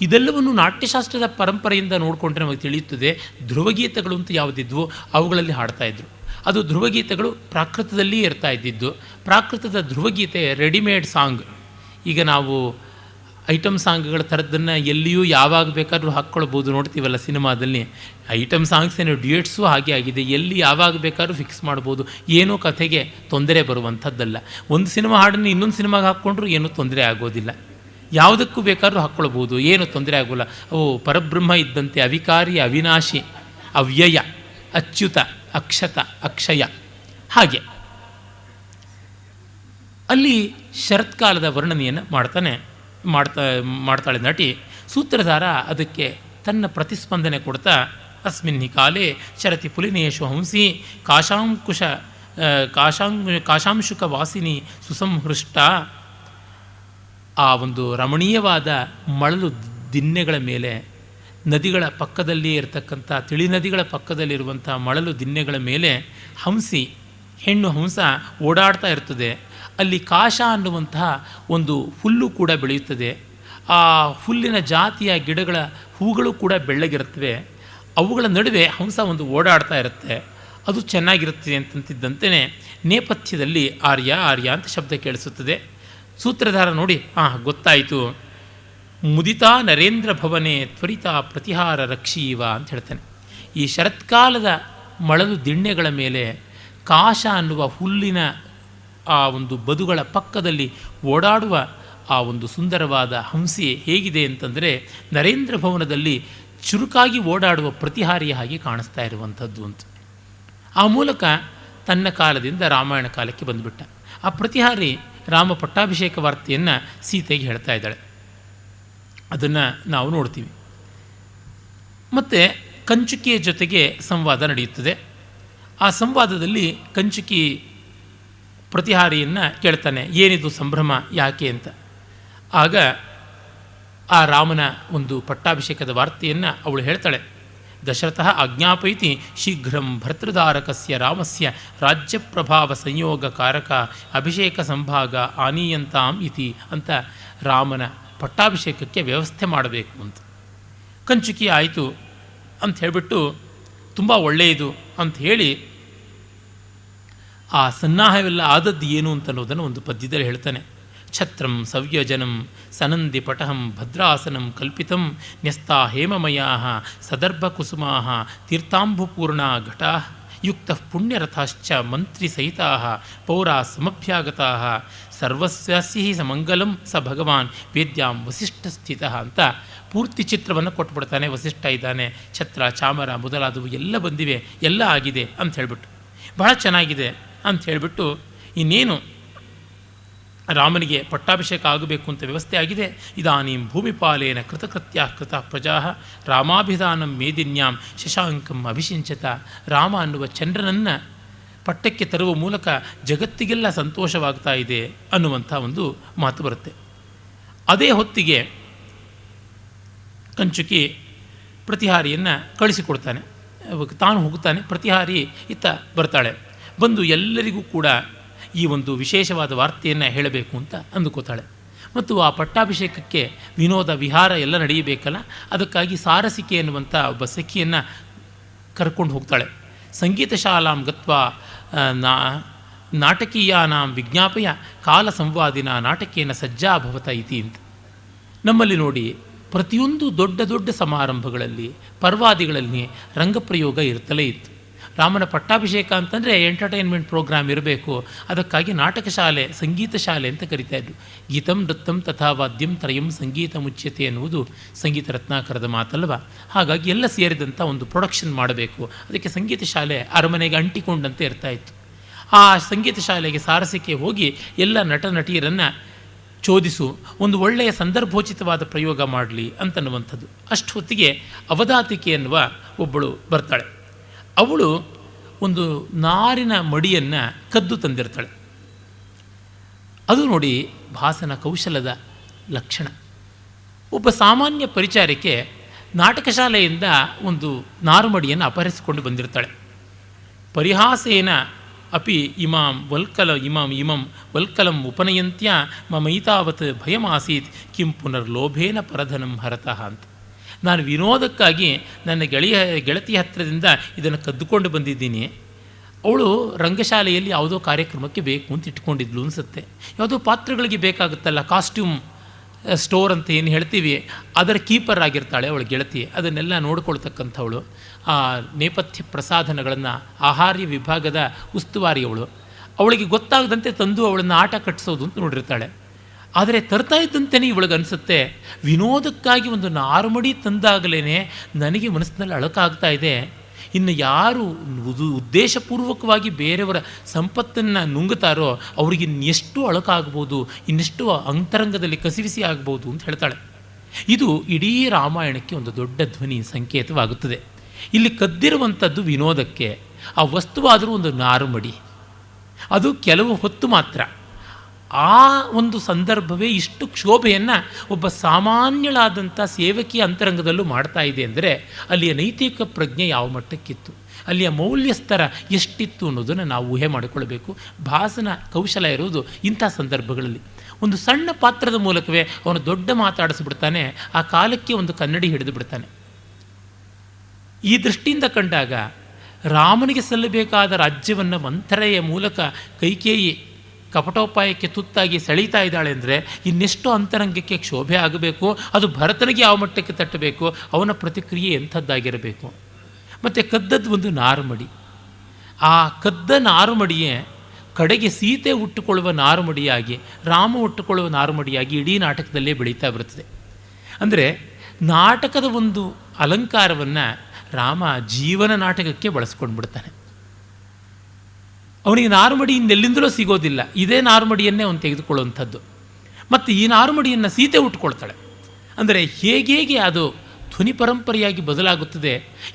ಇದೆಲ್ಲವನ್ನು ನಾಟ್ಯಶಾಸ್ತ್ರದ ಪರಂಪರೆಯಿಂದ ನೋಡಿಕೊಂಡ್ರೆ ನಮಗೆ ತಿಳಿಯುತ್ತದೆ. ಧ್ರುವಗೀತೆಗಳು ಅಂತ ಯಾವುದಿದ್ವು ಅವುಗಳಲ್ಲಿ ಹಾಡ್ತಾಯಿದ್ರು. ಅದು ಧ್ರುವಗೀತೆಗಳು ಪ್ರಾಕೃತದಲ್ಲಿ ಇರ್ತಾ ಇದ್ದಿದ್ದು. ಪ್ರಾಕೃತದ ಧ್ರುವಗೀತೆ ರೆಡಿಮೇಡ್ ಸಾಂಗ್. ಈಗ ನಾವು ಐಟಮ್ ಸಾಂಗ್ಗಳ ಥರದ್ದನ್ನು ಎಲ್ಲಿಯೂ ಯಾವಾಗ ಬೇಕಾದರೂ ಹಾಕ್ಕೊಳ್ಬೋದು, ನೋಡ್ತೀವಲ್ಲ ಸಿನಿಮಾದಲ್ಲಿ. ಐಟಮ್ ಸಾಂಗ್ಸ್ ಏನು ಡ್ಯೂಯೆಟ್ಸು ಹಾಗೆ ಆಗಿದೆ, ಎಲ್ಲಿ ಯಾವಾಗ ಬೇಕಾದ್ರೂ ಫಿಕ್ಸ್ ಮಾಡ್ಬೋದು, ಏನೂ ಕಥೆಗೆ ತೊಂದರೆ ಬರುವಂಥದ್ದಲ್ಲ. ಒಂದು ಸಿನಿಮಾ ಹಾಡನ್ನು ಇನ್ನೊಂದು ಸಿನಿಮಾಗೆ ಹಾಕ್ಕೊಂಡ್ರೂ ಏನೂ ತೊಂದರೆ ಆಗೋದಿಲ್ಲ, ಯಾವುದಕ್ಕೂ ಬೇಕಾದ್ರೂ ಹಾಕ್ಕೊಳ್ಬೋದು, ಏನೂ ತೊಂದರೆ ಆಗೋಲ್ಲ. ಅವು ಪರಬ್ರಹ್ಮ ಇದ್ದಂತೆ ಅವಿಕಾರಿ, ಅವಿನಾಶಿ, ಅವ್ಯಯ, ಅಚ್ಯುತ, ಅಕ್ಷತ, ಅಕ್ಷಯ. ಹಾಗೆ ಅಲ್ಲಿ ಶರತ್ಕಾಲದ ವರ್ಣನೆಯನ್ನು ಮಾಡ್ತಾಳೆ ನಟಿ. ಸೂತ್ರಧಾರ ಅದಕ್ಕೆ ತನ್ನ ಪ್ರತಿಸ್ಪಂದನೆ ಕೊಡ್ತಾ, ಅಸ್ಮಿನ್ ಹಿ ಕಾಲೇ ಶರತಿ ಪುಲಿನೇಶು ಹಂಸಿ ಕಾಶಾಂಶುಕ ವಾಸಿನಿ ಸುಸಂಹೃಷ್ಟ. ಆ ಒಂದು ರಮಣೀಯವಾದ ಮಳಲು ದಿನ್ನೆಗಳ ಮೇಲೆ, ನದಿಗಳ ಪಕ್ಕದಲ್ಲಿಯೇ ಇರತಕ್ಕಂಥ ತಿಳಿ ನದಿಗಳ ಪಕ್ಕದಲ್ಲಿರುವಂಥ ಮಳಲು ದಿನ್ನೆಗಳ ಮೇಲೆ ಹಂಸಿ, ಹೆಣ್ಣು ಹಂಸ ಓಡಾಡ್ತಾ ಇರ್ತದೆ. ಅಲ್ಲಿ ಕಾಶ ಅನ್ನುವಂತಹ ಒಂದು ಹುಲ್ಲು ಕೂಡ ಬೆಳೆಯುತ್ತದೆ. ಆ ಹುಲ್ಲಿನ ಜಾತಿಯ ಗಿಡಗಳ ಹೂಗಳು ಕೂಡ ಬೆಳ್ಳಗಿರುತ್ತವೆ. ಅವುಗಳ ನಡುವೆ ಹಂಸ ಒಂದು ಓಡಾಡ್ತಾ ಇರುತ್ತೆ. ಅದು ಚೆನ್ನಾಗಿರುತ್ತದೆ ಅಂತಂತಿದ್ದಂತೆಯೇ ನೇಪಥ್ಯದಲ್ಲಿ ಆರ್ಯ ಆರ್ಯ ಅಂತ ಶಬ್ದ ಕೇಳಿಸುತ್ತದೆ. ಸೂತ್ರಧಾರ ನೋಡಿ, ಗೊತ್ತಾಯಿತು, ಮುದಿತಾ ನರೇಂದ್ರ ಭವನೆ ತ್ವರಿತ ಪ್ರತಿಹಾರ ರಕ್ಷೀವ ಅಂತ ಹೇಳ್ತಾನೆ. ಈ ಶರತ್ಕಾಲದ ಮಳಲು ದಿಣ್ಣೆಗಳ ಮೇಲೆ ಕಾಶ ಅನ್ನುವ ಹುಲ್ಲಿನ ಆ ಒಂದು ಬದುಗಳ ಪಕ್ಕದಲ್ಲಿ ಓಡಾಡುವ ಆ ಒಂದು ಸುಂದರವಾದ ಹಂಸಿ ಹೇಗಿದೆ ಅಂತಂದರೆ ನರೇಂದ್ರ ಭವನದಲ್ಲಿ ಚುರುಕಾಗಿ ಓಡಾಡುವ ಪ್ರತಿಹಾರಿಯ ಹಾಗೆ ಕಾಣಿಸ್ತಾ ಇರುವಂಥದ್ದು ಅಂತ. ಆ ಮೂಲಕ ತನ್ನ ಕಾಲದಿಂದ ರಾಮಾಯಣ ಕಾಲಕ್ಕೆ ಬಂದುಬಿಟ್ಟ. ಆ ಪ್ರತಿಹಾರಿ ರಾಮ ಪಟ್ಟಾಭಿಷೇಕ ವಾರ್ತೆಯನ್ನು ಸೀತೆಗೆ ಹೇಳ್ತಾ ಇದ್ದಾಳೆ. ಅದನ್ನು ನಾವು ನೋಡ್ತೀವಿ. ಮತ್ತು ಕಂಚುಕಿಯ ಜೊತೆಗೆ ಸಂವಾದ ನಡೆಯುತ್ತದೆ. ಆ ಸಂವಾದದಲ್ಲಿ ಕಂಚುಕಿ ಪ್ರತಿಹಾರಿಯನ್ನು ಕೇಳ್ತಾನೆ, ಏನಿದು ಸಂಭ್ರಮ, ಯಾಕೆ ಅಂತ. ಆಗ ಆ ರಾಮನ ಒಂದು ಪಟ್ಟಾಭಿಷೇಕದ ವಾರ್ತೆಯನ್ನು ಅವಳು ಹೇಳ್ತಾಳೆ. ದಶರಥಃ ಆಜ್ಞಾಪಯತಿ ಶೀಘ್ರಂ ಭರ್ತೃಧಾರಕಸ್ಯ ರಾಮಸ್ಯ ರಾಜ್ಯಪ್ರಭಾವ ಸಂಯೋಗ ಕಾರಕ ಅಭಿಷೇಕ ಸಂಭಾಗ ಆನೀಯಂತಾಂ ಇತಿ ಅಂತ ರಾಮನ ಪಟ್ಟಾಭಿಷೇಕಕ್ಕೆ ವ್ಯವಸ್ಥೆ ಮಾಡಬೇಕು ಅಂತ. ಕಂಚುಕಿ ಆಯಿತು ಅಂತ ಹೇಳಿಬಿಟ್ಟು ತುಂಬ ಒಳ್ಳೆಯದು ಅಂತ ಹೇಳಿ ಆ ಸನ್ನಾಹವೆಲ್ಲ ಆದದ್ದು ಏನು ಅಂತನ್ನೋದನ್ನು ಒಂದು ಪದ್ಯದಲ್ಲಿ ಹೇಳ್ತಾನೆ. ಛತ್ರಂ ಸವ್ಯಜನಂ ಸನಂದಿ ಪಟಹಂ ಭದ್ರಾಸನಂ ಕಲ್ಪಿತಂ ನ್ಯಸ್ತಾ ಹೇಮಮಯಾ ಸದರ್ಭಕುಸುಮಾ ತೀರ್ಥಾಂಬುಪೂರ್ಣಾ ಘಟಾ ಯುಕ್ತ ಪುಣ್ಯರಥಾಶ್ಚ ಮಂತ್ರಿಸಹಿತಾ ಪೌರಾ ಸಮಭ್ಯಾಗತಾ ಸರ್ವಸ್ಯಾಸ್ಯ ಸಮಂಗಲಂ ಸ ಭಗವಾನ್ ವೇದ್ಯಾಂ ವಸಿಷ್ಠಸ್ಥಿತ ಅಂತ ಪೂರ್ತಿ ಚಿತ್ರವನ್ನು ಕೊಟ್ಬಿಡ್ತಾನೆ. ವಸಿಷ್ಠ ಇದ್ದಾನೆ, ಛತ್ರ ಚಾಮರ ಮೊದಲಾದವು ಎಲ್ಲ ಬಂದಿವೆ, ಎಲ್ಲ ಆಗಿದೆ ಅಂತ ಹೇಳಿಬಿಟ್ಟು, ಬಹಳ ಚೆನ್ನಾಗಿದೆ ಅಂತ ಹೇಳಿಬಿಟ್ಟು, ಇನ್ನೇನು ರಾಮನಿಗೆ ಪಟ್ಟಾಭಿಷೇಕ ಆಗಬೇಕು ಅಂತ ವ್ಯವಸ್ಥೆ ಆಗಿದೆ. ಇದಾನೀಂ ಭೂಮಿಪಾಲೇನ ಕೃತಕೃತ್ಯ ಕೃತ ಪ್ರಜಾ ರಾಮಾಭಿಧಾನಂ ಮೇದಿನ್ಯಾಂ ಶಶಾಂಕಂ ಅಭಿಷಿಂಚತ. ರಾಮ ಅನ್ನುವ ಚಂದ್ರನನ್ನು ಪಟ್ಟಕ್ಕೆ ತರುವ ಮೂಲಕ ಜಗತ್ತಿಗೆಲ್ಲ ಸಂತೋಷವಾಗ್ತಾ ಇದೆ ಅನ್ನುವಂಥ ಒಂದು ಮಾತು ಬರುತ್ತೆ. ಅದೇ ಹೊತ್ತಿಗೆ ಕಂಚುಕಿ ಪ್ರತಿಹಾರಿಯನ್ನು ಕಳಿಸಿಕೊಡ್ತಾನೆ. ತಾನು ಹೋಗುತ್ತಾನೆ, ಪ್ರತಿಹಾರಿ ಇತ್ತ ಬರ್ತಾಳೆ. ಬಂದು ಎಲ್ಲರಿಗೂ ಕೂಡ ಈ ಒಂದು ವಿಶೇಷವಾದ ವಾರ್ತೆಯನ್ನು ಹೇಳಬೇಕು ಅಂತ ಅಂದುಕೋತಾಳೆ. ಮತ್ತು ಆ ಪಟ್ಟಾಭಿಷೇಕಕ್ಕೆ ವಿನೋದ ವಿಹಾರ ಎಲ್ಲ ನಡೆಯಬೇಕಲ್ಲ, ಅದಕ್ಕಾಗಿ ಸಾರಸಿಕೆ ಎನ್ನುವಂಥ ಒಬ್ಬ ಸಖಿಯನ್ನು ಕರ್ಕೊಂಡು ಹೋಗ್ತಾಳೆ. ಸಂಗೀತ ಶಾಲಾಂ ಗತ್ವಾ ನಾಟಕೀಯಾನಾಂ ವಿಜ್ಞಾಪಯ ಕಾಲ ಸಂವಾದಿನ ನಾಟಕೇನ ಸಜ್ಜಾ ಭವತ ಇತಿ ಅಂತ. ನಮ್ಮಲ್ಲಿ ನೋಡಿ, ಪ್ರತಿಯೊಂದು ದೊಡ್ಡ ದೊಡ್ಡ ಸಮಾರಂಭಗಳಲ್ಲಿ ಪರ್ವಾದಿಗಳಲ್ಲಿ ರಂಗಪ್ರಯೋಗ ಇರ್ತಲೇ ಇತ್ತು. ರಾಮನ ಪಟ್ಟಾಭಿಷೇಕ ಅಂತಂದರೆ ಎಂಟರ್ಟೈನ್ಮೆಂಟ್ ಪ್ರೋಗ್ರಾಮ್ ಇರಬೇಕು. ಅದಕ್ಕಾಗಿ ನಾಟಕ ಶಾಲೆ, ಸಂಗೀತ ಶಾಲೆ ಅಂತ ಕರಿತಾಯಿದ್ರು. ಗೀತಂ ನೃತ್ಯಂ ತಥಾ ವಾದ್ಯಂ ತ್ರಯಂ ಸಂಗೀತ ಮುಚ್ಯತೆ ಎನ್ನುವುದು ಸಂಗೀತ ರತ್ನಾಕರದ ಮಾತಲ್ವ. ಹಾಗಾಗಿ ಎಲ್ಲ ಸೇರಿದಂಥ ಒಂದು ಪ್ರೊಡಕ್ಷನ್ ಮಾಡಬೇಕು. ಅದಕ್ಕೆ ಸಂಗೀತ ಶಾಲೆ ಅರಮನೆಗೆ ಅಂಟಿಕೊಂಡಂತೆ ಇರ್ತಾಯಿತ್ತು. ಆ ಸಂಗೀತ ಶಾಲೆಗೆ ಸಾರಸಿಕೆ ಹೋಗಿ ಎಲ್ಲ ನಟ ನಟಿಯರನ್ನು ಚೋದಿಸು, ಒಂದು ಒಳ್ಳೆಯ ಸಂದರ್ಭೋಚಿತವಾದ ಪ್ರಯೋಗ ಮಾಡಲಿ ಅಂತನ್ನುವಂಥದ್ದು. ಅಷ್ಟು ಹೊತ್ತಿಗೆ ಅವಧಾತಿಕೆ ಎನ್ನುವ ಒಬ್ಬಳು ಬರ್ತಾಳೆ. ಅವಳು ಒಂದು ನಾರಿನ ಮಡಿಯನ್ನು ಕದ್ದು ತಂದಿರ್ತಾಳೆ. ಅದು ನೋಡಿ ಭಾಸನ ಕೌಶಲದ ಲಕ್ಷಣ. ಒಬ್ಬ ಸಾಮಾನ್ಯ ಪರಿಚಾರಿಕೆ ನಾಟಕ ಶಾಲೆಯಿಂದ ಒಂದು ನಾರುಮಡಿಯನ್ನು ಅಪಹರಿಸಿಕೊಂಡು ಬಂದಿರ್ತಾಳೆ. ಪರಿಹಾಸೇನ ಅಪಿ ಇಮಾಂ ವಲ್ಕಲಂ ಉಪನಯಂತ್ಯ ಮಮೈತಾವತ್ ಭಯಮಾಸೀತ್ ಕಿಂ ಪುನರ್ಲೋಭೇನ ಪರಧನಂ ಹರತಃ ಅಂತ. ನಾನು ವಿನೋದಕ್ಕಾಗಿ ನನ್ನ ಗೆಳತಿ ಹತ್ತಿರದಿಂದ ಇದನ್ನು ಕದ್ದುಕೊಂಡು ಬಂದಿದ್ದೀನಿ. ಅವಳು ರಂಗಶಾಲೆಯಲ್ಲಿ ಯಾವುದೋ ಕಾರ್ಯಕ್ರಮಕ್ಕೆ ಬೇಕು ಅಂತ ಇಟ್ಕೊಂಡಿದ್ಲು ಅನಿಸುತ್ತೆ. ಯಾವುದೋ ಪಾತ್ರಗಳಿಗೆ ಬೇಕಾಗುತ್ತಲ್ಲ, ಕಾಸ್ಟ್ಯೂಮ್ ಸ್ಟೋರ್ ಅಂತ ಏನು ಹೇಳ್ತೀವಿ, ಅದರ ಕೀಪರ್ ಆಗಿರ್ತಾಳೆ ಅವಳ ಗೆಳತಿ. ಅದನ್ನೆಲ್ಲ ನೋಡ್ಕೊಳ್ತಕ್ಕಂಥವಳು. ಆ ನೇಪಥ್ಯ ಪ್ರಸಾಧನಗಳನ್ನು ಆಹಾರ್ಯ ವಿಭಾಗದ ಉಸ್ತುವಾರಿಯವಳು. ಅವಳಿಗೆ ಗೊತ್ತಾಗದಂತೆ ತಂದು ಅವಳನ್ನು ಆಟ ಕಟ್ಟಿಸೋದು ಅಂತ ನೋಡಿರ್ತಾಳೆ. ಆದರೆ ತರ್ತಾ ಇದ್ದಂತೆಯೇ ಇವಳಿಗನ್ಸುತ್ತೆ, ವಿನೋದಕ್ಕಾಗಿ ಒಂದು ನಾರುಮಡಿ ತಂದಾಗಲೇ ನನಗೆ ಮನಸ್ಸಿನಲ್ಲಿ ಅಳಕಾಗ್ತಾ ಇದೆ. ಇನ್ನು ಯಾರು ಉದ್ದೇಶಪೂರ್ವಕವಾಗಿ ಬೇರೆಯವರ ಸಂಪತ್ತನ್ನು ನುಂಗುತ್ತಾರೋ ಅವ್ರಿಗೆ ಇನ್ನೆಷ್ಟು ಅಳಕಾಗ್ಬೋದು, ಇನ್ನೆಷ್ಟು ಅಂತರಂಗದಲ್ಲಿ ಕಸಿವಿಸಿ ಆಗ್ಬೋದು ಅಂತ ಹೇಳ್ತಾಳೆ. ಇದು ಇಡೀ ರಾಮಾಯಣಕ್ಕೆ ಒಂದು ದೊಡ್ಡ ಧ್ವನಿ ಸಂಕೇತವಾಗುತ್ತದೆ. ಇಲ್ಲಿ ಕದ್ದಿರುವಂಥದ್ದು ವಿನೋದಕ್ಕೆ, ಆ ವಸ್ತುವಾದರೂ ಒಂದು ನಾರುಮಡಿ, ಅದು ಕೆಲವು ಹೊತ್ತು ಮಾತ್ರ. ಆ ಒಂದು ಸಂದರ್ಭವೇ ಇಷ್ಟು ಕ್ಷೋಭೆಯನ್ನು ಒಬ್ಬ ಸಾಮಾನ್ಯಳಾದಂಥ ಸೇವಕಿಯ ಅಂತರಂಗದಲ್ಲೂ ಮಾಡ್ತಾ ಇದೆ ಅಂದರೆ ಅಲ್ಲಿಯ ನೈತಿಕ ಪ್ರಜ್ಞೆ ಯಾವ ಮಟ್ಟಕ್ಕಿತ್ತು, ಅಲ್ಲಿಯ ಮೌಲ್ಯಸ್ತರ ಎಷ್ಟಿತ್ತು ಅನ್ನೋದನ್ನು ನಾವು ಊಹೆ ಮಾಡಿಕೊಳ್ಬೇಕು. ಭಾಸನ ಕೌಶಲ ಇರುವುದು ಇಂಥ ಸಂದರ್ಭಗಳಲ್ಲಿ. ಒಂದು ಸಣ್ಣ ಪಾತ್ರದ ಮೂಲಕವೇ ಅವನು ದೊಡ್ಡ ಮಾತಾಡಿಸ್ಬಿಡ್ತಾನೆ, ಆ ಕಾಲಕ್ಕೆ ಒಂದು ಕನ್ನಡಿ ಹಿಡಿದು ಬಿಡ್ತಾನೆ. ಈ ದೃಷ್ಟಿಯಿಂದ ಕಂಡಾಗ ರಾಮನಿಗೆ ಸಲ್ಲಬೇಕಾದ ರಾಜ್ಯವನ್ನು ಮಂಥರೆಯ ಮೂಲಕ ಕೈಕೇಯಿ ಕಪಟೋಪಾಯಕ್ಕೆ ತುತ್ತಾಗಿ ಸೆಳೀತಾ ಇದ್ದಾಳೆ ಅಂದರೆ ಇನ್ನೆಷ್ಟು ಅಂತರಂಗಕ್ಕೆ ಕ್ಷೋಭೆ ಆಗಬೇಕು, ಅದು ಭರತನಿಗೆ ಯಾವ ಮಟ್ಟಕ್ಕೆ ತಟ್ಟಬೇಕು, ಅವನ ಪ್ರತಿಕ್ರಿಯೆ ಎಂಥದ್ದಾಗಿರಬೇಕು. ಮತ್ತು ಕದ್ದದ್ದು ಒಂದು ನಾರುಮಡಿ. ಆ ಕದ್ದ ನಾರುಮಡಿಯೇ ಕಡೆಗೆ ಸೀತೆ ಹುಟ್ಟುಕೊಳ್ಳುವ ನಾರುಮಡಿಯಾಗಿ, ರಾಮ ಹುಟ್ಟುಕೊಳ್ಳುವ ನಾರುಮಡಿಯಾಗಿ ಇಡೀ ನಾಟಕದಲ್ಲೇ ಬೆಳೀತಾ ಬರುತ್ತದೆ. ಅಂದರೆ ನಾಟಕದ ಒಂದು ಅಲಂಕಾರವನ್ನು ರಾಮ ಜೀವನ ನಾಟಕಕ್ಕೆ ಬಳಸ್ಕೊಂಡು ಬಿಡ್ತಾನೆ. ಅವನಿಗೆ ನಾರುಮಡಿ ಇನ್ನೆಲ್ಲಿಂದಲೂ ಸಿಗೋದಿಲ್ಲ, ಇದೇ ನಾರುಮಡಿಯನ್ನೇ ಅವನು ತೆಗೆದುಕೊಳ್ಳುವಂಥದ್ದು. ಮತ್ತು ಈ ನಾರುಮಡಿಯನ್ನು ಸೀತೆ ಉಟ್ಕೊಳ್ತಾಳೆ. ಅಂದರೆ ಹೇಗೆ ಅದು ಧ್ವನಿ ಪರಂಪರೆಯಾಗಿ ಬದಲಾಗುತ್ತದೆ,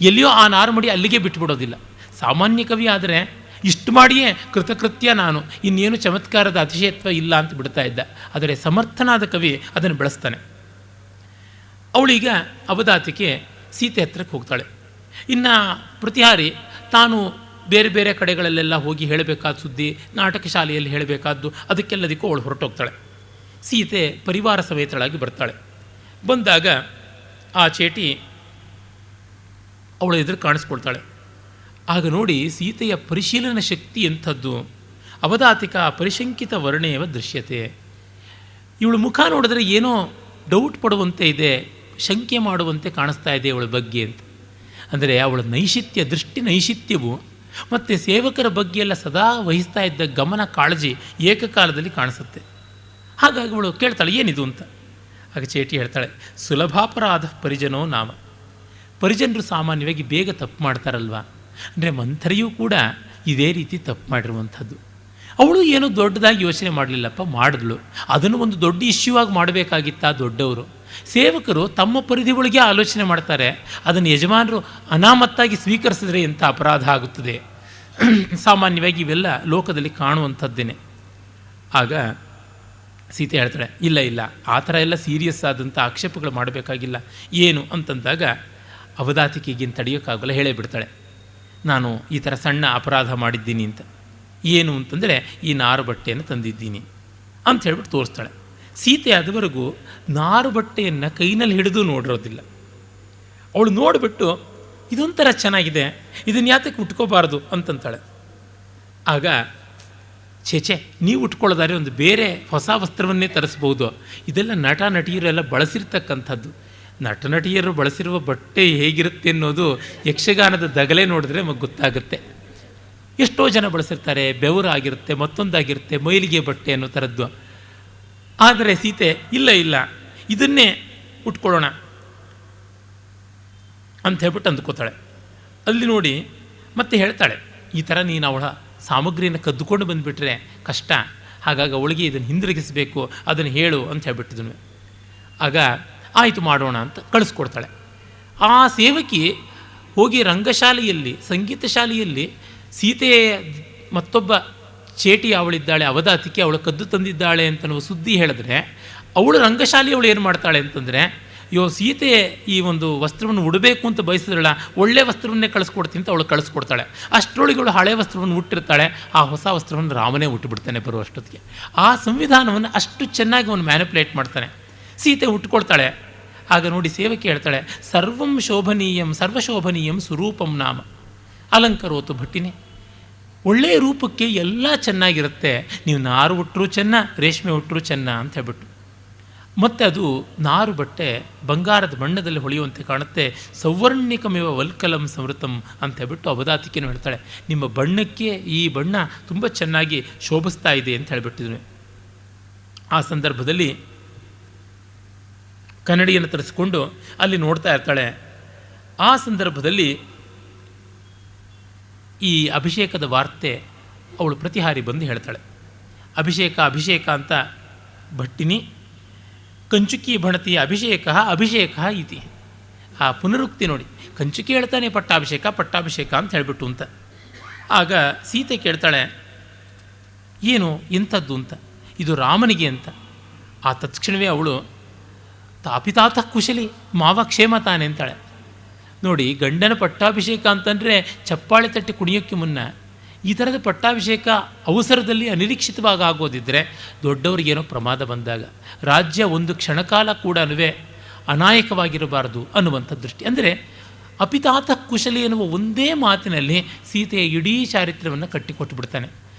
ಎಲ್ಲಿಯೋ ಆ ನಾರುಮಡಿ ಅಲ್ಲಿಗೆ ಬಿಟ್ಟುಬಿಡೋದಿಲ್ಲ. ಸಾಮಾನ್ಯ ಕವಿ ಆದರೆ ಇಷ್ಟು ಮಾಡಿಯೇ ಕೃತಕೃತ್ಯ ನಾನು, ಇನ್ನೇನು ಚಮತ್ಕಾರದ ಅತಿಶಯತ್ವ ಇಲ್ಲ ಅಂತ ಬಿಡ್ತಾ ಇದ್ದ. ಆದರೆ ಸಮರ್ಥನಾದ ಕವಿ ಅದನ್ನು ಬೆಳೆಸ್ತಾನೆ. ಅವಳೀಗ ಅವಧಾತಿಕೆ ಸೀತೆ ಹತ್ರಕ್ಕೆ ಹೋಗ್ತಾಳೆ. ಇನ್ನು ಪ್ರತಿಹಾರಿ ತಾನು ಬೇರೆ ಬೇರೆ ಕಡೆಗಳಲ್ಲೆಲ್ಲ ಹೋಗಿ ಹೇಳಬೇಕಾದ ಸುದ್ದಿ, ನಾಟಕ ಶಾಲೆಯಲ್ಲಿ ಹೇಳಬೇಕಾದ್ದು, ಅದಕ್ಕೆಲ್ಲದಕ್ಕೂ ಅವಳು ಹೊರಟೋಗ್ತಾಳೆ. ಸೀತೆ ಪರಿವಾರ ಸಮೇತಳಾಗಿ ಬರ್ತಾಳೆ. ಬಂದಾಗ ಆ ಚೇಟಿ ಅವಳ ಎದುರು ಕಾಣಿಸ್ಕೊಳ್ತಾಳೆ. ಆಗ ನೋಡಿ ಸೀತೆಯ ಪರಿಶೀಲನಾ ಶಕ್ತಿ ಎಂಥದ್ದು. ಅವಧಾತಿಕ ಪರಿಶಂಕಿತ ವರ್ಣೇವ ದೃಶ್ಯತೆ. ಇವಳು ಮುಖ ನೋಡಿದ್ರೆ ಏನೋ ಡೌಟ್ ಪಡುವಂತೆ ಇದೆ, ಶಂಕೆ ಮಾಡುವಂತೆ ಕಾಣಿಸ್ತಾ ಇದೆ ಅವಳ ಬಗ್ಗೆ ಅಂತ. ಅಂದರೆ ಅವಳ ನೈಶಿತ್ಯ, ದೃಷ್ಟಿ ನೈಶಿತ್ಯವು ಮತ್ತು ಸೇವಕರ ಬಗ್ಗೆ ಎಲ್ಲ ಸದಾ ವಹಿಸ್ತಾ ಇದ್ದ ಗಮನ, ಕಾಳಜಿ ಏಕಕಾಲದಲ್ಲಿ ಕಾಣಿಸುತ್ತೆ. ಹಾಗಾಗಿ ಅವಳು ಕೇಳ್ತಾಳೆ, ಏನಿದು ಅಂತ. ಆಗ ಚೇಟಿ ಹೇಳ್ತಾಳೆ, ಸುಲಭಾಪರಾಧ ಪರಿಜನೋ ನಾಮ. ಪರಿಜನರು ಸಾಮಾನ್ಯವಾಗಿ ಬೇಗ ತಪ್ಪು ಮಾಡ್ತಾರಲ್ವ. ಅಂದರೆ ಮಂಥರೆಯೂ ಕೂಡ ಇದೇ ರೀತಿ ತಪ್ಪು ಮಾಡಿರುವಂಥದ್ದು. ಅವಳು ಏನೂ ದೊಡ್ಡದಾಗಿ ಯೋಚನೆ ಮಾಡಲಿಲ್ಲಪ್ಪ, ಮಾಡಿದ್ಳು. ಅದನ್ನು ಒಂದು ದೊಡ್ಡ ಇಶ್ಯೂ ಆಗಿ ಮಾಡಬೇಕಾಗಿತ್ತ ದೊಡ್ಡವರು. ಸೇವಕರು ತಮ್ಮ ಪರಿಧಿ ಒಳಗೆ ಆಲೋಚನೆ ಮಾಡ್ತಾರೆ, ಅದನ್ನು ಯಜಮಾನರು ಅನಾಮತ್ತಾಗಿ ಸ್ವೀಕರಿಸಿದ್ರೆ ಎಂಥ ಅಪರಾಧ ಆಗುತ್ತದೆ. ಸಾಮಾನ್ಯವಾಗಿ ಇವೆಲ್ಲ ಲೋಕದಲ್ಲಿ ಕಾಣುವಂಥದ್ದೇನೆ. ಆಗ ಸೀತೆ ಹೇಳ್ತಾಳೆ, ಇಲ್ಲ ಆ ಥರ ಎಲ್ಲ ಸೀರಿಯಸ್ ಆದಂಥ ಆಕ್ಷೇಪಗಳು ಮಾಡಬೇಕಾಗಿಲ್ಲ. ಏನು ಅಂತಂದಾಗ ಅವಧಾತಿಕೆಗಿಂತ ತಡೆಯೋಕ್ಕಾಗಲ್ಲ, ಹೇಳೇ ಬಿಡ್ತಾಳೆ, ನಾನು ಈ ಥರ ಸಣ್ಣ ಅಪರಾಧ ಮಾಡಿದ್ದೀನಿ ಅಂತ. ಏನು ಅಂತಂದರೆ ಈ ನಾರು ಬಟ್ಟೆಯನ್ನು ತಂದಿದ್ದೀನಿ ಅಂತ ಹೇಳ್ಬಿಟ್ಟು ತೋರಿಸ್ತಾಳೆ. ಸೀತೆ ಅದುವರೆಗೂ ನಾರು ಬಟ್ಟೆಯನ್ನು ಕೈನಲ್ಲಿ ಹಿಡಿದು ನೋಡಿರೋದಿಲ್ಲ. ಅವಳು ನೋಡಿಬಿಟ್ಟು ಇದೊಂಥರ ಚೆನ್ನಾಗಿದೆ, ಇದನ್ನು ಯಾತಕ್ಕೆ ಉಟ್ಕೋಬಾರ್ದು ಅಂತಂತಾಳೆ. ಆಗ ಛೇಚೆ, ನೀವು ಉಟ್ಕೊಳ್ಳೋದಾದ್ರೆ ಒಂದು ಬೇರೆ ಹೊಸ ವಸ್ತ್ರವನ್ನೇ ತರಿಸ್ಬೋದು, ಇದೆಲ್ಲ ನಟ ನಟಿಯರೆಲ್ಲ ಬಳಸಿರ್ತಕ್ಕಂಥದ್ದು. ನಟ ನಟಿಯರು ಬಳಸಿರುವ ಬಟ್ಟೆ ಹೇಗಿರುತ್ತೆ ಅನ್ನೋದು ಯಕ್ಷಗಾನದ ದಗಲೇ ನೋಡಿದ್ರೆ ನಮಗೆ ಗೊತ್ತಾಗುತ್ತೆ. ಎಷ್ಟೋ ಜನ ಬಳಸಿರ್ತಾರೆ, ಬೆವರಾಗಿರುತ್ತೆ, ಮತ್ತೊಂದಾಗಿರುತ್ತೆ, ಮೈಲಿಗೆ ಬಟ್ಟೆ ಅನ್ನೋ ಥರದ್ದು. ಆದರೆ ಸೀತೆ ಇಲ್ಲ ಇದನ್ನೇ ಉಟ್ಕೊಳ್ಳೋಣ ಅಂತ ಹೇಳ್ಬಿಟ್ಟು ಅಂದ್ಕೋತಾಳೆ. ಅಲ್ಲಿ ನೋಡಿ ಮತ್ತೆ ಹೇಳ್ತಾಳೆ, ಈ ಥರ ನೀನು ಅವಳ ಸಾಮಗ್ರಿಯನ್ನು ಕದ್ದುಕೊಂಡು ಬಂದುಬಿಟ್ರೆ ಕಷ್ಟ, ಹಾಗಾಗಿ ಅವಳಿಗೆ ಇದನ್ನು ಹಿಂದಿರುಗಿಸಬೇಕು, ಅದನ್ನು ಹೇಳು ಅಂತ ಹೇಳ್ಬಿಟ್ಟಿದ್ನು. ಆಗ ಆಯಿತು ಮಾಡೋಣ ಅಂತ ಕಳಿಸ್ಕೊಡ್ತಾಳೆ. ಆ ಸೇವಕಿ ಹೋಗಿ ರಂಗಶಾಲೆಯಲ್ಲಿ, ಸಂಗೀತ ಶಾಲೆಯಲ್ಲಿ ಸೀತೆಯ ಮತ್ತೊಬ್ಬ ಚೇಟಿ ಅವಳಿದ್ದಾಳೆ, ಅವಧಾತಿಕೆ, ಅವಳು ಕದ್ದು ತಂದಿದ್ದಾಳೆ ಅಂತನ್ನುವ ಸುದ್ದಿ ಹೇಳಿದ್ರೆ, ಅವಳು ರಂಗಶಾಲೆಯವಳು ಏನು ಮಾಡ್ತಾಳೆ ಅಂತಂದರೆ, ಸೀತೆ ಈ ಒಂದು ವಸ್ತ್ರವನ್ನು ಉಡಬೇಕು ಅಂತ ಬಯಸಿದ್ರಲ್ಲ, ಒಳ್ಳೆಯ ವಸ್ತ್ರವನ್ನೇ ಕಳಿಸ್ಕೊಡ್ತೀನಿ ಅಂತ ಅವಳು ಕಳಿಸ್ಕೊಡ್ತಾಳೆ. ಅಷ್ಟರೊಳಗೆ ಅವಳು ಹಳೆ ವಸ್ತ್ರವನ್ನು ಉಟ್ಟಿರ್ತಾಳೆ, ಆ ಹೊಸ ವಸ್ತ್ರವನ್ನು ರಾಮನೇ ಉಟ್ಟುಬಿಡ್ತಾನೆ ಬರುವಷ್ಟೊತ್ತಿಗೆ. ಆ ಸಂವಿಧಾನವನ್ನು ಅಷ್ಟು ಚೆನ್ನಾಗಿ ಅವನು ಮ್ಯಾನಿಪುಲೇಟ್ ಮಾಡ್ತಾನೆ. ಸೀತೆ ಉಟ್ಕೊಳ್ತಾಳೆ. ಆಗ ನೋಡಿ ಸೇವಕಿ ಹೇಳ್ತಾಳೆ, ಸರ್ವಂ ಶೋಭನೀಯಂ ಸರ್ವಶೋಭನೀಯಂ ಸ್ವರೂಪಂ ನಾಮ ಅಲಂಕರೋತು ಭಟ್ಟಿನೇ. ಒಳ್ಳೆಯ ರೂಪಕ್ಕೆ ಎಲ್ಲ ಚೆನ್ನಾಗಿರುತ್ತೆ, ನೀವು ನಾರು ಉಟ್ಟರೂ ಚೆನ್ನ, ರೇಷ್ಮೆ ಉಟ್ಟರೂ ಚೆನ್ನ ಅಂತ ಹೇಳ್ಬಿಟ್ಟು. ಮತ್ತು ಅದು ನಾರು ಬಟ್ಟೆ ಬಂಗಾರದ ಬಣ್ಣದಲ್ಲಿ ಹೊಳೆಯುವಂತೆ ಕಾಣುತ್ತೆ. ಸೌವರ್ಣಿಕಮಿವ ವಲ್ಕಲಂ ಸಮೃತಂ ಅಂತ ಹೇಳ್ಬಿಟ್ಟು ಅವಧಾತಿಕೆನೂ ಹೇಳ್ತಾಳೆ, ನಿಮ್ಮ ಬಣ್ಣಕ್ಕೆ ಈ ಬಣ್ಣ ತುಂಬ ಚೆನ್ನಾಗಿ ಶೋಭಿಸ್ತಾ ಇದೆ ಅಂತ ಹೇಳಿಬಿಟ್ಟಿದ್ವಿ. ಆ ಸಂದರ್ಭದಲ್ಲಿ ಕನ್ನಡಿಯನ್ನು ತರಿಸ್ಕೊಂಡು ಅಲ್ಲಿ ನೋಡ್ತಾ ಇರ್ತಾಳೆ. ಆ ಸಂದರ್ಭದಲ್ಲಿ ಈ ಅಭಿಷೇಕದ ವಾರ್ತೆ ಅವಳು ಪ್ರತಿಹಾರಿ ಬಂದು ಹೇಳ್ತಾಳೆ. ಅಭಿಷೇಕ ಅಂತ ಭಟ್ಟಿನಿ ಕಂಚುಕಿ ಭಣತಿಯ ಅಭಿಷೇಕ ಇತಿ. ಆ ಪುನರುಕ್ತಿ ನೋಡಿ, ಕಂಚುಕಿ ಹೇಳ್ತಾನೆ ಪಟ್ಟಾಭಿಷೇಕ ಅಂತ ಹೇಳಿಬಿಟ್ಟು ಅಂತ. ಆಗ ಸೀತೆ ಕೇಳ್ತಾಳೆ, ಏನು ಎಂಥದ್ದು ಅಂತ, ಇದು ರಾಮನಿಗೆ ಅಂತ. ಆ ತತ್ಕ್ಷಣವೇ ಅವಳು ತಾಪಿತಾತ ಕುಶಲಿ ಮಾವ ಕ್ಷೇಮ ತಾನೆ ಅಂತಾಳೆ. ನೋಡಿ, ಗಂಡನ ಪಟ್ಟಾಭಿಷೇಕ ಅಂತಂದರೆ ಚಪ್ಪಾಳೆ ತಟ್ಟಿ ಕುಣಿಯೋಕ್ಕೆ ಮುನ್ನ ಈ ಥರದ ಪಟ್ಟಾಭಿಷೇಕ ಅವಸರದಲ್ಲಿ ಅನಿರೀಕ್ಷಿತವಾಗಿ ಆಗೋದಿದ್ದರೆ ದೊಡ್ಡವರಿಗೇನೋ ಪ್ರಮಾದ ಬಂದಾಗ ರಾಜ್ಯ ಒಂದು ಕ್ಷಣಕಾಲ ಕೂಡ ಅನಾಯಕವಾಗಿರಬಾರದು ಅನ್ನುವಂಥ ದೃಷ್ಟಿ. ಅಂದರೆ ಅಪಿತಾತ ಕುಶಲಿ ಎನ್ನುವ ಒಂದೇ ಮಾತಿನಲ್ಲಿ ಸೀತೆಯ ಇಡೀ ಚಾರಿತ್ರ್ಯವನ್ನು ಕಟ್ಟಿಕೊಟ್ಟು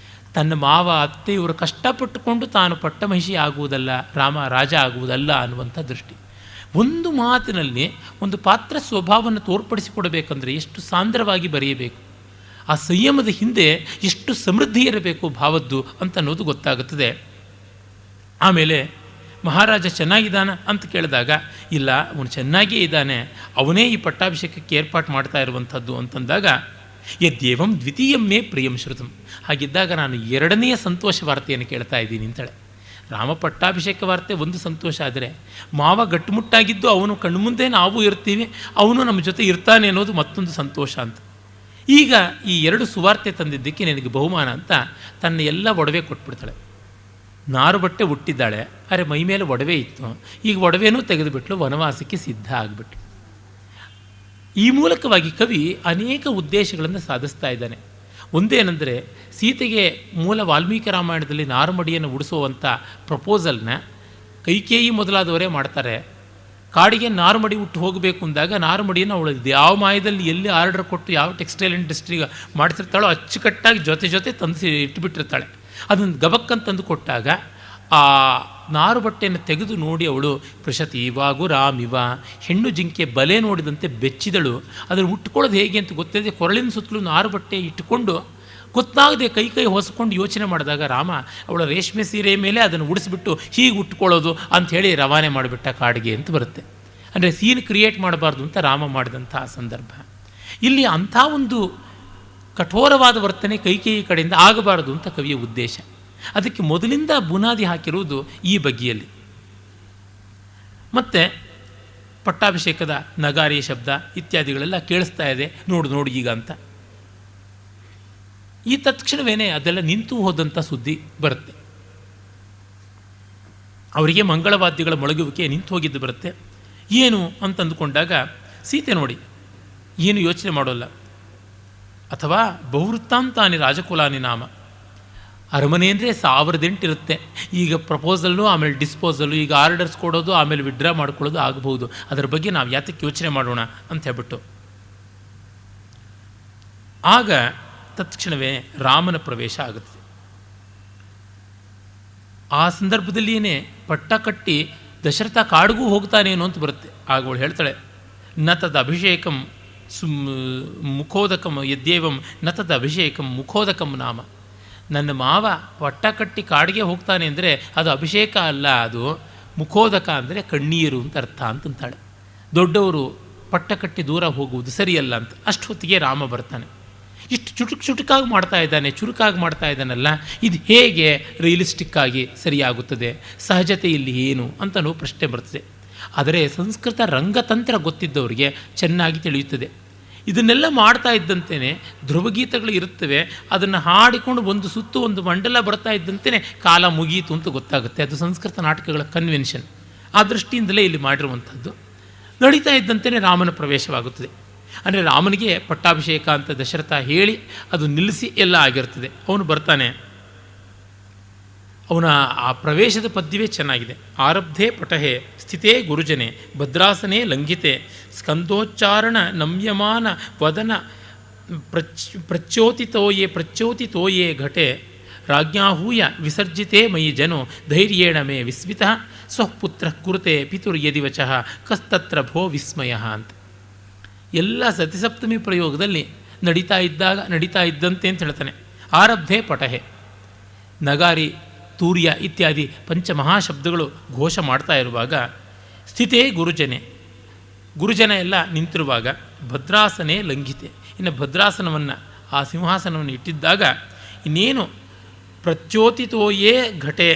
ತನ್ನ ಮಾವ ಅತ್ತೆ ಇವರು ಕಷ್ಟಪಟ್ಟುಕೊಂಡು ತಾನು ಪಟ್ಟಮಹಿಷಿ ಆಗುವುದಲ್ಲ, ರಾಮ ರಾಜ ಆಗುವುದಲ್ಲ ಅನ್ನುವಂಥ ದೃಷ್ಟಿ. ಒಂದು ಮಾತಿನಲ್ಲಿ ಒಂದು ಪಾತ್ರ ಸ್ವಭಾವವನ್ನು ತೋರ್ಪಡಿಸಿಕೊಡಬೇಕಂದ್ರೆ ಎಷ್ಟು ಸಾಂದ್ರವಾಗಿ ಬರೆಯಬೇಕು. ಆ ಸಂಯಮದ ಹಿಂದೆ ಎಷ್ಟು ಸಮೃದ್ಧಿ ಇರಬೇಕು ಭಾವದ್ದು ಅಂತ ಅನ್ನೋದು ಗೊತ್ತಾಗುತ್ತದೆ. ಆಮೇಲೆ ಮಹಾರಾಜ ಚೆನ್ನಾಗಿದ್ದಾನ ಅಂತ ಕೇಳಿದಾಗ, ಇಲ್ಲ ಅವನು ಚೆನ್ನಾಗಿಯೇ ಇದ್ದಾನೆ, ಅವನೇ ಈ ಪಟ್ಟಾಭಿಷೇಕಕ್ಕೆ ಏರ್ಪಾಟು ಮಾಡ್ತಾ ಇರುವಂಥದ್ದು ಅಂತಂದಾಗ, ಯದ್ಯೇವಂ ದ್ವಿತೀಯಮ್ಮೇ ಪ್ರಿಯಂ ಶ್ರುತಂ, ಹಾಗಿದ್ದಾಗ ನಾನು ಎರಡನೆಯ ಸಂತೋಷ ವಾರ್ತೆಯನ್ನು ಕೇಳ್ತಾ ಇದ್ದೀನಿ ಅಂತಾಳೆ. ರಾಮ ಪಟ್ಟಾಭಿಷೇಕ ವಾರ್ತೆ ಒಂದು ಸಂತೋಷ ಆದರೆ, ಮಾವ ಗಟ್ಟುಮುಟ್ಟಾಗಿದ್ದು ಅವನು ಕಣ್ಮುಂದೆ ನಾವು ಇರ್ತೀವಿ, ಅವನು ನಮ್ಮ ಜೊತೆ ಇರ್ತಾನೆ ಅನ್ನೋದು ಮತ್ತೊಂದು ಸಂತೋಷ ಅಂತ. ಈಗ ಈ ಎರಡು ಸುವಾರ್ತೆ ತಂದಿದ್ದಕ್ಕೆ ನಿನಗೆ ಬಹುಮಾನ ಅಂತ ತನ್ನ ಎಲ್ಲ ಒಡವೆ ಕೊಟ್ಬಿಡ್ತಾಳೆ. ನಾರು ಬಟ್ಟೆ ಹುಟ್ಟಿದ್ದಾಳೆ, ಅರೆ ಮೈ ಮೇಲೆ ಒಡವೆ ಇತ್ತು, ಈಗ ಒಡವೆನೂ ತೆಗೆದುಬಿಟ್ಲು, ವನವಾಸಕ್ಕೆ ಸಿದ್ಧ ಆಗಿಬಿಟ್ಲು. ಈ ಮೂಲಕವಾಗಿ ಕವಿ ಅನೇಕ ಉದ್ದೇಶಗಳನ್ನು ಸಾಧಿಸ್ತಾ ಇದ್ದಾನೆ. ಒಂದೇನೆಂದರೆ, ಸೀತೆಗೆ ಮೂಲ ವಾಲ್ಮೀಕಿ ರಾಮಾಯಣದಲ್ಲಿ ನಾರುಮಡಿಯನ್ನು ಉಡಿಸುವಂಥ ಪ್ರಪೋಸಲ್ನ ಕೈಕೇಯಿ ಮೊದಲಾದವರೇ ಮಾಡ್ತಾರೆ. ಕಾಡಿಗೆ ನಾರುಮಡಿ ಹುಟ್ಟು ಹೋಗಬೇಕು ಅಂದಾಗ ನಾರುಮಡಿಯನ್ನು ಅವಳು ಯಾವ ಮಾಯದಲ್ಲಿ ಎಲ್ಲಿ ಆರ್ಡರ್ ಕೊಟ್ಟು ಯಾವ ಟೆಕ್ಸ್ಟೈಲ್ ಇಂಡಸ್ಟ್ರಿಗೆ ಮಾಡಿಸಿರ್ತಾಳೋ ಅಚ್ಚುಕಟ್ಟಾಗಿ ಜೊತೆ ತಂದು ಇಟ್ಟುಬಿಟ್ಟಿರ್ತಾಳೆ. ಅದನ್ನು ಗಬಕ್ಕಂತಂದು ಕೊಟ್ಟಾಗ ಆ ನಾರು ಬಟ್ಟೆಯನ್ನು ತೆಗೆದು ನೋಡಿ ಅವಳು ಪೃಷತೀವಾಗು ರಾಮಿವ, ಹೆಣ್ಣು ಜಿಂಕೆ ಬಲೆ ನೋಡಿದಂತೆ ಬೆಚ್ಚಿದಳು. ಅದನ್ನು ಉಟ್ಕೊಳ್ಳೋದು ಹೇಗೆ ಅಂತ ಗೊತ್ತಿದೆ, ಕೊರಳಿನ ಸುತ್ತಲೂ ನಾರು ಬಟ್ಟೆ ಇಟ್ಟುಕೊಂಡು ಗೊತ್ತಾಗದೆ ಕೈ ಹೊಸ್ಕೊಂಡು ಯೋಚನೆ ಮಾಡಿದಾಗ ರಾಮ ಅವಳ ರೇಷ್ಮೆ ಸೀರೆ ಮೇಲೆ ಅದನ್ನು ಉಡಿಸ್ಬಿಟ್ಟು ಹೀಗೆ ಉಟ್ಕೊಳ್ಳೋದು ಅಂಥೇಳಿ ರವಾನೆ ಮಾಡಿಬಿಟ್ಟ ಕಾಡಿಗೆ ಅಂತ ಬರುತ್ತೆ. ಅಂದರೆ ಸೀನ್ ಕ್ರಿಯೇಟ್ ಮಾಡಬಾರ್ದು ಅಂತ ರಾಮ ಮಾಡಿದಂಥ ಸಂದರ್ಭ. ಇಲ್ಲಿ ಅಂಥ ಒಂದು ಕಠೋರವಾದ ವರ್ತನೆ ಕೈಕೇಯಿ ಕಡೆಯಿಂದ ಆಗಬಾರದು ಅಂತ ಕವಿಯ ಉದ್ದೇಶ. ಅದಕ್ಕೆ ಮೊದಲಿಂದ ಬುನಾದಿ ಹಾಕಿರುವುದು ಈ ಬಗೆಯಲ್ಲಿ. ಮತ್ತು ಪಟ್ಟಾಭಿಷೇಕದ ನಗಾರಿ ಶಬ್ದ ಇತ್ಯಾದಿಗಳೆಲ್ಲ ಕೇಳಿಸ್ತಾ ಇದೆ, ನೋಡು ಈಗ ಅಂತ. ಈ ತತ್ಕ್ಷಣವೇ ಅದೆಲ್ಲ ನಿಂತು ಹೋದಂಥ ಸುದ್ದಿ ಬರುತ್ತೆ. ಅವರಿಗೆ ಮಂಗಳವಾದ್ಯಗಳ ಮೊಳಗುವಿಕೆ ನಿಂತು ಹೋಗಿದ್ದು ಬರುತ್ತೆ. ಏನು ಅಂತಂದುಕೊಂಡಾಗ ಸೀತೆ ನೋಡಿ ಏನು ಯೋಚನೆ ಮಾಡೋಲ್ಲ. ಅಥವಾ ಬಹುವೃತ್ತಾಂತಾನಿ ರಾಜಕುಲಾನಿ ನಾಮ, ಅರಮನೆ ಅಂದರೆ 1008 ಇರುತ್ತೆ. ಈಗ ಪ್ರಪೋಸಲ್ಲು, ಆಮೇಲೆ ಡಿಸ್ಪೋಸಲ್ಲು, ಈಗ ಆರ್ಡರ್ಸ್ ಕೊಡೋದು, ಆಮೇಲೆ ವಿಡ್ರಾ ಮಾಡ್ಕೊಳ್ಳೋದು ಆಗಬಹುದು. ಅದರ ಬಗ್ಗೆ ನಾವು ಯಾತಕ್ಕೆ ಯೋಚನೆ ಮಾಡೋಣ ಅಂತ ಹೇಳ್ಬಿಟ್ಟು ಆಗ ತತ್ಕ್ಷಣವೇ ರಾಮನ ಪ್ರವೇಶ ಆಗುತ್ತದೆ. ಆ ಸಂದರ್ಭದಲ್ಲಿಯೇ ಪಟ್ಟ ಕಟ್ಟಿ ದಶರಥ ಕಾಡಿಗೂ ಹೋಗ್ತಾನೇನೋ ಅಂತ ಬರುತ್ತೆ. ಆಗ ಅವಳು ಹೇಳ್ತಾಳೆ, ನ ತದ್ ಅಭಿಷೇಕಂ ಮುಖೋದಕಂ ಯದ್ಯೇವಂ ನ ತದ್ ಅಭಿಷೇಕಂ ಮುಖೋದಕಂ ನಾಮ. ನನ್ನ ಮಾವ ಪಟ್ಟ ಕಟ್ಟಿ ಕಾಡಿಗೆ ಹೋಗ್ತಾನೆ ಅಂದರೆ ಅದು ಅಭಿಷೇಕ ಅಲ್ಲ, ಅದು ಮುಖೋದಕ ಅಂದರೆ ಕಣ್ಣೀರು ಅಂತ ಅರ್ಥ ಅಂತಂತಾಳೆ. ದೊಡ್ಡವರು ಪಟ್ಟ ಕಟ್ಟಿ ದೂರ ಹೋಗುವುದು ಸರಿಯಲ್ಲ ಅಂತ. ಅಷ್ಟೊತ್ತಿಗೆ ರಾಮ ಬರ್ತಾನೆ. ಇಷ್ಟು ಚುಟುಕಾಗಿ ಮಾಡ್ತಾ ಇದ್ದಾನೆ, ಚುರುಕಾಗಿ ಮಾಡ್ತಾ ಇದ್ದಾನಲ್ಲ, ಇದು ಹೇಗೆ ರಿಯಲಿಸ್ಟಿಕ್ಕಾಗಿ ಸರಿಯಾಗುತ್ತದೆ, ಸಹಜತೆ ಇಲ್ಲಿ ಏನು ಅಂತನೂ ಪ್ರಶ್ನೆ ಬರ್ತದೆ. ಆದರೆ ಸಂಸ್ಕೃತ ರಂಗತಂತ್ರ ಗೊತ್ತಿದ್ದವರಿಗೆ ಚೆನ್ನಾಗಿ ತಿಳಿಯುತ್ತದೆ. ಇದನ್ನೆಲ್ಲ ಮಾಡ್ತಾ ಇದ್ದಂತೆಯೇ ಧ್ರುವಗೀತಗಳು ಇರುತ್ತವೆ, ಅದನ್ನು ಹಾಡಿಕೊಂಡು ಒಂದು ಸುತ್ತು ಒಂದು ಮಂಡಲ ಬರ್ತಾ ಇದ್ದಂತೆಯೇ ಕಾಲ ಮುಗಿಯಿತು ಅಂತ ಗೊತ್ತಾಗುತ್ತೆ. ಅದು ಸಂಸ್ಕೃತ ನಾಟಕಗಳ ಕನ್ವೆನ್ಷನ್. ಆ ದೃಷ್ಟಿಯಿಂದಲೇ ಇಲ್ಲಿ ಮಾಡಿರುವಂಥದ್ದು. ನಡೀತಾ ಇದ್ದಂತೆಯೇ ರಾಮನ ಪ್ರವೇಶವಾಗುತ್ತದೆ. ಅಂದರೆ ರಾಮನಿಗೆ ಪಟ್ಟಾಭಿಷೇಕ ಅಂತ ದಶರಥ ಹೇಳಿ ಅದು ನಿಲ್ಲಿಸಿ ಎಲ್ಲ ಆಗಿರ್ತದೆ. ಅವನು ಬರ್ತಾನೆ. ಅವನ ಆ ಪ್ರವೇಶದ ಪದ್ಯವೇ ಚೆನ್ನಾಗಿದೆ. ಆರಬ್ಧೆ ಪಟಹೆ ಸ್ಥಿತೇ ಗುರುಜನೆ ಭದ್ರಾಸನೆ ಲಂಘಿತೆ ಸ್ಕಂದೋಚ್ಚಾರಣ ನಮ್ಯಮಾನ ವದನ ಪ್ರಚ್ಯೋತಿತೋಯೇ ಘಟೆ ರಾಜ್ಞಾಹೂಯ ವಿಸರ್ಜಿತೆ ಮಯಿ ಜನು ಧೈರ್ಯೇಣ ಮೇ ವಿಸ್ಮಿತ ಸ್ವಪುತ್ರ ಕುರುತೆ ಪಿತುರ್ಯದಿವಚಃ ಕಸ್ತತ್ರ ಭೋ ವಿಸ್ಮಯ ಅಂತ. ಎಲ್ಲ ಸತಿಸಪ್ತಮಿ ಪ್ರಯೋಗದಲ್ಲಿ ನಡೀತಾ ಇದ್ದಂತೆ ಅಂತ ಹೇಳ್ತಾನೆ. ಆರಬ್ಧೆ ಪಟಹೆ, ನಗಾರಿ, ತೂರ್ಯ ಇತ್ಯಾದಿ ಪಂಚಮಹಾಶಬ್ದಗಳು ಘೋಷ ಮಾಡ್ತಾ ಇರುವಾಗ, ಸ್ಥಿತೇ ಗುರುಜನ ಎಲ್ಲ ನಿಂತಿರುವಾಗ, ಭದ್ರಾಸನೆ ಲಂಘಿತೆ, ಇನ್ನು ಭದ್ರಾಸನವನ್ನು ಆ ಸಿಂಹಾಸನವನ್ನು ಇಟ್ಟಿದ್ದಾಗ ಇನ್ನೇನು ಪ್ರಚ್ಯೋತಿತೋಯೇ ಘಟೆ,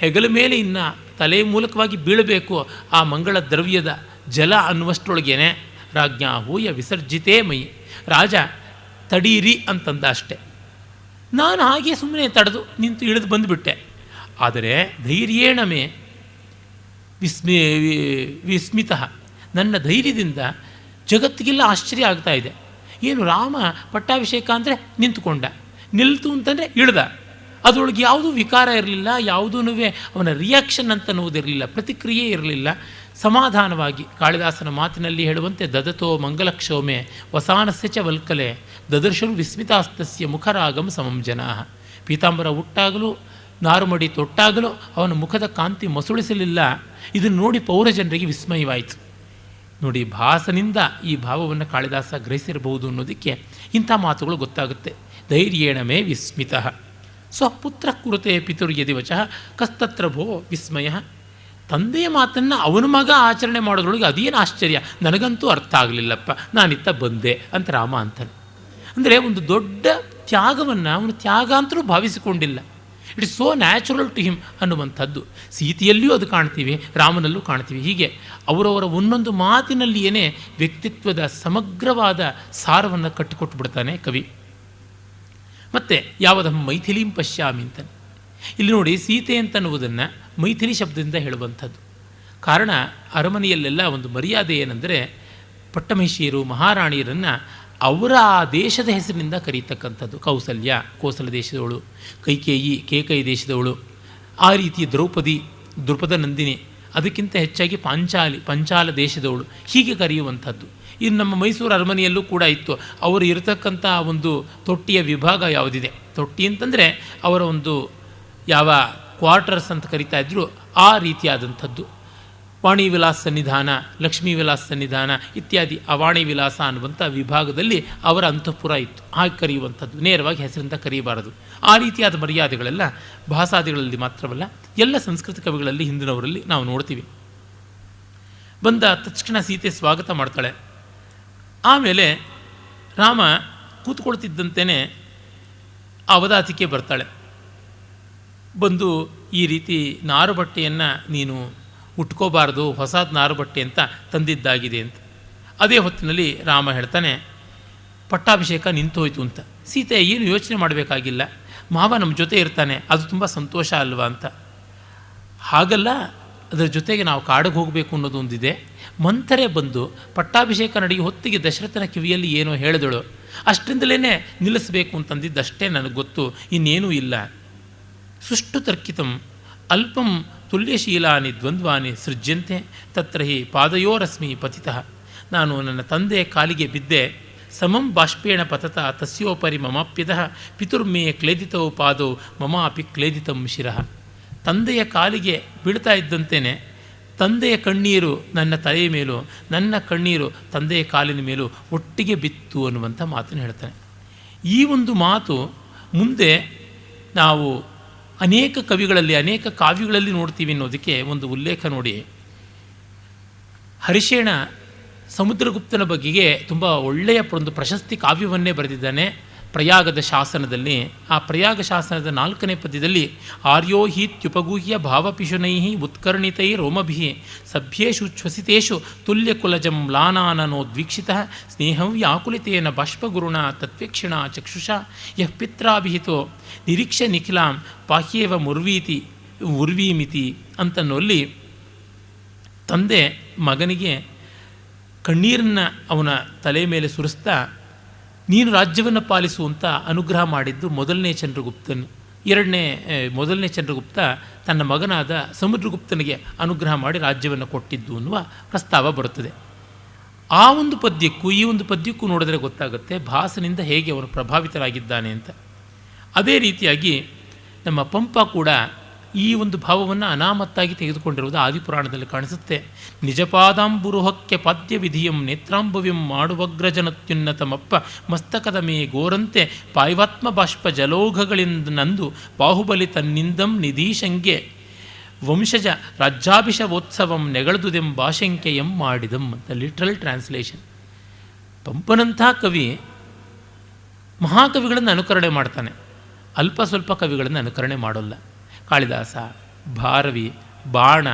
ಹೆಗಲ ಮೇಲೆ ಇನ್ನು ತಲೆ ಮೂಲಕವಾಗಿ ಬೀಳಬೇಕು ಆ ಮಂಗಳ ದ್ರವ್ಯದ ಜಲ ಅನ್ನುವಷ್ಟರೊಳಗೇನೆ ರಾಜ್ಞಾಹೂಯ ವಿಸರ್ಜಿತೇ ಮಯಿ, ರಾಜ ತಡೀರಿ ಅಂತಂದ ಅಷ್ಟೆ. ನಾನು ಹಾಗೆ ಸುಮ್ಮನೆ ತಡೆದು ನಿಂತು ಇಳಿದು ಬಂದುಬಿಟ್ಟೆ. ಆದರೆ ಧೈರ್ಯೇಣಮೇ ವಿಸ್ಮಿತ, ನನ್ನ ಧೈರ್ಯದಿಂದ ಜಗತ್ತಿಗೆಲ್ಲ ಆಶ್ಚರ್ಯ ಆಗ್ತಾ ಇದೆ. ಏನು ರಾಮ ಪಟ್ಟಾಭಿಷೇಕ ಅಂದರೆ ನಿಂತುಕೊಂಡ, ನಿಲ್ತು ಅಂತಂದರೆ ಇಳ್ದ. ಅದರೊಳಗೆ ಯಾವುದೂ ವಿಕಾರ ಇರಲಿಲ್ಲ, ಯಾವುದೂ ಅವನ ರಿಯಾಕ್ಷನ್ ಅಂತನ್ನುವುದಿರಲಿಲ್ಲ, ಪ್ರತಿಕ್ರಿಯೆ ಇರಲಿಲ್ಲ. ಸಮಾಧಾನವಾಗಿ ಕಾಳಿದಾಸನ ಮಾತಿನಲ್ಲಿ ಹೇಳುವಂತೆ ದದತೋ ಮಂಗಲಕ್ಷೋಮೆ ವಸಾನಸ್ಯ ಚ ವಲ್ಕಲೆ ದದರ್ಶರು ವಿಸ್ಮಿತಾಸ್ತಸ್ಯ ಮುಖರಾಗಂ ಸಮಂ ಜನಾ. ಪೀತಾಂಬರ ಹುಟ್ಟಾಗಲೂ ನಾರುಮಡಿ ತೊಟ್ಟಾಗಲೂ ಅವನ ಮುಖದ ಕಾಂತಿ ಮಸುಳಿಸಲಿಲ್ಲ. ಇದನ್ನು ನೋಡಿ ಪೌರಜನರಿಗೆ ವಿಸ್ಮಯವಾಯಿತು. ನೋಡಿ, ಭಾಸನಿಂದ ಈ ಭಾವವನ್ನು ಕಾಳಿದಾಸ ಗ್ರಹಿಸಿರಬಹುದು ಅನ್ನೋದಕ್ಕೆ ಇಂಥ ಮಾತುಗಳು ಗೊತ್ತಾಗುತ್ತೆ. ಧೈರ್ಯೇಣ ಮೇ ವಿಸ್ಮಿತ ಸ್ವಪುತ್ರ ಕುರುತೆ ಪಿತುರ್ಯದಿ ವಚಃ ಕಸ್ತತ್ರ ಭೋ ವಿಸ್ಮಯ. ತಂದೆಯ ಮಾತನ್ನು ಅವನ ಮಗ ಆಚರಣೆ ಮಾಡೋದ್ರೊಳಗೆ ಅದೇನು ಆಶ್ಚರ್ಯ, ನನಗಂತೂ ಅರ್ಥ ಆಗಲಿಲ್ಲಪ್ಪ, ನಾನಿತ್ತ ಬಂದೆ ಅಂತ ರಾಮ ಅಂತಾನೆ. ಅಂದರೆ ಒಂದು ದೊಡ್ಡ ತ್ಯಾಗವನ್ನು ಅವನು ತ್ಯಾಗ ಅಂತಲೂ ಭಾವಿಸಿಕೊಂಡಿಲ್ಲ. It is so natural to him ಅನ್ನುವಂಥದ್ದು ಸೀತೆಯಲ್ಲಿಯೂ ಅದು ಕಾಣ್ತೀವಿ, ರಾಮನಲ್ಲೂ ಕಾಣ್ತೀವಿ. ಹೀಗೆ ಅವರವರ ಒಂದೊಂದು ಮಾತಿನಲ್ಲಿಯೇ ವ್ಯಕ್ತಿತ್ವದ ಸಮಗ್ರವಾದ ಸಾರವನ್ನು ಕಟ್ಟಿಕೊಟ್ಟು ಬಿಡ್ತಾನೆ ಕವಿ. ಮತ್ತು ಯಾವುದಮ್ಮ ಮೈಥಿಲೀಂ ಪಶ್ಯಾಮಿ ಅಂತಾನೆ. ಇಲ್ಲಿ ನೋಡಿ, ಸೀತೆ ಅಂತನ್ನುವುದನ್ನು ಮೈಥಿಲಿ ಶಬ್ದದಿಂದ ಹೇಳುವಂಥದ್ದು. ಕಾರಣ, ಅರಮನೆಯಲ್ಲೆಲ್ಲ ಒಂದು ಮರ್ಯಾದೆ ಏನೆಂದರೆ ಪಟ್ಟಮಹಿಷಿಯರು ಮಹಾರಾಣಿಯರನ್ನು ಅವರ ಆ ದೇಶದ ಹೆಸರಿನಿಂದ ಕರೀತಕ್ಕಂಥದ್ದು. ಕೌಸಲ್ಯ ಕೋಸಲ ದೇಶದವಳು, ಕೈಕೇಯಿ ಕೇಕೈ ದೇಶದವಳು, ಆ ರೀತಿ ದ್ರೌಪದಿ ದೃಪದ ನಂದಿನಿ, ಅದಕ್ಕಿಂತ ಹೆಚ್ಚಾಗಿ ಪಂಚಾಲ ದೇಶದವಳು, ಹೀಗೆ ಕರೆಯುವಂಥದ್ದು. ಇನ್ನು ನಮ್ಮ ಮೈಸೂರು ಅರಮನೆಯಲ್ಲೂ ಕೂಡ ಇತ್ತು. ಅವರು ಇರತಕ್ಕಂಥ ಒಂದು ತೊಟ್ಟಿಯ ವಿಭಾಗ ಯಾವುದಿದೆ, ತೊಟ್ಟಿ ಅಂತಂದರೆ ಅವರ ಒಂದು ಯಾವ ಕ್ವಾರ್ಟರ್ಸ್ ಅಂತ ಕರಿತಾ ಇದ್ರು, ಆ ರೀತಿಯಾದಂಥದ್ದು. ವಾಣಿ ವಿಲಾಸ ಸನ್ನಿಧಾನ, ಲಕ್ಷ್ಮೀ ವಿಲಾಸ ಸನ್ನಿಧಾನ ಇತ್ಯಾದಿ ಅವಾಣಿ ವಿಲಾಸ ಅನ್ನುವಂಥ ವಿಭಾಗದಲ್ಲಿ ಅವರ ಅಂತಃಪುರ ಇತ್ತು. ಹಾಗೆ ಕರೆಯುವಂಥದ್ದು, ನೇರವಾಗಿ ಹೆಸರಿಂದ ಕರೆಯಬಾರದು. ಆ ರೀತಿಯಾದ ಮರ್ಯಾದೆಗಳೆಲ್ಲ ಭಾಷಾದಿಗಳಲ್ಲಿ ಮಾತ್ರವಲ್ಲ, ಎಲ್ಲ ಸಂಸ್ಕೃತ ಕವಿಗಳಲ್ಲಿ ಹಿಂದಿನವರಲ್ಲಿ ನಾವು ನೋಡ್ತೀವಿ. ಬಂದ ತಕ್ಷಣ ಸೀತೆ ಸ್ವಾಗತ ಮಾಡ್ತಾಳೆ. ಆಮೇಲೆ ರಾಮ ಕೂತ್ಕೊಳ್ತಿದ್ದಂತೆಯೇ ಅವಧಾತಿಕೆ ಬರ್ತಾಳೆ. ಬಂದು ಈ ರೀತಿ ನಾರು ಬಟ್ಟೆಯನ್ನು ನೀನು ಉಟ್ಕೋಬಾರ್ದು, ಹೊಸದು ನಾರು ಬಟ್ಟೆ ಅಂತ ತಂದಿದ್ದಾಗಿದೆ ಅಂತ. ಅದೇ ಹೊತ್ತಿನಲ್ಲಿ ರಾಮ ಹೇಳ್ತಾನೆ, ಪಟ್ಟಾಭಿಷೇಕ ನಿಂತೋಯ್ತು ಅಂತ. ಸೀತೆ ಏನು ಯೋಚನೆ ಮಾಡಬೇಕಾಗಿಲ್ಲ, ಮಾವ ನಮ್ಮ ಜೊತೆ ಇರ್ತಾನೆ, ಅದು ತುಂಬ ಸಂತೋಷ ಅಲ್ವಾ ಅಂತ. ಹಾಗಲ್ಲ, ಅದರ ಜೊತೆಗೆ ನಾವು ಕಾಡಿಗೆ ಹೋಗಬೇಕು ಅನ್ನೋದು ಒಂದಿದೆ. ಮಂಥರೆ ಬಂದು ಪಟ್ಟಾಭಿಷೇಕ ನಡೆಗೆ ಹೊತ್ತಿಗೆ ದಶರಥನ ಕಿವಿಯಲ್ಲಿ ಏನೋ ಹೇಳಿದಳು, ಅಷ್ಟರಿಂದಲೇ ನಿಲ್ಲಿಸಬೇಕು ಅಂತಂದಿದ್ದಷ್ಟೇ ನನಗೆ ಗೊತ್ತು, ಇನ್ನೇನೂ ಇಲ್ಲ. ಸುಷ್ಟು ತರ್ಕಿತಂ ಅಲ್ಪಂ ತುಲ್ಯಶೀಲಾನಿ ದ್ವಂದ್ವಾನಿ ಸೃಜ್ಯಂತೆ ತತ್ರ ಹಿ ಪಾದಯೋರಸ್ಮಿ ಪತಿತಃ. ನಾನು ನನ್ನ ತಂದೆಯ ಕಾಲಿಗೆ ಬಿದ್ದೆ, ಸಮಂ ಬಾಷ್ಪೇಣ ಪತತ ತಸ್ಯೋಪರಿ ಮಮಾಪ್ಯದಃ ಪಿತುರ್ಮೇ ಕ್ಲೇದಿತವು ಪಾದೋ ಮಮಾಪಿ ಕ್ಲೇದಿತಂ ಶಿರಃ. ತಂದೆಯ ಕಾಲಿಗೆ ಬೀಳ್ತಾ ಇದ್ದಂತೆಯೇ ತಂದೆಯ ಕಣ್ಣೀರು ನನ್ನ ತಲೆಯ ಮೇಲೂ, ನನ್ನ ಕಣ್ಣೀರು ತಂದೆಯ ಕಾಲಿನ ಮೇಲೂ ಒಟ್ಟಿಗೆ ಬಿತ್ತು ಅನ್ನುವಂಥ ಮಾತನ್ನು ಹೇಳ್ತಾನೆ. ಈ ಒಂದು ಮಾತು ಮುಂದೆ ನಾವು ಅನೇಕ ಕವಿಗಳಲ್ಲಿ, ಅನೇಕ ಕಾವ್ಯಗಳಲ್ಲಿ ನೋಡ್ತೀವಿ ಅನ್ನೋದಕ್ಕೆ ಒಂದು ಉಲ್ಲೇಖ ನೋಡಿ. ಹರಿಶೇಣ ಸಮುದ್ರಗುಪ್ತನ ಬಗೆಗೆ ತುಂಬ ಒಳ್ಳೆಯ ಒಂದು ಪ್ರಶಸ್ತಿ ಕಾವ್ಯವನ್ನೇ ಬರೆದಿದ್ದಾನೆ ಪ್ರಯಾಗದ ಶಾಸನದಲ್ಲಿ. ಆ ಪ್ರಯಾಗ ಶಾಸನದ 4ನೇ ಪದ್ಯದಲ್ಲಿ ಆರ್ಯೋ ಹೀತ್ಯುಪಗೂಹ್ಯ ಭಾವಪಿಶುನೈ ಉತ್ಕರ್ಣಿತೈ ರೋಮಭಿ ಸಭ್ಯೇಷು ಶ್ವಸಿತೇಷು ತುಲ್ಯಕುಲಜಂ ಮ್ಲಾನಾನನೋದ್ವೀಕ್ಷಿತ ಸ್ನೇಹಂ ವ್ಯಾಕುಲಿತೇನ ಬಾಷ್ಪಗುರುಣ ತತ್ವೇಕ್ಷಿಣ ಚಕ್ಷುಷಾ ಯಃ ಪಿತ್ರಾಭಿಹಿತೋ ನಿರೀಕ್ಷೆ ನಿಖಿಲಾಂ ಪಾಹ್ಯೇವ ಉರ್ವೀಮಿತಿ ಅಂತನ್ನುವಲ್ಲಿ ತಂದೆ ಮಗನಿಗೆ ಕಣ್ಣೀರನ್ನು ಅವನ ತಲೆ ಮೇಲೆ ಸುರಿಸ್ತಾ ನೀನು ರಾಜ್ಯವನ್ನು ಪಾಲಿಸು ಅಂತ ಅನುಗ್ರಹ ಮಾಡಿದ್ದು ಮೊದಲನೇ ಚಂದ್ರಗುಪ್ತ ತನ್ನ ಮಗನಾದ ಸಮುದ್ರಗುಪ್ತನಿಗೆ ಅನುಗ್ರಹ ಮಾಡಿ ರಾಜ್ಯವನ್ನು ಕೊಟ್ಟಿದ್ದು ಅನ್ನುವ ಪ್ರಸ್ತಾವ ಬರುತ್ತದೆ. ಆ ಒಂದು ಪದ್ಯಕ್ಕೂ ಈ ಒಂದು ಪದ್ಯಕ್ಕೂ ನೋಡಿದ್ರೆ ಗೊತ್ತಾಗುತ್ತೆ ಭಾಸನಿಂದ ಹೇಗೆ ಅವನು ಪ್ರಭಾವಿತರಾಗಿದ್ದಾನೆ ಅಂತ. ಅದೇ ರೀತಿಯಾಗಿ ನಮ್ಮ ಪಂಪ ಕೂಡ ಈ ಒಂದು ಭಾವವನ್ನು ಅನಾಮತ್ತಾಗಿ ತೆಗೆದುಕೊಂಡಿರುವುದು ಆದಿಪುರಾಣದಲ್ಲಿ ಕಾಣಿಸುತ್ತೆ. ನಿಜಪಾದಾಂಬುರುಹಕ್ಕೆ ಪಾದ್ಯ ವಿಧಿಯಂ ನೇತ್ರಾಂಬವ್ಯಂ ಮಾಡುವಗ್ರಜನತ್ಯುನ್ನತಮಪ್ಪ ಮಸ್ತಕದ ಮೇ ಗೋರಂತೆ ಪಾಯ್ವಾತ್ಮ ಬಾಷ್ಪ ಜಲೋಘಗಳಿಂದ ನಂದು ಬಾಹುಬಲಿ ತನ್ನಿಂದಂ ನಿಧೀಶಂಗೆ ವಂಶಜ ರಾಜ್ಯಾಭಿಷವೋತ್ಸವಂ ನೆಗಳದುದೆಂ ಭಾಷಂಕೆಯಂ ಮಾಡಿದಂ ಅಂತ ಲಿಟ್ರಲ್ ಟ್ರಾನ್ಸ್ಲೇಷನ್. ಪಂಪನಂಥ ಕವಿ ಮಹಾಕವಿಗಳನ್ನು ಅನುಕರಣೆ ಮಾಡ್ತಾನೆ, ಅಲ್ಪ ಸ್ವಲ್ಪ ಕವಿಗಳನ್ನು ಅನುಕರಣೆ ಮಾಡೋಲ್ಲ. ಕಾಳಿದಾಸ, ಭಾರವಿ, ಬಾಣ,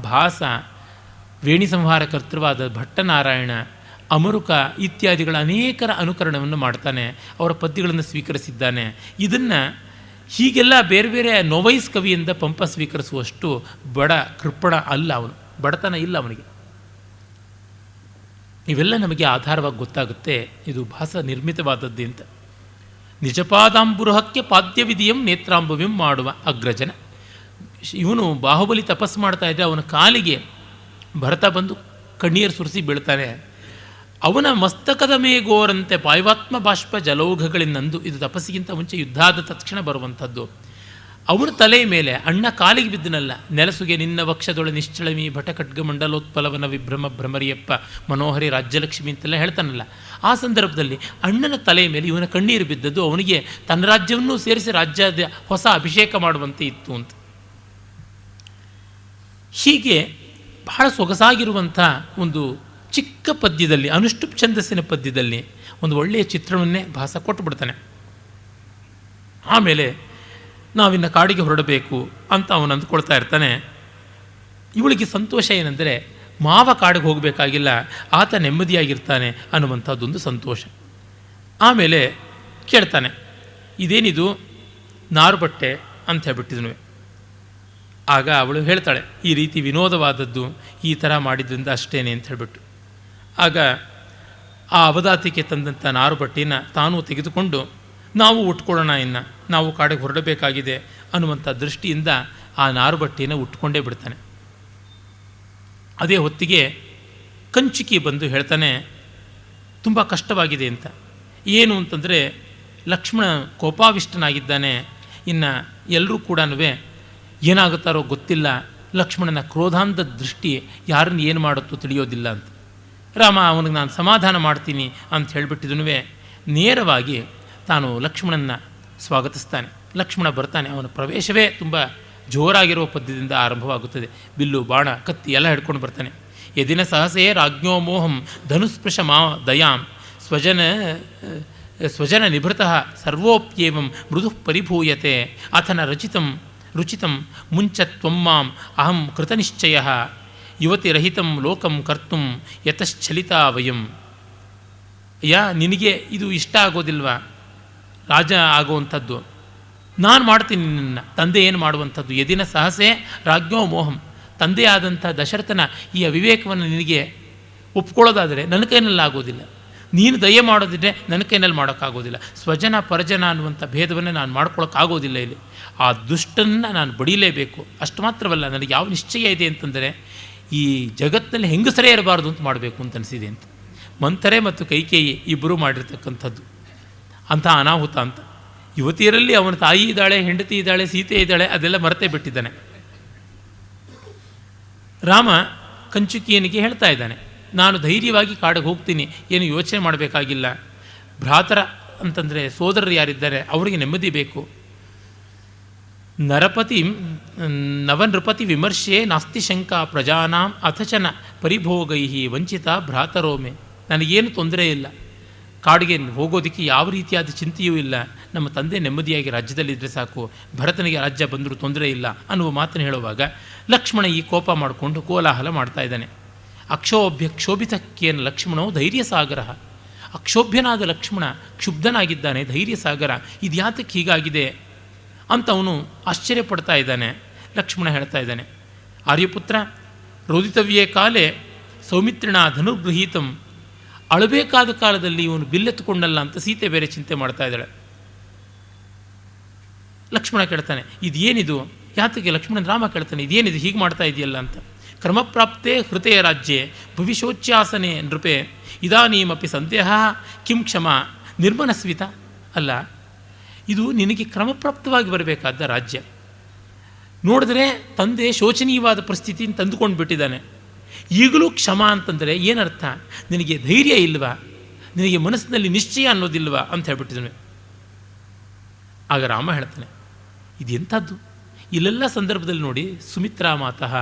ಭಾಸ, ವೇಣಿ ಸಂಹಾರ ಕರ್ತೃವಾದ ಭಟ್ಟನಾರಾಯಣ, ಅಮರುಕ ಇತ್ಯಾದಿಗಳ ಅನೇಕರ ಅನುಕರಣವನ್ನು ಮಾಡ್ತಾನೆ, ಅವರ ಪದ್ಯಗಳನ್ನು ಸ್ವೀಕರಿಸಿದ್ದಾನೆ. ಇದನ್ನು ಹೀಗೆಲ್ಲ ಬೇರೆ ಬೇರೆ ನೋವೈಸ್ ಕವಿಯಿಂದ ಪಂಪ ಸ್ವೀಕರಿಸುವಷ್ಟು ಬಡ ಕೃಪಣ ಅಲ್ಲ ಅವನು, ಬಡತನ ಇಲ್ಲ ಅವನಿಗೆ. ಇವೆಲ್ಲ ನಮಗೆ ಆಧಾರವಾಗಿ ಗೊತ್ತಾಗುತ್ತೆ ಇದು ಭಾಸ ನಿರ್ಮಿತವಾದದ್ದು ಅಂತ. ನಿಜಪಾದಾಂಬುರುಹಕ್ಕೆ ಪಾದ್ಯವಿಧಿಯಂ ನೇತ್ರಾಂಬವ್ಯಂ ಮಾಡುವ ಅಗ್ರಜನ. ಇವನು ಬಾಹುಬಲಿ ತಪಸ್ಸು ಮಾಡ್ತಾ ಇದ್ದರೆ ಅವನ ಕಾಲಿಗೆ ಭರತ ಬಂದು ಕಣ್ಣೀರು ಸುರಿಸಿ ಬೀಳ್ತಾನೆ. ಅವನ ಮಸ್ತಕದ ಮೇಗೋರಂತೆ ಪಾಯ್ವಾತ್ಮ ಬಾಷ್ಪ ಜಲೌಘಗಳಿಂದಂದು. ಇದು ತಪಸ್ಸಿಗಿಂತ ಮುಂಚೆ ಯುದ್ಧಾದ ತಕ್ಷಣ ಬರುವಂಥದ್ದು. ಅವನ ತಲೆಯ ಮೇಲೆ ಅಣ್ಣ ಕಾಲಿಗೆ ಬಿದ್ದನಲ್ಲ. ನೆಲಸುಗೆ ನಿನ್ನ ವಕ್ಷದೊಳ ನಿಶ್ಚಳಮಿ ಭಟಖಡ್ಗ ಮಂಡಲೋತ್ಪಲವನ ವಿಭ್ರಮ ಭ್ರಮರಿಯಪ್ಪ ಮನೋಹರಿ ರಾಜ್ಯಲಕ್ಷ್ಮಿ ಅಂತೆಲ್ಲ ಹೇಳ್ತಾನಲ್ಲ. ಆ ಸಂದರ್ಭದಲ್ಲಿ ಅಣ್ಣನ ತಲೆಯ ಮೇಲೆ ಇವನ ಕಣ್ಣೀರು ಬಿದ್ದದ್ದು ಅವನಿಗೆ ತನ್ನ ರಾಜ್ಯವನ್ನೂ ಸೇರಿಸಿ ರಾಜ್ಯದ ಹೊಸ ಅಭಿಷೇಕ ಮಾಡುವಂತೆ ಇತ್ತು ಅಂತ. ಹೀಗೆ ಬಹಳ ಸೊಗಸಾಗಿರುವಂಥ ಒಂದು ಚಿಕ್ಕ ಪದ್ಯದಲ್ಲಿ, ಅನುಷ್ಠುಪ್ ಛಂದಸ್ಸಿನ ಪದ್ಯದಲ್ಲಿ ಒಂದು ಒಳ್ಳೆಯ ಚಿತ್ರವನ್ನೇ ಭಾಸ ಕೊಟ್ಟುಬಿಡ್ತಾನೆ. ಆಮೇಲೆ ನಾವಿನ್ನು ಕಾಡಿಗೆ ಹೊರಡಬೇಕು ಅಂತ ಅವನು ಅಂದ್ಕೊಳ್ತಾ ಇರ್ತಾನೆ. ಇವಳಿಗೆ ಸಂತೋಷ ಏನೆಂದರೆ ಮಾವ ಕಾಡಿಗೆ ಹೋಗಬೇಕಾಗಿಲ್ಲ, ಆತ ನೆಮ್ಮದಿಯಾಗಿರ್ತಾನೆ ಅನ್ನುವಂಥದ್ದೊಂದು ಸಂತೋಷ. ಆಮೇಲೆ ಕೇಳ್ತಾನೆ, ಇದೇನಿದು ನಾರು ಬಟ್ಟೆ ಅಂತ ಹೇಳ್ಬಿಟ್ಟಿದ್ನು. ಆಗ ಅವಳು ಹೇಳ್ತಾಳೆ, ಈ ರೀತಿ ವಿನೋದವಾದದ್ದು, ಈ ಥರ ಮಾಡಿದ್ರಿಂದ ಅಷ್ಟೇನೆ ಅಂತ ಹೇಳಿಬಿಟ್ಟು. ಆಗ ಆ ಅವಧಾತಿಗೆ ತಂದಂಥ ನಾರು ಬಟ್ಟೆಯನ್ನು ತಾನೂ ತೆಗೆದುಕೊಂಡು ನಾವು ಉಟ್ಕೊಳ್ಳೋಣ, ಇನ್ನು ನಾವು ಕಾಡಿಗೆ ಹೊರಡಬೇಕಾಗಿದೆ ಅನ್ನುವಂಥ ದೃಷ್ಟಿಯಿಂದ ಆ ನಾರು ಬಟ್ಟೆಯನ್ನು ಉಟ್ಕೊಂಡೇ ಬಿಡ್ತಾನೆ. ಅದೇ ಹೊತ್ತಿಗೆ ಕಂಚುಕಿ ಬಂದು ಹೇಳ್ತಾನೆ, ತುಂಬ ಕಷ್ಟವಾಗಿದೆ ಅಂತ. ಏನು ಅಂತಂದರೆ ಲಕ್ಷ್ಮಣ ಕೋಪಾವಿಷ್ಟನಾಗಿದ್ದಾನೆ, ಇನ್ನು ಎಲ್ಲರೂ ಕೂಡ ಏನಾಗುತ್ತಾರೋ ಗೊತ್ತಿಲ್ಲ, ಲಕ್ಷ್ಮಣನ ಕ್ರೋಧಾಂಧ ದೃಷ್ಟಿ ಯಾರನ್ನು ಏನು ಮಾಡುತ್ತೋ ತಿಳಿಯೋದಿಲ್ಲ ಅಂತ. ರಾಮ ಅವನಿಗೆ ನಾನು ಸಮಾಧಾನ ಮಾಡ್ತೀನಿ ಅಂತ ಹೇಳಿಬಿಟ್ಟಿದನು. ನೇರವಾಗಿ ತಾನು ಲಕ್ಷ್ಮಣನ ಸ್ವಾಗತಿಸ್ತಾನೆ. ಲಕ್ಷ್ಮಣ ಬರ್ತಾನೆ. ಅವನ ಪ್ರವೇಶವೇ ತುಂಬ ಜೋರಾಗಿರುವ ಪದ್ಯದಿಂದ ಆರಂಭವಾಗುತ್ತದೆ. ಬಿಲ್ಲು ಬಾಣ ಕತ್ತಿ ಎಲ್ಲ ಹಿಡ್ಕೊಂಡು ಬರ್ತಾನೆ. ಯದಿನ ಸಹಸೇ ರಾಜ್ಞೋ ಮೋಹಂ ಧನುಸ್ಪೃಶ ಮಾ ದಯಾಂ ಸ್ವಜನ ನಿಭೃತಃ ಸರ್ವೋಪ್ಯೇವಂ ಮೃದು ಪರಿಭೂಯತೆ ಅಥನ ರುಚಿತಂ ಮುಂಚತ್ವಮ್ಮಾಂ ಅಹಂ ಕೃತನಿಶ್ಚಯ ಯುವತಿರಹಿತಂ ಲೋಕಂ ಕರ್ತುಂ ಯತಶ್ಚಲಿತಾ ವಯಂ. ನಿನಗೆ ಇದು ಇಷ್ಟ ಆಗೋದಿಲ್ವಾ, ರಾಜ ಆಗುವಂಥದ್ದು? ನಾನು ಮಾಡ್ತೀನಿ ನಿನ್ನ. ತಂದೆ ಏನು ಮಾಡುವಂಥದ್ದು? ಯದಿನ ಸಹಸೆ ರಾಜ್ಞೋ ಮೋಹಂ. ತಂದೆಯಾದಂಥ ದಶರಥನ ಈ ಅವಿವೇಕವನ್ನು ನಿನಗೆ ಒಪ್ಕೊಳ್ಳೋದಾದರೆ ನನ್ನ ಕೈನಲ್ಲಿ ಆಗೋದಿಲ್ಲ. ನೀನು ದಯೆ ಮಾಡೋದಿದ್ರೆ ನನ್ನ ಕೈನಲ್ಲಿ ಮಾಡೋಕ್ಕಾಗೋದಿಲ್ಲ. ಸ್ವಜನ ಪರಜನ ಅನ್ನುವಂಥ ಭೇದವನ್ನು ನಾನು ಮಾಡ್ಕೊಳ್ಳೋಕ್ಕಾಗೋದಿಲ್ಲ. ಇಲ್ಲಿ ಆ ದುಷ್ಟನ್ನು ನಾನು ಬಡೀಲೇಬೇಕು. ಅಷ್ಟು ಮಾತ್ರವಲ್ಲ, ನನಗೆ ಯಾವ ನಿಶ್ಚಯ ಇದೆ ಅಂತಂದರೆ ಈ ಜಗತ್ತಿನಲ್ಲಿ ಹೆಂಗಸರೇ ಇರಬಾರ್ದು ಅಂತ ಮಾಡಬೇಕು ಅಂತ ಅನಿಸಿದೆ ಅಂತ. ಮಂಥರೆ ಮತ್ತು ಕೈಕೇಯಿ ಇಬ್ಬರೂ ಮಾಡಿರ್ತಕ್ಕಂಥದ್ದು ಅಂಥ ಅನಾಹುತ ಅಂತ. ಯುವತಿಯರಲ್ಲಿ ಅವನ ತಾಯಿ ಇದ್ದಾಳೆ, ಹೆಂಡತಿ ಇದ್ದಾಳೆ, ಸೀತೆ ಇದ್ದಾಳೆ, ಅದೆಲ್ಲ ಮರೆತೇ ಬಿಟ್ಟಿದ್ದಾನೆ. ರಾಮ ಕಂಚುಕಿಯನಿಗೆ ಹೇಳ್ತಾ ಇದ್ದಾನೆ, ನಾನು ಧೈರ್ಯವಾಗಿ ಕಾಡಿಗೆ ಹೋಗ್ತೀನಿ, ಏನು ಯೋಚನೆ ಮಾಡಬೇಕಾಗಿಲ್ಲ. ಭ್ರಾತರ ಅಂತಂದರೆ ಸೋದರರು ಯಾರಿದ್ದಾರೆ ಅವರಿಗೆ ನೆಮ್ಮದಿ ಬೇಕು. ನವನೃಪತಿ ವಿಮರ್ಶೆ ನಾಸ್ತಿ ಶಂಕ ಪ್ರಜಾನಾಂ ಅಥಚನ ಪರಿಭೋಗೈ ವಂಚಿತ ಭ್ರಾತರೋಮೆ. ನನಗೇನು ತೊಂದರೆ ಇಲ್ಲ, ಕಾಡಿಗೆ ಹೋಗೋದಕ್ಕೆ ಯಾವ ರೀತಿಯಾದ ಚಿಂತೆಯೂ ಇಲ್ಲ. ನಮ್ಮ ತಂದೆ ನೆಮ್ಮದಿಯಾಗಿ ರಾಜ್ಯದಲ್ಲಿದ್ದರೆ ಸಾಕು, ಭರತನಿಗೆ ರಾಜ್ಯ ಬಂದರೂ ತೊಂದರೆ ಇಲ್ಲ ಅನ್ನುವ ಮಾತನ್ನು ಹೇಳುವಾಗ ಲಕ್ಷ್ಮಣ ಈ ಕೋಪ ಮಾಡಿಕೊಂಡು ಕೋಲಾಹಲ ಮಾಡ್ತಾ ಇದ್ದಾನೆ. ಕ್ಷೋಭಿತಕ್ಕೇನು ಲಕ್ಷ್ಮಣವು ಧೈರ್ಯ ಸಾಗರ. ಅಕ್ಷೋಭ್ಯನಾದ ಲಕ್ಷ್ಮಣ ಕ್ಷುಬ್ಧನಾಗಿದ್ದಾನೆ, ಧೈರ್ಯ ಸಾಗರ. ಇದು ಯಾತಕ್ಕೆ ಹೀಗಾಗಿದೆ ಅಂತ ಅವನು ಆಶ್ಚರ್ಯಪಡ್ತಾ ಇದ್ದಾನೆ. ಲಕ್ಷ್ಮಣ ಹೇಳ್ತಾ ಇದ್ದಾನೆ, ಆರ್ಯಪುತ್ರ ರೋದಿತವ್ಯೇ ಕಾಲೇ ಸೌಮಿತ್ರಿಣ ಧನುರ್ಗೃಹೀತಂ. ಅಳಬೇಕಾದ ಕಾಲದಲ್ಲಿ ಇವನು ಬಿಲ್ಲೆತ್ತುಕೊಂಡಲ್ಲ ಅಂತ ಸೀತೆ ಬೇರೆ ಚಿಂತೆ ಮಾಡ್ತಾ ಇದ್ದಾಳೆ. ಲಕ್ಷ್ಮಣ ಕೇಳ್ತಾನೆ, ಇದೇನಿದು? ಯಾತಕ್ಕೆ? ಲಕ್ಷ್ಮಣನ ರಾಮ ಕೇಳ್ತಾನೆ, ಇದೇನಿದು ಹೀಗೆ ಮಾಡ್ತಾ ಇದೆಯಲ್ಲ ಅಂತ. ಕ್ರಮಪ್ರಾಪ್ತೆ ಹೃದಯ ರಾಜ್ಯೆ ಭವಿಷ್ಯೋಚ್ಚಾಸನೆ ನೃಪೆ ಇದಾನೀಮಪಿ ಸಂದೇಹ ಕಿಂ ಕ್ಷಮ ನಿರ್ಮನಸ್ವಿತ. ಅಲ್ಲ, ಇದು ನಿನಗೆ ಕ್ರಮಪ್ರಾಪ್ತವಾಗಿ ಬರಬೇಕಾದ ರಾಜ್ಯ. ನೋಡಿದ್ರೆ ತಂದೆ ಶೋಚನೀಯವಾದ ಪರಿಸ್ಥಿತಿಯನ್ನು ತಂದುಕೊಂಡು ಬಿಟ್ಟಿದ್ದಾನೆ. ಈಗಲೂ ಕ್ಷಮ ಅಂತಂದರೆ ಏನರ್ಥ? ನಿನಗೆ ಧೈರ್ಯ ಇಲ್ವಾ? ನಿನಗೆ ಮನಸ್ಸಿನಲ್ಲಿ ನಿಶ್ಚಯ ಅನ್ನೋದಿಲ್ವಾ ಅಂತ ಹೇಳ್ಬಿಟ್ಟಿದ್ದಾನೆ. ಆಗ ರಾಮ ಹೇಳ್ತಾನೆ, ಇದೆಂಥದ್ದು? ಇಲ್ಲೆಲ್ಲ ಸಂದರ್ಭದಲ್ಲಿ ನೋಡಿ, ಸುಮಿತ್ರಾ ಮಾತಃ,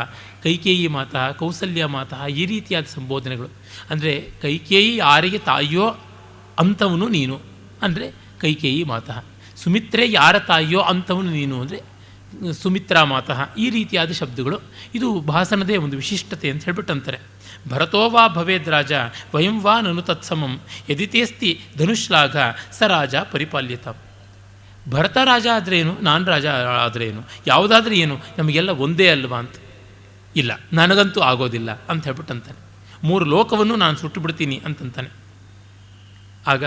ಕೈಕೇಯಿ ಮಾತಃ, ಕೌಸಲ್ಯ ಮಾತಃ, ಈ ರೀತಿಯಾದ ಸಂಬೋಧನೆಗಳು. ಅಂದರೆ ಕೈಕೇಯಿ ಯಾರಿಗೆ ತಾಯಿಯೋ ಅಂಥವನು ನೀನು ಅಂದರೆ ಕೈಕೇಯಿ ಮಾತಃ, ಸುಮಿತ್ರೆ ಯಾರ ತಾಯಿಯೋ ಅಂಥವನು ನೀನು ಅಂದರೆ ಸುಮಿತ್ರಾ ಮಾತಃ, ಈ ರೀತಿಯಾದ ಶಬ್ದಗಳು. ಇದು ಭಾಸನದೇ ಒಂದು ವಿಶಿಷ್ಟತೆ ಅಂತ ಹೇಳ್ಬಿಟ್ಟು ಅಂತಾರೆ. ಭರತೋ ವಾ ಭವೇದ್ ರಾಜ ವಯಂ ವಾ ನನು ತತ್ಸಮಂ ಯದಿತೇಸ್ತಿ ಧನುಶ್ಲಾಘ ಸ ರಾಜ ಪರಿಪಾಲ್ಯತ. ಭರತ ರಾಜ ಆದ್ರೇನು, ನಾನು ರಾಜ ಆದ್ರೇನು, ಯಾವುದಾದ್ರೂ ಏನು, ನಮಗೆಲ್ಲ ಒಂದೇ ಅಲ್ವಾ ಅಂತ. ಇಲ್ಲ, ನನಗಂತೂ ಆಗೋದಿಲ್ಲ ಅಂತ ಹೇಳ್ಬಿಟ್ಟು ಅಂತಾನೆ. 3 ಲೋಕವನ್ನು ನಾನು ಸುಟ್ಟು ಬಿಡ್ತೀನಿ ಅಂತಂತಾನೆ. ಆಗ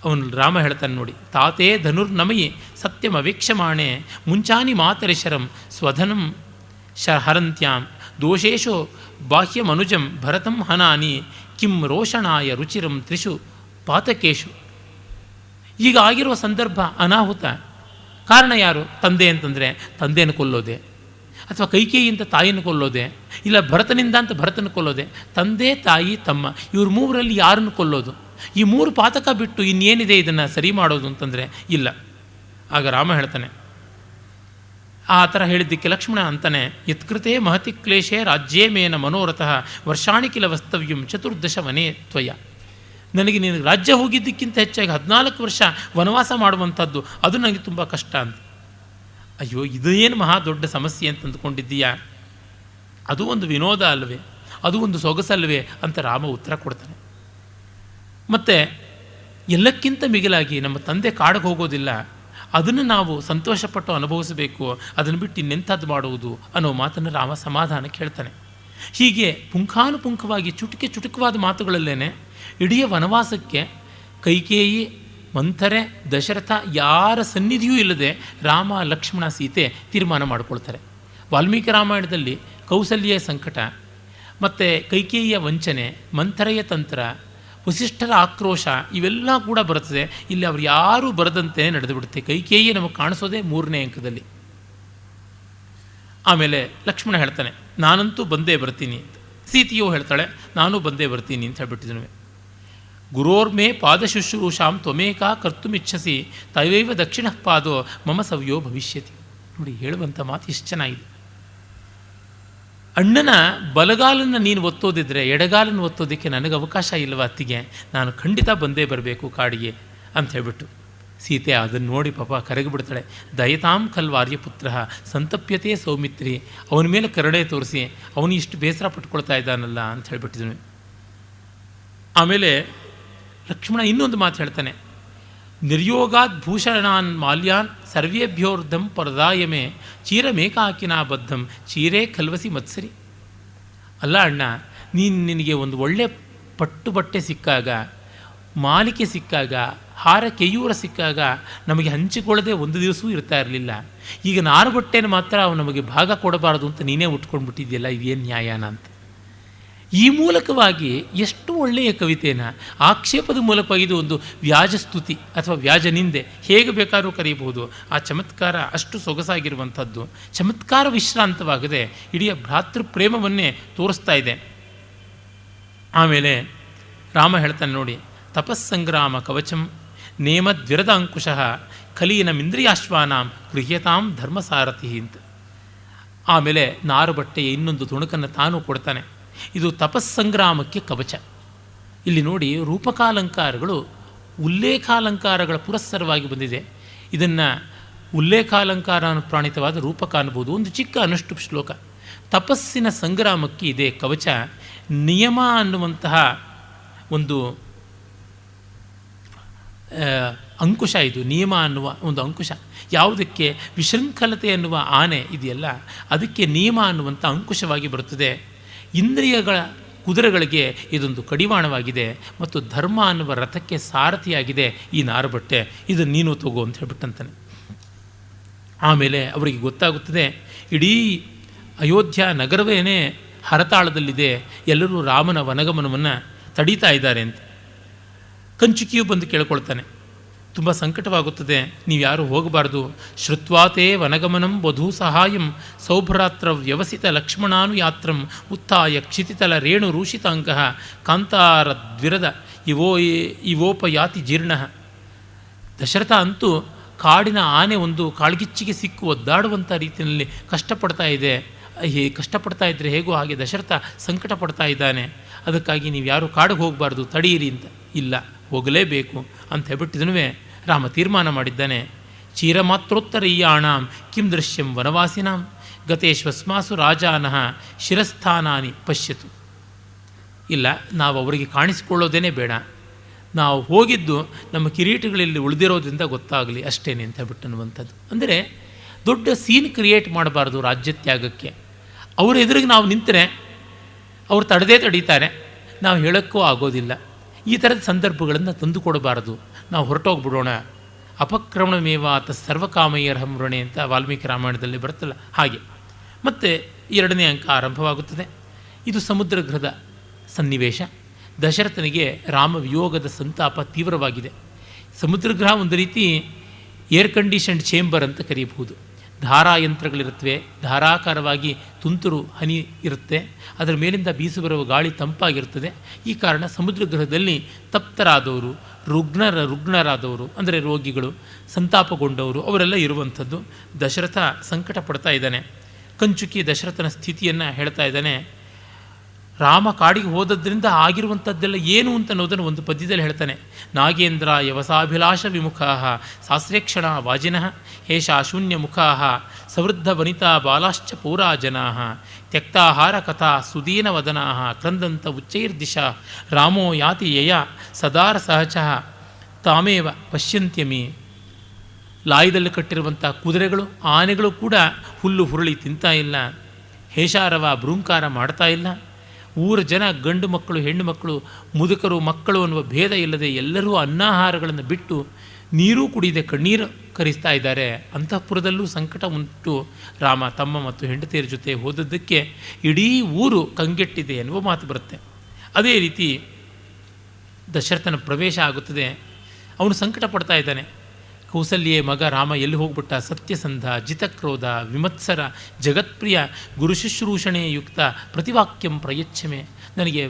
ಅವನು ರಾಮ ಹೇಳ್ತಾನೆ ನೋಡಿ, ತಾತೇ ಧನುರ್ನಮಯಿ ಸತ್ಯಂ ಅವೇಕ್ಷಮಾಣೆ ಮುಂಚಾನಿ ಮಾತರಿಶರಂ ಸ್ವಧನಂ ಹರಂತ್ಯಾಂ ದೋಷೇಶು ಬಾಹ್ಯಮನುಜಂ ಭರತಂ ಹನಾನಿ ಕಿಂ ರೋಷಣಾಯ ರುಚಿರಂ ತ್ರಿಷು ಪಾತಕೇಶು. ಈಗ ಆಗಿರುವ ಸಂದರ್ಭ ಅನಾಹುತ. ಕಾರಣ ಯಾರು? ತಂದೆ ಅಂತಂದರೆ ತಂದೆಯನ್ನು ಕೊಲ್ಲೋದೆ, ಅಥವಾ ಕೈಕೇಯಿಯಿಂದ ತಾಯಿಯನ್ನು ಕೊಲ್ಲೋದೆ, ಇಲ್ಲ ಭರತನಿಂದ ಅಂತ ಭರತನ ಕೊಲ್ಲೋದೆ, ತಂದೆ ತಾಯಿ ತಮ್ಮ ಇವ್ರ ಮೂವರಲ್ಲಿ ಯಾರನ್ನು ಕೊಲ್ಲೋದು? ಈ ಮೂರು ಪಾತಕ ಬಿಟ್ಟು ಇನ್ನೇನಿದೆ ಇದನ್ನು ಸರಿ ಮಾಡೋದು ಅಂತಂದರೆ ಇಲ್ಲ. ಆಗ ರಾಮ ಹೇಳ್ತಾನೆ, ಆ ಥರ ಹೇಳಿದ್ದಕ್ಕೆ ಲಕ್ಷ್ಮಣ ಅಂತಾನೆ, ಯತ್ಕೃತೆ ಮಹತಿ ಕ್ಲೇಶೇ ರಾಜ್ಯೇ ಮೇನ ಮನೋರಥಃ ವರ್ಷಾಣಿ ಕಿಲ ವಸ್ತವ್ಯಂ ಚತುರ್ದಶ ವನೇ ತ್ವಯ. ನನಗೆ ನಿನಗೆ ರಾಜ್ಯ ಹೋಗಿದ್ದಕ್ಕಿಂತ ಹೆಚ್ಚಾಗಿ 14 ವರ್ಷ ವನವಾಸ ಮಾಡುವಂಥದ್ದು, ಅದು ನನಗೆ ತುಂಬ ಕಷ್ಟ ಅಂತ. ಅಯ್ಯೋ, ಇದು ಏನು ಮಹಾ ದೊಡ್ಡ ಸಮಸ್ಯೆ ಅಂತ ಅಂದ್ಕೊಂಡಿದ್ದೀಯಾ? ಅದು ಒಂದು ವಿನೋದ ಅಲ್ವೇ, ಅದು ಒಂದು ಸೊಗಸಲ್ವೇ ಅಂತ ರಾಮ ಉತ್ತರ ಕೊಡ್ತಾನೆ. ಮತ್ತು ಎಲ್ಲಕ್ಕಿಂತ ಮಿಗಿಲಾಗಿ ನಮ್ಮ ತಂದೆ ಕಾಡಿಗೆ ಹೋಗೋದಿಲ್ಲ, ಅದನ್ನು ನಾವು ಸಂತೋಷಪಟ್ಟು ಅನುಭವಿಸಬೇಕು, ಅದನ್ನು ಬಿಟ್ಟು ಇನ್ನೆಂಥದ್ದು ಮಾಡುವುದು ಅನ್ನೋ ಮಾತನ್ನು ರಾಮ ಸಮಾಧಾನಕ್ಕೆ ಹೇಳ್ತಾನೆ. ಹೀಗೆ ಪುಂಖಾನುಪುಂಖವಾಗಿ ಚುಟುಕವಾದ ಮಾತುಗಳಲ್ಲೇನೆ ಇಡೀ ವನವಾಸಕ್ಕೆ ಕೈಕೇಯಿ, ಮಂಥರೆ, ದಶರಥ ಯಾರ ಸನ್ನಿಧಿಯೂ ಇಲ್ಲದೆ ರಾಮ, ಲಕ್ಷ್ಮಣ, ಸೀತೆ ತೀರ್ಮಾನ ಮಾಡಿಕೊಳ್ತಾರೆ. ವಾಲ್ಮೀಕಿ ರಾಮಾಯಣದಲ್ಲಿ ಕೌಸಲ್ಯ ಸಂಕಟ, ಮತ್ತು ಕೈಕೇಯಿಯ ವಂಚನೆ, ಮಂಥರೆಯ ತಂತ್ರ, ವಸಿಷ್ಠರ ಆಕ್ರೋಶ ಇವೆಲ್ಲ ಕೂಡ ಬರುತ್ತದೆ. ಇಲ್ಲಿ ಅವರು ಯಾರೂ ಬರದಂತೆ ನಡೆದುಬಿಡುತ್ತೆ. ಕೈಕೇಯಿ ನಮಗೆ ಕಾಣಿಸೋದೇ 3ನೇ ಅಂಕದಲ್ಲಿ. ಆಮೇಲೆ ಲಕ್ಷ್ಮಣ ಹೇಳ್ತಾನೆ, ನಾನಂತೂ ಬಂದೇ ಬರ್ತೀನಿ ಅಂತ. ಸೀತೆಯೂ ಹೇಳ್ತಾಳೆ, ನಾನು ಬಂದೇ ಬರ್ತೀನಿ ಅಂತ ಹೇಳ್ಬಿಟ್ಟಿದ್ನು. ಗುರೋರ್ಮೇ ಪಾದಶುಶ್ರೂಷಾಂ ತ್ವಮೇಕಾ ಕರ್ತುಮಿಚ್ಛಸಿ ತೈವೈವ ದಕ್ಷಿಣ ಪಾದೋ ಮಮ ಸವ್ಯೋ ಭವಿಷ್ಯತಿ. ನೋಡಿ, ಹೇಳುವಂಥ ಮಾತು ಎಷ್ಟು ಚೆನ್ನಾಗಿದೆ. ಅಣ್ಣನ ಬಲಗಾಲನ್ನು ನೀನು ಒತ್ತೋದಿದ್ರೆ ಎಡಗಾಲನ್ನು ಒತ್ತೋದಕ್ಕೆ ನನಗೆ ಅವಕಾಶ ಇಲ್ಲವ ಅತ್ತಿಗೆ, ನಾನು ಖಂಡಿತ ಬಂದೇ ಬರಬೇಕು ಕಾಡಿಗೆ ಅಂತ ಹೇಳ್ಬಿಟ್ಟು. ಸೀತೆ ಅದನ್ನು ನೋಡಿ ಪಾಪ ಕರಗಿಬಿಡ್ತಾಳೆ. ದಯತಾಂ ಖಲ್ವಾರ್ಯ ಪುತ್ರ ಸಂತಪ್ಯತೆ ಸೌಮಿತ್ರಿ, ಅವನ ಮೇಲೆ ಕರುಣೆ ತೋರಿಸಿ ಅವನು ಇಷ್ಟು ಬೇಸರ ಪಟ್ಕೊಳ್ತಾ ಇದ್ದಾನಲ್ಲ ಅಂತ ಹೇಳ್ಬಿಟ್ಟಿದ್ನು. ಆಮೇಲೆ ಲಕ್ಷ್ಮಣ ಇನ್ನೊಂದು ಮಾತು ಹೇಳ್ತಾನೆ, ನಿರ್ಯೋಗಾತ್ ಭೂಷಣಾನ್ ಮಾಲ್ಯಾನ್ ಸರ್ವೇಭ್ಯೋರ್ಧಂ ಪರದಾಯಮೇ ಚೀರಮೇಕಾಕಿನಾ ಬದ್ಧಂ ಚೀರೇ ಖಲ್ವಸಿ ಮತ್ಸರಿ. ಅಲ್ಲ ಅಣ್ಣ, ನಿನಗೆ ಒಂದು ಒಳ್ಳೆ ಪಟ್ಟು ಬಟ್ಟೆ ಸಿಕ್ಕಾಗ, ಮಾಲಿಕೆ ಸಿಕ್ಕಾಗ, ಹಾರ ಕೆಯೂರ ಸಿಕ್ಕಾಗ ನಮಗೆ ಹಂಚಿಕೊಳ್ಳದೆ ಒಂದು ದಿವಸವೂ ಇರ್ತಾ ಇರಲಿಲ್ಲ. ಈಗ ನಾರು ಬಟ್ಟೆನ ಮಾತ್ರ ಅವನು ನಮಗೆ ಭಾಗ ಕೊಡಬಾರದು ಅಂತ ನೀನೇ ಉಟ್ಕೊಂಡ್ಬಿಟ್ಟಿದೆಯಲ್ಲ, ಇದೇನು ನ್ಯಾಯನ ಅಂತ. ಈ ಮೂಲಕವಾಗಿ ಎಷ್ಟು ಒಳ್ಳೆಯ ಕವಿತೆಯನ್ನು ಆಕ್ಷೇಪದ ಮೂಲಕವಾಗಿ ಇದು ಒಂದು ವ್ಯಾಜಸ್ತುತಿ ಅಥವಾ ವ್ಯಾಜನಿಂದೆ ಹೇಗೆ ಬೇಕಾದ್ರೂ ಕರೀಬಹುದು. ಆ ಚಮತ್ಕಾರ ಅಷ್ಟು ಸೊಗಸಾಗಿರುವಂಥದ್ದು, ಚಮತ್ಕಾರ ವಿಶ್ರಾಂತವಾಗದೆ ಇಡೀ ಭ್ರಾತೃ ಪ್ರೇಮವನ್ನೇ ತೋರಿಸ್ತಾ ಇದೆ. ಆಮೇಲೆ ರಾಮ ಹೇಳ್ತಾನೆ ನೋಡಿ, ತಪಸ್ಸಂಗ್ರಾಮ ಕವಚಂ ನೇಮದ್ವಿರದ ಅಂಕುಶಃ ಕಲೀನಮಿಂದ್ರಿಯಾಶ್ವಾನಾಂ ಗೃಹ್ಯತಾಂ ಧರ್ಮಸಾರಥಿ ಅಂತ. ಆಮೇಲೆ ನಾರು ಬಟ್ಟೆಯ ಇನ್ನೊಂದು ತುಣುಕನ್ನು ತಾನೂ ಕೊಡ್ತಾನೆ. ಇದು ತಪಸ್ಸಂಗ್ರಾಮಕ್ಕೆ ಕವಚ. ಇಲ್ಲಿ ನೋಡಿ, ರೂಪಕಾಲಂಕಾರಗಳು ಉಲ್ಲೇಖಾಲಂಕಾರಗಳ ಪುರಸ್ಸರವಾಗಿ ಬಂದಿದೆ. ಇದನ್ನು ಉಲ್ಲೇಖಾಲಂಕಾರಾನುಪ್ರಾಣಿತವಾದ ರೂಪಕ ಅನ್ಬೋದು. ಒಂದು ಚಿಕ್ಕ ಅನುಷ್ಠುಪ್ ಶ್ಲೋಕ. ತಪಸ್ಸಿನ ಸಂಗ್ರಾಮಕ್ಕೆ ಇದೆ ಕವಚ. ನಿಯಮ ಅನ್ನುವಂತಹ ಒಂದು ಅಂಕುಶ, ಇದು ನಿಯಮ ಅನ್ನುವ ಒಂದು ಅಂಕುಶ. ಯಾವುದಕ್ಕೆ ವಿಶೃಂಖಲತೆ ಅನ್ನುವ ಆನೆ ಇದೆಯಲ್ಲ, ಅದಕ್ಕೆ ನಿಯಮ ಅನ್ನುವಂಥ ಅಂಕುಶವಾಗಿ ಬರುತ್ತದೆ. ಇಂದ್ರಿಯಗಳ ಕುದುರೆಗಳಿಗೆ ಇದೊಂದು ಕಡಿವಾಣವಾಗಿದೆ ಮತ್ತು ಧರ್ಮ ಅನ್ನುವ ರಥಕ್ಕೆ ಸಾರಥಿಯಾಗಿದೆ ಈ ನಾರುಬಟ್ಟೆ. ಇದನ್ನು ನೀನು ತಗೋ ಅಂತ ಹೇಳ್ಬಿಟ್ಟಂತಾನೆ. ಆಮೇಲೆ ಅವರಿಗೆ ಗೊತ್ತಾಗುತ್ತದೆ, ಇಡೀ ಅಯೋಧ್ಯ ನಗರವೇನೇ ಹರತಾಳದಲ್ಲಿದೆ, ಎಲ್ಲರೂ ರಾಮನ ವನಗಮನವನ್ನು ತಡೀತಾ ಇದ್ದಾರೆ ಅಂತ. ಕಂಚುಕಿಯು ಬಂದು ಕೇಳ್ಕೊಳ್ತಾನೆ, ತುಂಬ ಸಂಕಟವಾಗುತ್ತದೆ, ನೀವು ಯಾರೂ ಹೋಗಬಾರ್ದು. ಶ್ರುತ್ವಾತೇ ವನಗಮನಂ ವಧೂ ಸಹಾಯಂ ಸೌಭ್ರಾತ್ರ ವ್ಯವಸಿತ ಲಕ್ಷ್ಮಣಾನುಯಾತ್ರಂ ಉತ್ಥಾಯ ಕ್ಷಿತಿತಲ ರೇಣು ರೂಷಿತಾಂಕ ಕಾಂತಾರದ್ವಿರದ ಇವೋಪಯಾತಿ ಜೀರ್ಣ. ದಶರಥ ಅಂತೂ ಕಾಡಿನ ಆನೆ ಒಂದು ಕಾಳ್ಗಿಚ್ಚಿಗೆ ಸಿಕ್ಕು ಒದ್ದಾಡುವಂಥ ರೀತಿಯಲ್ಲಿ ಕಷ್ಟಪಡ್ತಾ ಇದೆ. ಕಷ್ಟಪಡ್ತಾ ಇದ್ದರೆ ಹೇಗೋ ಹಾಗೆ ದಶರಥ ಸಂಕಟ ಪಡ್ತಾ ಇದ್ದಾನೆ. ಅದಕ್ಕಾಗಿ ನೀವು ಯಾರೂ ಕಾಡಿಗೆ ಹೋಗಬಾರ್ದು, ತಡೆಯಿರಿ ಅಂತ. ಇಲ್ಲ, ಹೋಗಲೇಬೇಕು ಅಂತ ಹೇಳ್ಬಿಟ್ಟಿದನು ರಾಮ ತೀರ್ಮಾನ ಮಾಡಿದ್ದಾನೆ. ಚೀರಮಾತ್ರೋತ್ತರೀಯಾಣಾಂ ಕಿಂ ದೃಶ್ಯಂ ವನವಾಸಿನಾಂ ಗತೇಶ್ವಸ್ಮಾಸು ರಾಜಾನಃ ಶಿರಸ್ಥಾನಾನಿ ಪಶ್ಯತು. ಇಲ್ಲ, ನಾವು ಅವರಿಗೆ ಕಾಣಿಸಿಕೊಳ್ಳೋದೇನೇ ಬೇಡ, ನಾವು ಹೋಗಿದ್ದು ನಮ್ಮ ಕಿರೀಟಗಳಲ್ಲಿ ಉಳಿದಿರೋದ್ರಿಂದ ಗೊತ್ತಾಗಲಿ ಅಷ್ಟೇನೆ ಅಂತ ಹೇಳ್ಬಿಟ್ಟನ್ನುವಂಥದ್ದು. ಅಂದರೆ ದೊಡ್ಡ ಸೀನ್ ಕ್ರಿಯೇಟ್ ಮಾಡಬಾರ್ದು ರಾಜ್ಯತ್ಯಾಗಕ್ಕೆ. ಅವರ ಎದುರಿಗೆ ನಾವು ನಿಂತರೆ ಅವರು ತಡೀತಾರೆ, ನಾವು ಹೇಳೋಕ್ಕೂ ಆಗೋದಿಲ್ಲ. ಈ ಥರದ ಸಂದರ್ಭಗಳನ್ನು ತಂದುಕೊಡಬಾರದು. ನಾವು ಹೊರಟೋಗ್ಬಿಡೋಣ. ಅಪಕ್ರಮಣಮೇವಾತ ಸರ್ವಕಾಮಯ್ಯರ್ಹಂ ಋಣೆ ಅಂತ ವಾಲ್ಮೀಕಿ ರಾಮಾಯಣದಲ್ಲಿ ಬರುತ್ತಲ್ಲ ಹಾಗೆ. ಮತ್ತು 2ನೇ ಅಂಕ ಆರಂಭವಾಗುತ್ತದೆ. ಇದು ಸಮುದ್ರಗೃಹದ ಸನ್ನಿವೇಶ. ದಶರಥನಿಗೆ ರಾಮ ವಿಯೋಗದ ಸಂತಾಪ ತೀವ್ರವಾಗಿದೆ. ಸಮುದ್ರಗೃಹ ಒಂದು ರೀತಿ ಏರ್ ಕಂಡೀಷನ್ಡ್ ಚೇಂಬರ್ ಅಂತ ಕರೀಬಹುದು. ಧಾರಾಯಂತ್ರಗಳಿರುತ್ತವೆ, ಧಾರಾಕಾರವಾಗಿ ತುಂತುರು ಹನಿ ಇರುತ್ತೆ, ಅದರ ಮೇಲಿಂದ ಬೀಸು ಬರುವ ಗಾಳಿ ತಂಪಾಗಿರ್ತದೆ. ಈ ಕಾರಣ ಸಮುದ್ರ ಗೃಹದಲ್ಲಿ ತಪ್ತರಾದವರು, ರುಗ್ಣರಾದವರು ಅಂದರೆ ರೋಗಿಗಳು, ಸಂತಾಪಗೊಂಡವರು ಅವರೆಲ್ಲ ಇರುವಂಥದ್ದು. ದಶರಥ ಸಂಕಟ ಪಡ್ತಾ ಇದ್ದಾನೆ. ಕಂಚುಕಿ ದಶರಥನ ಸ್ಥಿತಿಯನ್ನು ಹೇಳ್ತಾ ಇದ್ದಾನೆ. ರಾಮ ಕಾಡಿಗೆ ಹೋದದ್ರಿಂದ ಆಗಿರುವಂಥದ್ದೆಲ್ಲ ಏನು ಅಂತ ಅನ್ನೋದನ್ನು ಒಂದು ಪದ್ಯದಲ್ಲಿ ಹೇಳ್ತಾನೆ. ನಾಗೇಂದ್ರ ಯವಸಾಭಿಲಾಷ ವಿಮುಖಾ ಸಾಸ್ರೇಕ್ಷಣ ವಾಜಿನಃ ಹೇಷಾ ಶೂನ್ಯ ಮುಖಾ ಸವೃದ್ಧ ವನಿತಾ ಬಾಲಾಶ್ಚ ಪೌರಾ ಜನಾ ತ್ಯಕ್ತಾಹಾರ ಕಥಾ ಸುದೀನ ವದನಾ ಕ್ರಂದಂತ ಉಚ್ಚೈರ್ದಿಶಾ ರಾಮೋ ಯಾತಿ ಯಯ ಸದಾರ ಸಹಚ ತಾಮೇವ ಪಶ್ಯಂತ್ಯಮಿ. ಲಾಯದಲ್ಲಿ ಕಟ್ಟಿರುವಂಥ ಕುದುರೆಗಳು, ಆನೆಗಳು ಕೂಡ ಹುಲ್ಲು ಹುರುಳಿ ತಿಂತಾ ಇಲ್ಲ, ಹೇಷಾರವ ಬೃಂಕಾರ ಮಾಡ್ತಾ ಇಲ್ಲ. ಊರ ಜನ ಗಂಡು ಮಕ್ಕಳು, ಹೆಣ್ಣು ಮಕ್ಕಳು, ಮುದುಕರು, ಮಕ್ಕಳು ಅನ್ನುವ ಭೇದ ಇಲ್ಲದೆ ಎಲ್ಲರೂ ಅನ್ನಾಹಾರಗಳನ್ನು ಬಿಟ್ಟು ನೀರೂ ಕುಡಿಯದೆ ಕಣ್ಣೀರು ಕರಿಸ್ತಾ ಇದ್ದಾರೆ. ಅಂತಃಪುರದಲ್ಲೂ ಸಂಕಟ ಉಂಟು. ರಾಮ ತಮ್ಮ ಮತ್ತು ಹೆಂಡತಿಯರ ಜೊತೆ ಹೋದದ್ದಕ್ಕೆ ಇಡೀ ಊರು ಕಂಗೆಟ್ಟಿದೆ ಎನ್ನುವ ಮಾತು ಬರುತ್ತೆ. ಅದೇ ರೀತಿ ದಶರಥನ ಪ್ರವೇಶ ಆಗುತ್ತದೆ. ಅವನು ಸಂಕಟ ಪಡ್ತಾ ಇದ್ದಾನೆ. ಕೌಸಲ್ಯೆ ಮಗ ರಾಮ ಎಲ್ಲಿ ಹೋಗ್ಬಿಟ್ಟ? ಸತ್ಯಸಂಧ, ಜಿತಕ್ರೋಧ, ವಿಮತ್ಸರ, ಜಗತ್ಪ್ರಿಯ, ಗುರುಶುಶ್ರೂಷಣೆ ಯುಕ್ತ ಪ್ರತಿವಾಕ್ಯಂ ಪ್ರಯಚ್ಛಮೆ. ನನಗೆ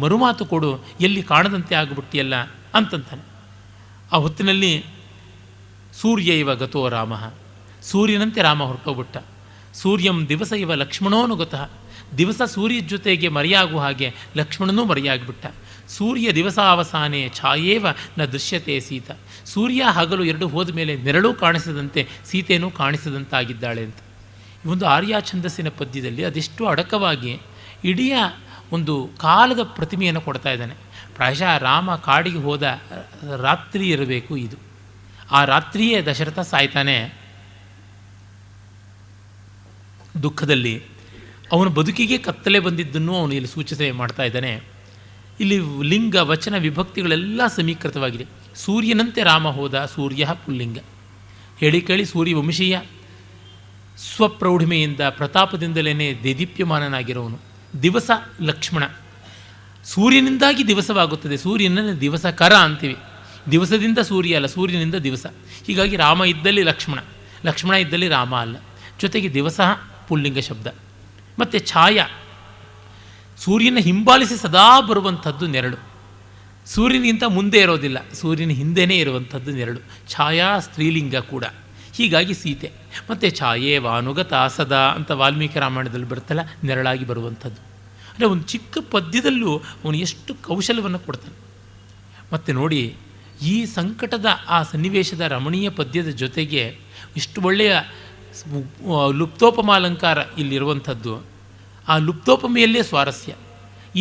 ಮರುಮಾತು ಕೊಡು, ಎಲ್ಲಿ ಕಾಣದಂತೆ ಆಗಿಬಿಟ್ಟಿಯಲ್ಲ ಅಂತಂತಾನೆ. ಆ ಹೊತ್ತಿನಲ್ಲಿ ಸೂರ್ಯ ಇವ ಗತೋ ರಾಮ, ಸೂರ್ಯನಂತೆ ರಾಮ ಹೊರಟೋಗ್ಬಿಟ್ಟ. ಸೂರ್ಯಂ ದಿವಸ ಇವ ಲಕ್ಷ್ಮಣೋನುಗತಃ, ದಿವಸ ಸೂರ್ಯ ಜೊತೆಗೆ ಮರೆಯಾಗುವ ಹಾಗೆ ಲಕ್ಷ್ಮಣನೂ ಮರೆಯಾಗಿಬಿಟ್ಟ. ಸೂರ್ಯ ದಿವಸಾವಸಾನೆ ಛಾಯೇವ ನ ದೃಶ್ಯತೆ ಸೀತ, ಸೂರ್ಯ ಹಗಲು ಎರಡು ಹೋದ ಮೇಲೆ ನೆರಳು ಕಾಣಿಸದಂತೆ ಸೀತೆಯೂ ಕಾಣಿಸದಂತಾಗಿದ್ದಾಳೆ ಅಂತ. ಈ ಒಂದು ಆರ್ಯ ಛಂದಸ್ಸಿನ ಪದ್ಯದಲ್ಲಿ ಅದೆಷ್ಟು ಅಡಕವಾಗಿ ಇಡೀ ಒಂದು ಕಾಲದ ಪ್ರತಿಮೆಯನ್ನು ಕೊಡ್ತಾ ಇದ್ದಾನೆ. ಪ್ರಾಯಶಃ ರಾಮ ಕಾಡಿಗೆ ಹೋದ ರಾತ್ರಿ ಇರಬೇಕು ಇದು. ಆ ರಾತ್ರಿಯೇ ದಶರಥ ಸಾಯ್ತಾನೆ ದುಃಖದಲ್ಲಿ. ಅವನ ಬದುಕಿಗೆ ಕತ್ತಲೆ ಬಂದಿದ್ದನ್ನು ಅವನು ಇಲ್ಲಿ ಸೂಚನೆ ಮಾಡ್ತಾ ಇದ್ದಾನೆ. ಇಲ್ಲಿ ಲಿಂಗ ವಚನ ವಿಭಕ್ತಿಗಳೆಲ್ಲ ಸಮೀಕೃತವಾಗಿದೆ. ಸೂರ್ಯನಂತೆ ರಾಮ ಹೋದ, ಸೂರ್ಯ ಪುಲ್ಲಿಂಗ. ಹೇಳಿ ಕೇಳಿ ಸೂರ್ಯ ವಂಶೀಯ, ಸ್ವಪ್ರೌಢಿಮೆಯಿಂದ ಪ್ರತಾಪದಿಂದಲೇ ದೇದೀಪ್ಯಮಾನನಾಗಿರೋವನು. ದಿವಸ ಲಕ್ಷ್ಮಣ, ಸೂರ್ಯನಿಂದಾಗಿ ದಿವಸವಾಗುತ್ತದೆ. ಸೂರ್ಯನನ್ನು ದಿವಸಕರ ಅಂತೀವಿ. ದಿವಸದಿಂದ ಸೂರ್ಯ ಅಲ್ಲ, ಸೂರ್ಯನಿಂದ ದಿವಸ. ಹೀಗಾಗಿ ರಾಮ ಇದ್ದಲ್ಲಿ ಲಕ್ಷ್ಮಣ, ಲಕ್ಷ್ಮಣ ಇದ್ದಲ್ಲಿ ರಾಮ ಅಲ್ಲ. ಜೊತೆಗೆ ದಿವಸ ಪುಲ್ಲಿಂಗ ಶಬ್ದ. ಮತ್ತು ಛಾಯ, ಸೂರ್ಯನ ಹಿಂಬಾಲಿಸಿ ಸದಾ ಬರುವಂಥದ್ದು ನೆರಳು. ಸೂರ್ಯನಿಗಿಂತ ಮುಂದೆ ಇರೋದಿಲ್ಲ, ಸೂರ್ಯನ ಹಿಂದೆಯೇ ಇರುವಂಥದ್ದು ನೆರಳು. ಛಾಯಾ ಸ್ತ್ರೀಲಿಂಗ ಕೂಡ. ಹೀಗಾಗಿ ಸೀತೆ. ಮತ್ತು ಛಾಯೇ ವಾನುಗತ ಸದಾ ಅಂತ ವಾಲ್ಮೀಕಿ ರಾಮಾಯಣದಲ್ಲಿ ಬರುತ್ತಲ್ಲ, ನೆರಳಾಗಿ ಬರುವಂಥದ್ದು. ಅಂದರೆ ಒಂದು ಚಿಕ್ಕ ಪದ್ಯದಲ್ಲೂ ಅವನು ಎಷ್ಟು ಕೌಶಲ್ಯವನ್ನು ಕೊಡ್ತಾನೆ. ಮತ್ತು ನೋಡಿ, ಈ ಸಂಕಟದ ಆ ಸನ್ನಿವೇಶದ ರಮಣೀಯ ಪದ್ಯದ ಜೊತೆಗೆ ಇಷ್ಟು ಒಳ್ಳೆಯ ಲುಪ್ತೋಪಮಾಲಂಕಾರ ಇಲ್ಲಿರುವಂಥದ್ದು. ಆ ಲುಪ್ತೋಪಮೆಯಲ್ಲೇ ಸ್ವಾರಸ್ಯ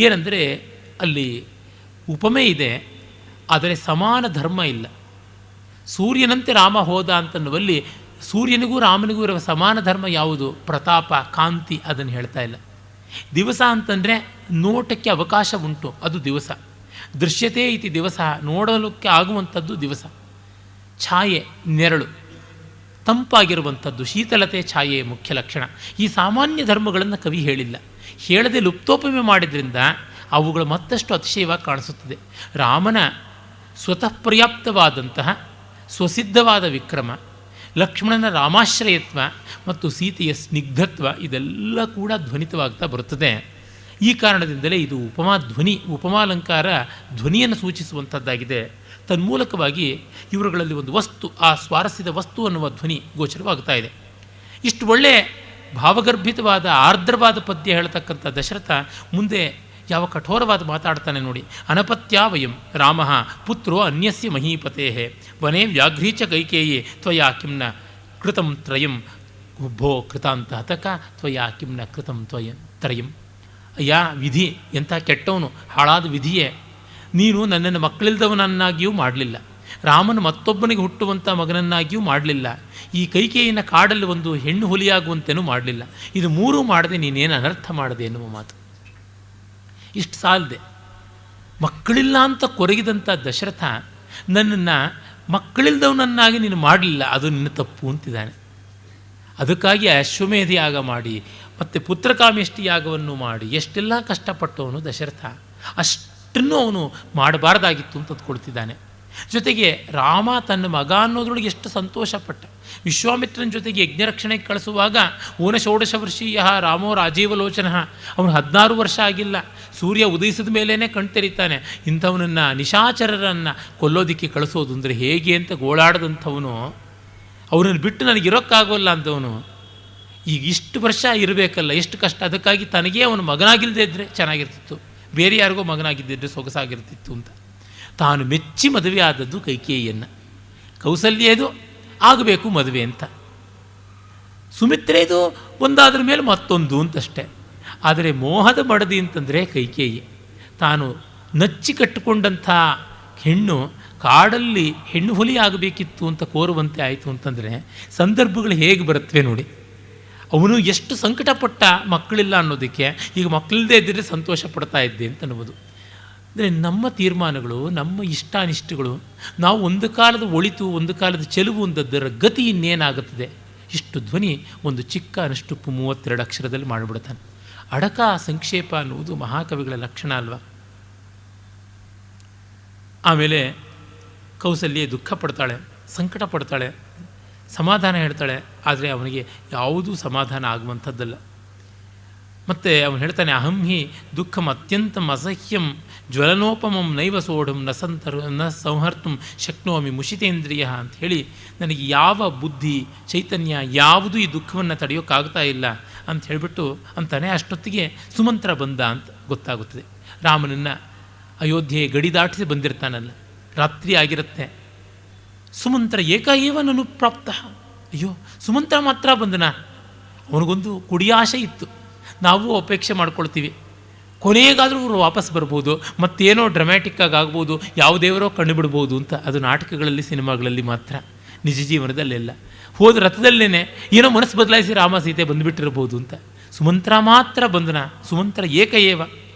ಏನಂದರೆ, ಅಲ್ಲಿ ಉಪಮೆ ಇದೆ, ಆದರೆ ಸಮಾನ ಧರ್ಮ ಇಲ್ಲ. ಸೂರ್ಯನಂತೆ ರಾಮ ಹೋದ ಅಂತನ್ನುವಲ್ಲಿ ಸೂರ್ಯನಿಗೂ ರಾಮನಿಗೂ ಇರುವ ಸಮಾನ ಧರ್ಮ ಯಾವುದು? ಪ್ರತಾಪ, ಕಾಂತಿ. ಅದನ್ನು ಹೇಳ್ತಾ ಇಲ್ಲ. ದಿವಸ ಅಂತಂದರೆ ನೋಟಕ್ಕೆ ಅವಕಾಶ ಉಂಟು, ಅದು ದಿವಸ. ದೃಶ್ಯತೆ ಇತಿ ದಿವಸ, ನೋಡಲಿಕ್ಕೆ ಆಗುವಂಥದ್ದು ದಿವಸ. ಛಾಯೆ, ನೆರಳು, ತಂಪಾಗಿರುವಂಥದ್ದು, ಶೀತಲತೆ, ಛಾಯೆ ಮುಖ್ಯ ಲಕ್ಷಣ. ಈ ಸಾಮಾನ್ಯ ಧರ್ಮಗಳನ್ನು ಕವಿ ಹೇಳಿಲ್ಲ. ಹೇಳದೆ ಲುಪ್ತೋಪಮೆ ಮಾಡಿದ್ರಿಂದ ಅವುಗಳು ಮತ್ತಷ್ಟು ಅತಿಶಯವಾಗಿ ಕಾಣಿಸುತ್ತದೆ. ರಾಮನ ಸ್ವತಃ ಪರ್ಯಾಪ್ತವಾದಂತಹ ಸ್ವಸಿದ್ಧವಾದ ವಿಕ್ರಮ, ಲಕ್ಷ್ಮಣನ ರಾಮಾಶ್ರಯತ್ವ ಮತ್ತು ಸೀತೆಯ ಸ್ನಿಗ್ಧತ್ವ ಇದೆಲ್ಲ ಕೂಡ ಧ್ವನಿತವಾಗ್ತಾ ಬರುತ್ತದೆ. ಈ ಕಾರಣದಿಂದಲೇ ಇದು ಉಪಮಾಧ್ವನಿ, ಉಪಮಾಲಂಕಾರ ಧ್ವನಿಯನ್ನು ಸೂಚಿಸುವಂಥದ್ದಾಗಿದೆ. ತನ್ಮೂಲಕವಾಗಿ ಇವರುಗಳಲ್ಲಿ ಒಂದು ವಸ್ತು, ಆ ಸ್ವಾರಸ್ಯದ ವಸ್ತು ಅನ್ನುವ ಧ್ವನಿ ಗೋಚರವಾಗ್ತಾ ಇದೆ. ಇಷ್ಟು ಒಳ್ಳೆಯ ಭಾವಗರ್ಭಿತವಾದ ಆರ್ದ್ರವಾದ ಪದ್ಯ ಹೇಳ್ತಕ್ಕಂಥ ದಶರಥ ಮುಂದೆ ಯಾವ ಕಠೋರವಾದ ಮಾತಾಡ್ತಾನೆ ನೋಡಿ. ಅನಪತ್ಯ ವಯಂ ರಾಮ ಪುತ್ರೋ ಅನ್ಯಸ್ಯ ಮಹೀಪತೆ ವನೇ ವ್ಯಾಘ್ರೀಚ ಕೈಕೇಯಿ ತ್ವಯಾ ಕಿಮ್ನ ಕೃತಂ ತ್ರಯಂ ಭೋ ಕೃತಾಂತ ಹತಕ ತ್ವಯಾ ಕಿಮ್ನ ಕೃತಂ ತ್ರಯಂ. ಅಯ್ಯ ವಿಧಿ, ಎಂಥ ಕೆಟ್ಟವನು, ಹಾಳಾದ ವಿಧಿಯೇ, ನೀನು ನನ್ನನ್ನು ಮಕ್ಕಳಿಲ್ದವನನ್ನಾಗಿಯೂ ಮಾಡಲಿಲ್ಲ, ರಾಮನ ಮತ್ತೊಬ್ಬನಿಗೆ ಹುಟ್ಟುವಂಥ ಮಗನನ್ನಾಗಿಯೂ ಮಾಡಲಿಲ್ಲ, ಈ ಕೈಕೇಯಿನ ಕಾಡಲ್ಲಿ ಒಂದು ಹೆಣ್ಣು ಹುಲಿಯಾಗುವಂತೆಯೂ ಮಾಡಲಿಲ್ಲ. ಇದು ಮೂರೂ ಮಾಡದೆ ನೀನೇನು ಅನರ್ಥ ಮಾಡದೆ ಎನ್ನುವ ಮಾತು. ಇಷ್ಟು ಸಾಲದೆ ಮಕ್ಕಳಿಲ್ಲ ಅಂತ ಕೊರಗಿದಂಥ ದಶರಥ ನನ್ನನ್ನು ಮಕ್ಕಳಿಲ್ದವನನ್ನಾಗಿ ನೀನು ಮಾಡಲಿಲ್ಲ, ಅದು ನಿನ್ನ ತಪ್ಪು ಅಂತಿದ್ದಾನೆ. ಅದಕ್ಕಾಗಿ ಅಶ್ವಮೇಧ ಯಾಗ ಮಾಡಿ ಮತ್ತು ಪುತ್ರಕಾಮೇಷ್ಟಿ ಯಾಗವನ್ನು ಮಾಡಿ ಎಷ್ಟೆಲ್ಲ ಕಷ್ಟಪಟ್ಟವನು ದಶರಥ. ಅಷ್ಟನ್ನು ಅವನು ಮಾಡಬಾರ್ದಾಗಿತ್ತು ಅಂತ ಅಂದ್ಕೊಳ್ತಿದ್ದಾನೆ. ಜೊತೆಗೆ ರಾಮ ತನ್ನ ಮಗ ಅನ್ನೋದ್ರೊಳಗೆ ಎಷ್ಟು ಸಂತೋಷಪಟ್ಟ. ವಿಶ್ವಾಮಿತ್ರನ ಜೊತೆಗೆ ಯಜ್ಞರಕ್ಷಣೆಗೆ ಕಳಿಸುವಾಗ ಊನ ಷೋಡಶ ವರ್ಷೀಯ ರಾಮೋ ರಾಜೀವಲೋಚನ, ಅವನು 16 ವರ್ಷ ಆಗಿಲ್ಲ, ಸೂರ್ಯ ಉದಯಿಸಿದ ಮೇಲೇ ಕಣ್ತೆರಿತಾನೆ. ಇಂಥವನನ್ನು ನಿಶಾಚರರನ್ನು ಕೊಲ್ಲೋದಕ್ಕೆ ಕಳಿಸೋದು ಅಂದರೆ ಹೇಗೆ ಅಂತ ಗೋಳಾಡದಂಥವನು, ಅವನನ್ನು ಬಿಟ್ಟು ನನಗಿರೋಕ್ಕಾಗೋಲ್ಲ ಅಂದವನು ಈಗ ಇಷ್ಟು ವರ್ಷ ಇರಬೇಕಲ್ಲ, ಎಷ್ಟು ಕಷ್ಟ. ಅದಕ್ಕಾಗಿ ತನಗೇ ಅವನು ಮಗನಾಗಿಲ್ಲದೆ ಇದ್ದರೆ ಚೆನ್ನಾಗಿರ್ತಿತ್ತು, ಬೇರೆ ಯಾರಿಗೋ ಮಗನಾಗಿದ್ದಿದ್ರೆ ಸೊಗಸಾಗಿರ್ತಿತ್ತು ಅಂತ ತಾನು ಮೆಚ್ಚಿ ಮದುವೆ ಆದದ್ದು ಕೈಕೇಯಿಯನ್ನು. ಕೌಸಲ್ಯದು ಆಗಬೇಕು ಮದುವೆ ಅಂತ, ಸುಮಿತ್ರೆದು ಒಂದಾದ್ರ ಮೇಲೆ ಮತ್ತೊಂದು ಅಂತಷ್ಟೇ. ಆದರೆ ಮೋಹದ ಮಡದಿ ಅಂತಂದರೆ ಕೈಕೇಯಿ. ತಾನು ನಚ್ಚಿ ಕಟ್ಟಿಕೊಂಡಂಥ ಹೆಣ್ಣು ಕಾಡಲ್ಲಿ ಹೆಣ್ಣು ಹುಲಿ ಆಗಬೇಕಿತ್ತು ಅಂತ ಕೋರುವಂತೆ ಆಯಿತು ಅಂತಂದರೆ ಸಂದರ್ಭಗಳು ಹೇಗೆ ಬರುತ್ತವೆ ನೋಡಿ. ಅವನು ಎಷ್ಟು ಸಂಕಟಪಟ್ಟ ಮಕ್ಕಳಿಲ್ಲ ಅನ್ನೋದಕ್ಕೆ, ಈಗ ಮಕ್ಕಳಿಲ್ಲದೆ ಇದ್ದರೆ ಸಂತೋಷ ಪಡ್ತಾ ಇದ್ದೆ ಅಂತ ಅನ್ನೋದು. ಅಂದರೆ ನಮ್ಮ ತೀರ್ಮಾನಗಳು, ನಮ್ಮ ಇಷ್ಟಾನಿಷ್ಟಗಳು, ನಾವು ಒಂದು ಕಾಲದ ಒಳಿತು ಒಂದು ಕಾಲದ ಚೆಲುವು ಒಂದದ್ದರ ಗತಿ ಇನ್ನೇನಾಗುತ್ತದೆ. ಇಷ್ಟು ಧ್ವನಿ ಒಂದು ಚಿಕ್ಕ ಅನುಷ್ಟುಪ್ಪು 32 ಅಕ್ಷರದಲ್ಲಿ ಮಾಡಿಬಿಡ್ತಾನೆ. ಅಡಕ ಸಂಕ್ಷೇಪ ಅನ್ನುವುದು ಮಹಾಕವಿಗಳ ಲಕ್ಷಣ ಅಲ್ವಾ. ಆಮೇಲೆ ಕೌಸಲ್ಯೆ ದುಃಖ ಪಡ್ತಾಳೆ, ಸಂಕಟ ಪಡ್ತಾಳೆ, ಸಮಾಧಾನ ಹೇಳ್ತಾಳೆ. ಆದರೆ ಅವನಿಗೆ ಯಾವುದೂ ಸಮಾಧಾನ ಆಗುವಂಥದ್ದಲ್ಲ. ಮತ್ತು ಅವನು ಹೇಳ್ತಾನೆ, ಅಹಂ ಹಿ ದುಃಖಂ ಅತ್ಯಂತಂ ಅಸಹ್ಯಂ ಜ್ವಲನೋಪಮಂ ನೈವ ಸೋಢಂ ನ ಸಂಹರ್ತುಂ ಶಕ್ನೋಮಿ ಮುಷಿತೇಂದ್ರಿಯ ಅಂತ ಹೇಳಿ, ನನಗೆ ಯಾವ ಬುದ್ಧಿ ಚೈತನ್ಯ ಯಾವುದೂ ಈ ದುಃಖವನ್ನು ತಡೆಯೋಕ್ಕಾಗ್ತಾ ಇಲ್ಲ ಅಂತ ಹೇಳಿಬಿಟ್ಟು ಅಂತಾನೆ. ಅಷ್ಟೊತ್ತಿಗೆ ಸುಮಂತ್ರ ಬಂದ ಅಂತ ಗೊತ್ತಾಗುತ್ತದೆ. ರಾಮನನ್ನು ಅಯೋಧ್ಯೆ ಗಡಿ ದಾಟಿಸಿ ಬಂದಿರ್ತಾನಲ್ಲ, ರಾತ್ರಿ ಆಗಿರುತ್ತೆ. ಸುಮಂತ್ರ ಏಕಾಏವ ನಾನು ಪ್ರಾಪ್ತ, ಅಯ್ಯೋ ಸುಮಂತ್ರ ಮಾತ್ರ ಬಂದನ. ಅವನಿಗೊಂದು ಕುಡಿಯಾಶೆ ಇತ್ತು, ನಾವು ಅಪೇಕ್ಷೆ ಮಾಡ್ಕೊಳ್ತೀವಿ ಕೊನೆಗಾದರೂ ಅವರು ವಾಪಸ್ ಬರ್ಬೋದು, ಮತ್ತೇನೋ ಡ್ರಮ್ಯಾಟಿಕ್ಕಾಗಿ ಆಗ್ಬೋದು, ಯಾವುದೇವರೋ ಕಂಡುಬಿಡ್ಬೋದು ಅಂತ. ಅದು ನಾಟಕಗಳಲ್ಲಿ ಸಿನಿಮಾಗಳಲ್ಲಿ ಮಾತ್ರ, ನಿಜ ಜೀವನದಲ್ಲೆಲ್ಲ. ಹೋದ ರಥದಲ್ಲೇ ಏನೋ ಮನಸ್ಸು ಬದಲಾಯಿಸಿ ರಾಮ ಸೀತೆ ಬಂದುಬಿಟ್ಟಿರ್ಬೋದು ಅಂತ. ಸುಮಂತ್ರ ಮಾತ್ರ ಬಂದನ, ಸುಮಂತ್ರ ಏಕಏವ.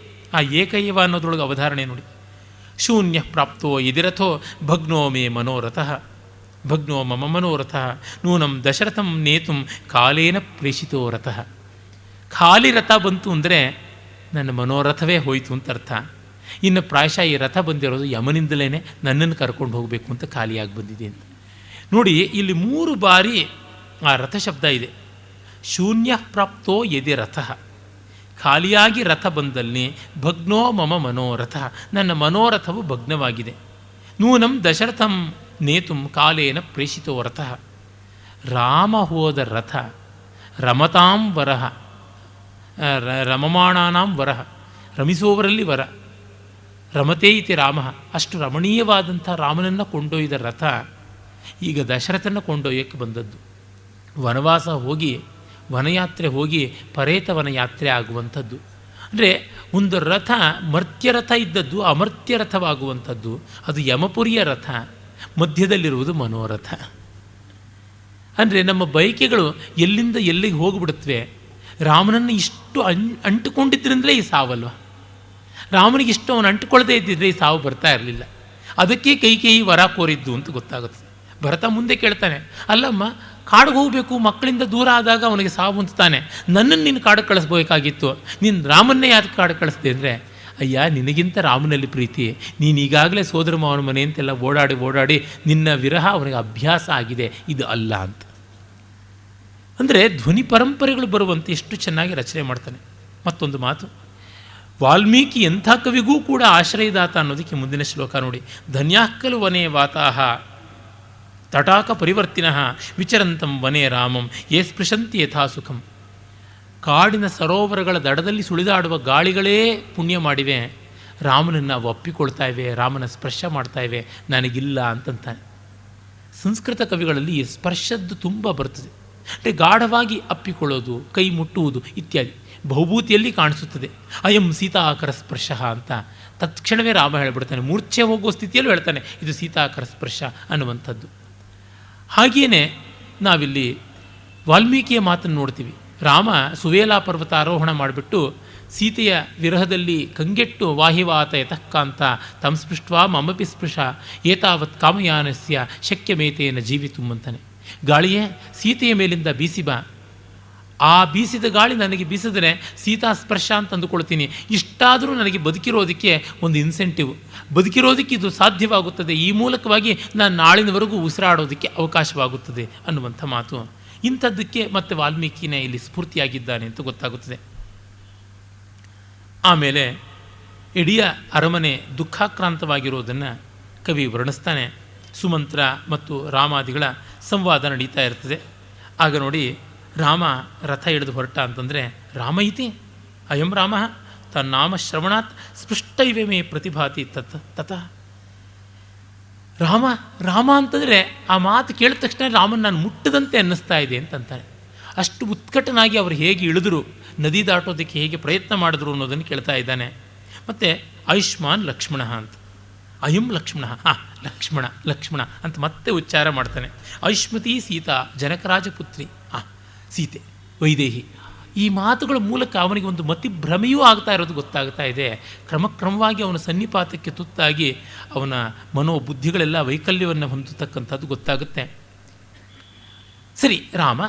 ಆ ಏಕಏವ ಅನ್ನೋದ್ರೊಳಗೆ ಅವಧಾರಣೆ ನೋಡಿ. ಶೂನ್ಯ ಪ್ರಾಪ್ತೋ ಯದಿರಥೋ ಭಗ್ನೋ ಮೇ ಮನೋರಥಃ ಭಗ್ನೋ ಮಮ ಮನೋರಥಃ ನೂನಂ ದಶರಥಂ ನೇತುಂ ಕಾಲೇನ ಪ್ರೇಷಿತೋ ರಥಃ. ಖಾಲಿ ರಥ ಬಂತು ಅಂದರೆ ನನ್ನ ಮನೋರಥವೇ ಹೋಯಿತು ಅಂತ ಅರ್ಥ. ಇನ್ನು ಪ್ರಾಯಶಃ ಈ ರಥ ಬಂದಿರೋದು ಯಮನಿಂದಲೇ ನನ್ನನ್ನು ಕರ್ಕೊಂಡು ಹೋಗಬೇಕು ಅಂತ ಖಾಲಿಯಾಗಿ ಬಂದಿದೆ ಅಂತ ನೋಡಿ. ಇಲ್ಲಿ 3 ಬಾರಿ ಆ ರಥ ಶಬ್ದ ಇದೆ. ಶೂನ್ಯ ಪ್ರಾಪ್ತೋ ಯದಿ ರಥಃ, ಖಾಲಿಯಾಗಿ ರಥ ಬಂದಲ್ಲಿ, ಭಗ್ನೋ ಮಮ ಮನೋರಥ, ನನ್ನ ಮನೋರಥವು ಭಗ್ನವಾಗಿದೆ. ನೂನಂ ದಶರಥಂ ನೇತುಂ ಕಾಲೇನ ಪ್ರೇಷಿತೋ ರಥಃ. ರಾಮ ಹೋದ ರಥ ರಮತಾಂ ವರಹ, ರಮಮಾಣಾನಾಂ ವರಹ, ರಮಿಸುವವರಲ್ಲಿ ವರ. ರಮತೇ ಇತಿ ರಾಮ, ಅಷ್ಟು ರಮಣೀಯವಾದಂಥ ರಾಮನನ್ನು ಕೊಂಡೊಯ್ದ ರಥ ಈಗ ದಶರಥನ ಕೊಂಡೊಯ್ಯಕ್ಕೆ ಬಂದದ್ದು. ವನವಾಸ ಹೋಗಿ, ವನಯಾತ್ರೆ ಹೋಗಿ ಪರೇತವನ ಯಾತ್ರೆ ಆಗುವಂಥದ್ದು. ಅಂದರೆ ಒಂದು ರಥ ಮರ್ತ್ಯರಥ ಇದ್ದದ್ದು ಅಮರ್ತ್ಯ ರಥವಾಗುವಂಥದ್ದು, ಅದು ಯಮಪುರಿಯ ರಥ, ಮಧ್ಯದಲ್ಲಿರುವುದು ಮನೋರಥ. ಅಂದರೆ ನಮ್ಮ ಬಯಕೆಗಳು ಎಲ್ಲಿಂದ ಎಲ್ಲಿಗೆ ಹೋಗಿಬಿಡುತ್ತವೆ. ರಾಮನನ್ನು ಇಷ್ಟು ಅಂಟುಕೊಂಡಿದ್ದರಿಂದಲೇ ಈ ಸಾವಲ್ವ. ರಾಮನಿಗೆ ಇಷ್ಟು ಅವನು ಅಂಟುಕೊಳ್ಳದೇ ಇದ್ದಿದ್ರೆ ಈ ಸಾವು ಬರ್ತಾ ಇರಲಿಲ್ಲ. ಅದಕ್ಕೆ ಕೈಕೇಯಿ ವರ ಕೋರಿದ್ದು ಅಂತ ಗೊತ್ತಾಗುತ್ತೆ. ಭರತ ಮುಂದೆ ಕೇಳ್ತಾನೆ, ಅಲ್ಲಮ್ಮ ಕಾಡಿಗೆ ಹೋಗಬೇಕು, ಮಕ್ಕಳಿಂದ ದೂರ ಆದಾಗ ಅವನಿಗೆ ಸಾವು ಅಂತಾನೆ, ನನ್ನನ್ನು ನೀನು ಕಾಡಿಗೆ ಕಳಿಸ್ಬೇಕಾಗಿತ್ತು, ನೀನು ರಾಮನ್ನೇ ಯಾಕೆ ಕಾಡಿಗೆ ಕಳಿಸ್ದೆ ಅಂದರೆ, ಅಯ್ಯ ನಿನಗಿಂತ ರಾಮನಲ್ಲಿ ಪ್ರೀತಿ, ನೀನು ಈಗಾಗಲೇ ಸೋದರ ಮಾವನ ಮನೆ ಅಂತೆಲ್ಲ ಓಡಾಡಿ ಓಡಾಡಿ ನಿನ್ನ ವಿರಹ ಅವನಿಗೆ ಅಭ್ಯಾಸ ಆಗಿದೆ, ಇದು ಅಲ್ಲ ಅಂತ. ಅಂದರೆ ಧ್ವನಿ ಪರಂಪರೆಗಳು ಬರುವಂತೆ ಎಷ್ಟು ಚೆನ್ನಾಗಿ ರಚನೆ ಮಾಡ್ತಾನೆ. ಮತ್ತೊಂದು ಮಾತು, ವಾಲ್ಮೀಕಿ ಎಂಥ ಕವಿಗೂ ಕೂಡ ಆಶ್ರಯದಾತ ಅನ್ನೋದಕ್ಕೆ ಮುಂದಿನ ಶ್ಲೋಕ ನೋಡಿ. ಧನ್ಯಾಕ್ಕಲು ವನೇ ವಾತಾಹ ತಟಾಕ ಪರಿವರ್ತಿನಃ ವಿಚರಂತಂ ವನೇ ರಾಮಂ ಯೇ ಸ್ಪೃಶಂತಿ ಯಥಾ ಸುಖಂ. ಕಾಡಿನ ಸರೋವರಗಳ ದಡದಲ್ಲಿ ಸುಳಿದಾಡುವ ಗಾಳಿಗಳೇ ಪುಣ್ಯ ಮಾಡಿವೆ, ರಾಮನನ್ನು ಒಪ್ಪಿಕೊಳ್ತಾ ಇವೆ, ರಾಮನ ಸ್ಪರ್ಶ ಮಾಡ್ತಾ ಇವೆ, ನನಗಿಲ್ಲ ಅಂತಂತಾನೆ. ಸಂಸ್ಕೃತ ಕವಿಗಳಲ್ಲಿ ಈ ಸ್ಪರ್ಶದ್ದು ತುಂಬ ಬರ್ತದೆ. ಅಂದರೆ ಗಾಢವಾಗಿ ಅಪ್ಪಿಕೊಳ್ಳೋದು, ಕೈ ಮುಟ್ಟುವುದು ಇತ್ಯಾದಿ ಬಹುಭೂತಿಯಲ್ಲಿ ಕಾಣಿಸುತ್ತದೆ. ಅಯಂ ಸೀತಾಕರ ಸ್ಪರ್ಶ ಅಂತ ತತ್ಕ್ಷಣವೇ ರಾಮ ಹೇಳಿಬಿಡ್ತಾನೆ. ಮೂರ್ಛೆ ಹೋಗುವ ಸ್ಥಿತಿಯಲ್ಲೂ ಹೇಳ್ತಾನೆ, ಇದು ಸೀತಾಕರ ಸ್ಪರ್ಶ ಅನ್ನುವಂಥದ್ದು. ಹಾಗೆಯೇ ನಾವಿಲ್ಲಿ ವಾಲ್ಮೀಕಿಯ ಮಾತನ್ನು ನೋಡ್ತೀವಿ. ರಾಮ ಸುವೇಲಾ ಪರ್ವತ ಆರೋಹಣ ಮಾಡಿಬಿಟ್ಟು ಸೀತೆಯ ವಿರಹದಲ್ಲಿ ಕಂಗೆಟ್ಟು ವಾಹಿವಾತ ಯತಃಕಾಂತ ತಂ ಸ್ಪೃಷ್ಟ್ವಾ ಮಮಪಿ ಸ್ಪೃಶ ಏತಾವತ್ ಕಾಮಯಾನಸ್ಯ ಶಕ್ಯಮೇತೇನ ಜೀವಿತು ಅಂತಾನೆ. ಗಾಳಿಯೇ ಸೀತೆಯ ಮೇಲಿಂದ ಬೀಸಿ ಬಾ, ಆ ಬೀಸಿದ ಗಾಳಿ ನನಗೆ ಬೀಸಿದ್ರೆ ಸೀತಾ ಸ್ಪರ್ಶ ಅಂತ ಅಂದುಕೊಳ್ತೀನಿ. ಇಷ್ಟಾದರೂ ನನಗೆ ಬದುಕಿರೋದಕ್ಕೆ ಒಂದು ಇನ್ಸೆಂಟಿವ್, ಬದುಕಿರೋದಕ್ಕೆ ಇದು ಸಾಧ್ಯವಾಗುತ್ತದೆ, ಈ ಮೂಲಕವಾಗಿ ನಾನು ನಾಳಿನವರೆಗೂ ಉಸಿರಾಡೋದಕ್ಕೆ ಅವಕಾಶವಾಗುತ್ತದೆ ಅನ್ನುವಂಥ ಮಾತು. ಇಂಥದ್ದಕ್ಕೆ ಮತ್ತೆ ವಾಲ್ಮೀಕಿನೇ ಇಲ್ಲಿ ಸ್ಫೂರ್ತಿಯಾಗಿದ್ದಾನೆ ಅಂತ ಗೊತ್ತಾಗುತ್ತದೆ. ಆಮೇಲೆ ಇಡೀ ಅರಮನೆ ದುಃಖಾಕ್ರಾಂತವಾಗಿರೋದನ್ನು ಕವಿ ವರ್ಣಿಸ್ತಾನೆ. ಸುಮಂತ್ರ ಮತ್ತು ರಾಮಾದಿಗಳ ಸಂವಾದ ನಡೀತಾ ಇರ್ತದೆ. ಆಗ ನೋಡಿ, ರಾಮ ರಥ ಹಿಡಿದು ಹೊರಟ ಅಂತಂದರೆ, ರಾಮ ಇತಿ ಅಯಂ ರಾಮ ತನ್ನಾಮ ಶ್ರವಣಾತ್ ಸ್ಪೃಷ್ಟ ಇವೆ ಮೇ ಪ್ರತಿಭಾತಿ ತತಃ. ರಾಮ ರಾಮ ಅಂತಂದರೆ ಆ ಮಾತು ಕೇಳಿದ ತಕ್ಷಣ ರಾಮನ ನಾನು ಮುಟ್ಟದಂತೆ ಅನ್ನಿಸ್ತಾ ಇದೆ ಅಂತಂತಾರೆ. ಅಷ್ಟು ಉತ್ಕಟನಾಗಿ ಅವರು ಹೇಗೆ ಇಳಿದ್ರು, ನದಿ ದಾಟೋದಕ್ಕೆ ಹೇಗೆ ಪ್ರಯತ್ನ ಮಾಡಿದ್ರು ಅನ್ನೋದನ್ನು ಕೇಳ್ತಾ ಇದ್ದಾನೆ. ಮತ್ತು ಆಯುಷ್ಮಾನ್ ಲಕ್ಷ್ಮಣ ಅಂತ, ಅಯಂ ಲಕ್ಷ್ಮಣ, ಲಕ್ಷ್ಮಣ ಲಕ್ಷ್ಮಣ ಅಂತ ಮತ್ತೆ ಉಚ್ಚಾರ ಮಾಡ್ತಾನೆ. ಆಯುಷ್ಮತಿ ಸೀತಾ ಜನಕರಾಜಪುತ್ರಿ, ಸೀತೆ ವೈದೇಹಿ. ಈ ಮಾತುಗಳ ಮೂಲಕ ಅವನಿಗೆ ಒಂದು ಮತಿಭ್ರಮೆಯೂ ಆಗ್ತಾ ಇರೋದು ಗೊತ್ತಾಗ್ತಾ ಇದೆ. ಕ್ರಮಕ್ರಮವಾಗಿ ಅವನ ಸನ್ನಿಪಾತಕ್ಕೆ ತುತ್ತಾಗಿ ಅವನ ಮನೋಬುದ್ಧಿಗಳೆಲ್ಲ ವೈಕಲ್ಯವನ್ನು ಹೊಂದತಕ್ಕಂಥದ್ದು ಗೊತ್ತಾಗುತ್ತೆ. ಸರಿ, ರಾಮ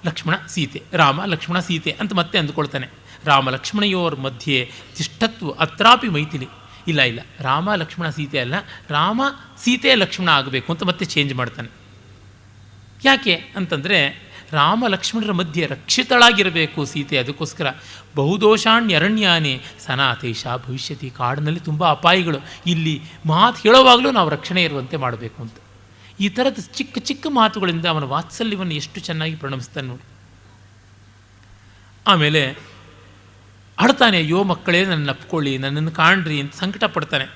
ಲಕ್ಷ್ಮಣ ಸೀತೆ, ರಾಮ ಲಕ್ಷ್ಮಣ ಸೀತೆ ಅಂತ ಮತ್ತೆ ಅಂದುಕೊಳ್ತಾನೆ. ರಾಮ ಲಕ್ಷ್ಮಣಯೋರ್ ಮಧ್ಯೆ ತಿಷ್ಠತ್ವ ಅತ್ರಾಪಿ ಮೈಥಿಲಿ. ಇಲ್ಲ ಇಲ್ಲ, ರಾಮ ಲಕ್ಷ್ಮಣ ಸೀತೆ ಅಲ್ಲ, ರಾಮ ಸೀತೆ ಲಕ್ಷ್ಮಣ ಆಗಬೇಕು ಅಂತ ಮತ್ತೆ ಚೇಂಜ್ ಮಾಡ್ತಾನೆ. ಯಾಕೆ ಅಂತಂದರೆ, ರಾಮ ಲಕ್ಷ್ಮಣರ ಮಧ್ಯೆ ರಕ್ಷಿತಳಾಗಿರಬೇಕು ಸೀತೆ. ಅದಕ್ಕೋಸ್ಕರ ಬಹುದೋಷಾಣ್ಯರಣ್ಯಾನಿ ಸನಾತೈಷ ಭವಿಷ್ಯತಿ. ಕಾಡಿನಲ್ಲಿ ತುಂಬ ಅಪಾಯಗಳು, ಇಲ್ಲಿ ಮಾತು ಹೇಳೋವಾಗಲೂ ನಾವು ರಕ್ಷಣೆ ಇರುವಂತೆ ಮಾಡಬೇಕು ಅಂತ. ಈ ಥರದ ಚಿಕ್ಕ ಚಿಕ್ಕ ಮಾತುಗಳಿಂದ ಅವನ ವಾತ್ಸಲ್ಯವನ್ನು ಎಷ್ಟು ಚೆನ್ನಾಗಿ ಪರಿಣಮಿಸ್ತಾನೆ ನೋಡಿ. ಆಮೇಲೆ ಆಡ್ತಾನೆ, ಅಯ್ಯೋ ಮಕ್ಕಳೇ ನನ್ನ ಅಪ್ಕೊಳ್ಳಿ, ನನ್ನನ್ನು ಕಾಣ್ರಿ ಅಂತ ಸಂಕಟ ಪಡ್ತಾನೆ.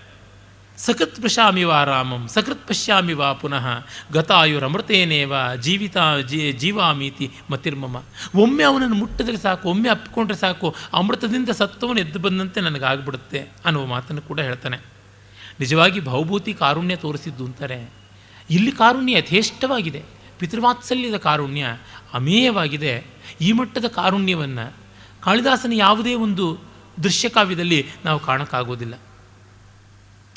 ಸಕೃತ್ ಪಶ್ಯಾಮಿ ವಾ ರಾಮಂ ಸಕೃತ್ ಪಶ್ಯಾಮಿ ವಾ ಪುನಃ ಗತಾಯುರಮೃತೇನೇವ ಜೀವಾಮೀತಿ ಮತಿರ್ಮಮ. ಒಮ್ಮೆ ಅವನನ್ನು ಮುಟ್ಟಿದ್ರೆ ಸಾಕು, ಒಮ್ಮೆ ಅಪ್ಪಿಕೊಂಡ್ರೆ ಸಾಕು, ಅಮೃತದಿಂದ ಸತ್ವವನ್ನು ಎದ್ದು ಬಂದಂತೆ ನನಗಾಗ್ಬಿಡುತ್ತೆ ಅನ್ನುವ ಮಾತನ್ನು ಕೂಡ ಹೇಳ್ತಾನೆ. ನಿಜವಾಗಿ ಭವಭೂತಿ ಕಾರುಣ್ಯ ತೋರಿಸಿದ್ದು ಅಂತಾರೆ. ಇಲ್ಲಿ ಕಾರುಣ್ಯ ಯಥೇಷ್ಟವಾಗಿದೆ, ಪಿತೃವಾತ್ಸಲ್ಯದ ಕಾರುಣ್ಯ ಅಮೇಯವಾಗಿದೆ. ಈ ಮಟ್ಟದ ಕಾರುಣ್ಯವನ್ನು ಕಾಳಿದಾಸನ ಯಾವುದೇ ಒಂದು ದೃಶ್ಯಕಾವ್ಯದಲ್ಲಿ ನಾವು ಕಾಣೋಕ್ಕಾಗೋದಿಲ್ಲ.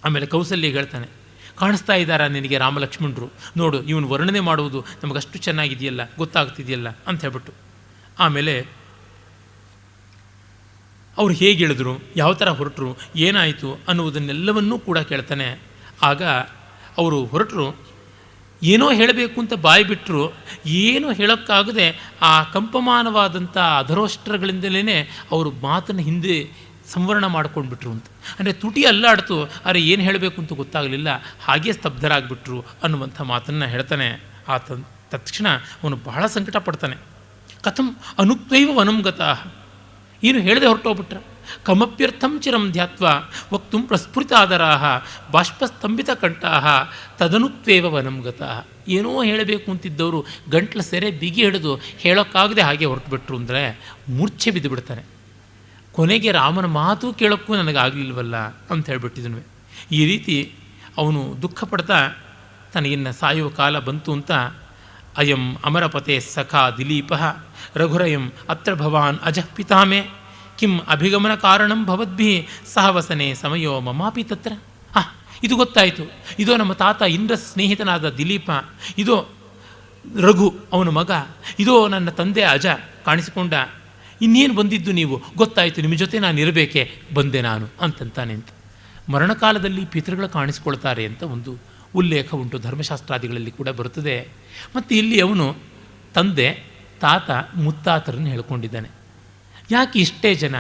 ಆಮೇಲೆ ಕೌಸಲ್ಯ ಹೇಳ್ತಾನೆ, ಕಾಣಿಸ್ತಾ ಇದ್ದಾರಾ ನಿನಗೆ ರಾಮಲಕ್ಷ್ಮಣರು, ನೋಡು ಇವನು ವರ್ಣನೆ ಮಾಡುವುದು ನಮಗಷ್ಟು ಚೆನ್ನಾಗಿದೆಯಲ್ಲ, ಗೊತ್ತಾಗ್ತಿದೆಯಲ್ಲ ಅಂತ ಹೇಳ್ಬಿಟ್ಟು. ಆಮೇಲೆ ಅವರು ಹೇಗೆ ಹೇಳಿದ್ರು, ಯಾವ ಥರ ಹೊರಟರು, ಏನಾಯಿತು ಅನ್ನುವುದನ್ನೆಲ್ಲವನ್ನೂ ಕೂಡ ಕೇಳ್ತಾನೆ. ಆಗ ಅವರು ಹೊರಟರು, ಏನೋ ಹೇಳಬೇಕು ಅಂತ ಬಾಯಿ ಬಿಟ್ಟರು, ಏನೋ ಹೇಳೋಕ್ಕಾಗದೆ ಆ ಕಂಪಮಾನವಾದಂಥ ಅಧರೋಷ್ಟ್ರಗಳಿಂದಲೇ ಅವರು ಮಾತನ್ನು ಹಿಂದೆ ಸಂವರ್ಣ ಮಾಡ್ಕೊಂಡ್ಬಿಟ್ರು ಅಂತ. ಅಂದರೆ ತುಟಿ ಅಲ್ಲಾಡ್ತು, ಅರೆ ಏನು ಹೇಳಬೇಕು ಅಂತ ಗೊತ್ತಾಗಲಿಲ್ಲ, ಹಾಗೇ ಸ್ತಬ್ಧರಾಗ್ಬಿಟ್ರು ಅನ್ನುವಂಥ ಮಾತನ್ನು ಹೇಳ್ತಾನೆ. ತಕ್ಷಣ ಅವನು ಬಹಳ ಸಂಕಟ ಪಡ್ತಾನೆ. ಕಥಂ ಅನುಕ್ತೈವ ವನಂ ಗತಃ, ಏನು ಹೇಳದೆ ಹೊರಟೋಗ್ಬಿಟ್ರ. ಕಮಪ್ಯರ್ಥಂ ಚಿರಂ ಧ್ಯಾತ್ವಾ ವಕ್ತು ಪ್ರಸ್ಫುರಿತಾದರಾಹ ಬಾಷ್ಪಸ್ತಂಭಿತ ಕಂಠಾಹ ತದನುತ್ವೇವ ವನಂ ಗತಃ. ಏನೋ ಹೇಳಬೇಕು ಅಂತಿದ್ದವರು ಗಂಟ್ಲ ಸೆರೆ ಬಿಗಿ ಹಿಡಿದು ಹೇಳೋಕ್ಕಾಗದೆ ಹಾಗೆ ಹೊರಟುಬಿಟ್ರು ಅಂದರೆ ಮೂರ್ಛೆ ಬಿದ್ದು ಬಿಡ್ತಾನೆ. ಕೊನೆಗೆ ರಾಮನ ಮಾತು ಕೇಳೋಕ್ಕೂ ನನಗಾಗಲಿಲ್ವಲ್ಲ ಅಂತ ಹೇಳ್ಬಿಟ್ಟಿದ್ನು. ಈ ರೀತಿ ಅವನು ದುಃಖ ಪಡ್ತಾ ತನಗಿನ್ನ ಸಾಯುವ ಕಾಲ ಬಂತು ಅಂತ ಅಯಂ ಅಮರಪತೆ ಸಖಾ ದಿಲೀಪ ರಘುರಯಂ ಅತ್ರ ಭವಾನ್ ಅಜಃ ಪಿತಾಮೆ ಕಿಂ ಅಭಿಗಮನ ಕಾರಣಂ ಭವದ್ಭಿ ಸಹವಸನೆ ಸಮಯೋ ಮಮಾಪಿ ತತ್ರ. ಇದು ಗೊತ್ತಾಯಿತು, ಇದೋ ನಮ್ಮ ತಾತ ಇಂದ್ರ ಸ್ನೇಹಿತನಾದ ದಿಲೀಪ, ಇದೋ ರಘು ಅವನ ಮಗ, ಇದೋ ನನ್ನ ತಂದೆ ಅಜ ಕಾಣಿಸಿಕೊಂಡ, ಇನ್ನೇನು ಬಂದಿದ್ದು ನೀವು, ಗೊತ್ತಾಯಿತು ನಿಮ್ಮ ಜೊತೆ ನಾನು ಇರಬೇಕೆ, ಬಂದೆ ನಾನು ಅಂತಂತಾನೆ ಅಂತ. ಮರಣಕಾಲದಲ್ಲಿ ಪಿತೃಗಳು ಕಾಣಿಸ್ಕೊಳ್ತಾರೆ ಅಂತ ಒಂದು ಉಲ್ಲೇಖ ಉಂಟು, ಧರ್ಮಶಾಸ್ತ್ರಾದಿಗಳಲ್ಲಿ ಕೂಡ ಬರುತ್ತದೆ. ಮತ್ತು ಇಲ್ಲಿ ಅವನು ತಂದೆ ತಾತ ಮುತ್ತಾತರನ್ನು ಹೇಳ್ಕೊಂಡಿದ್ದಾನೆ. ಯಾಕೆ ಇಷ್ಟೇ ಜನ?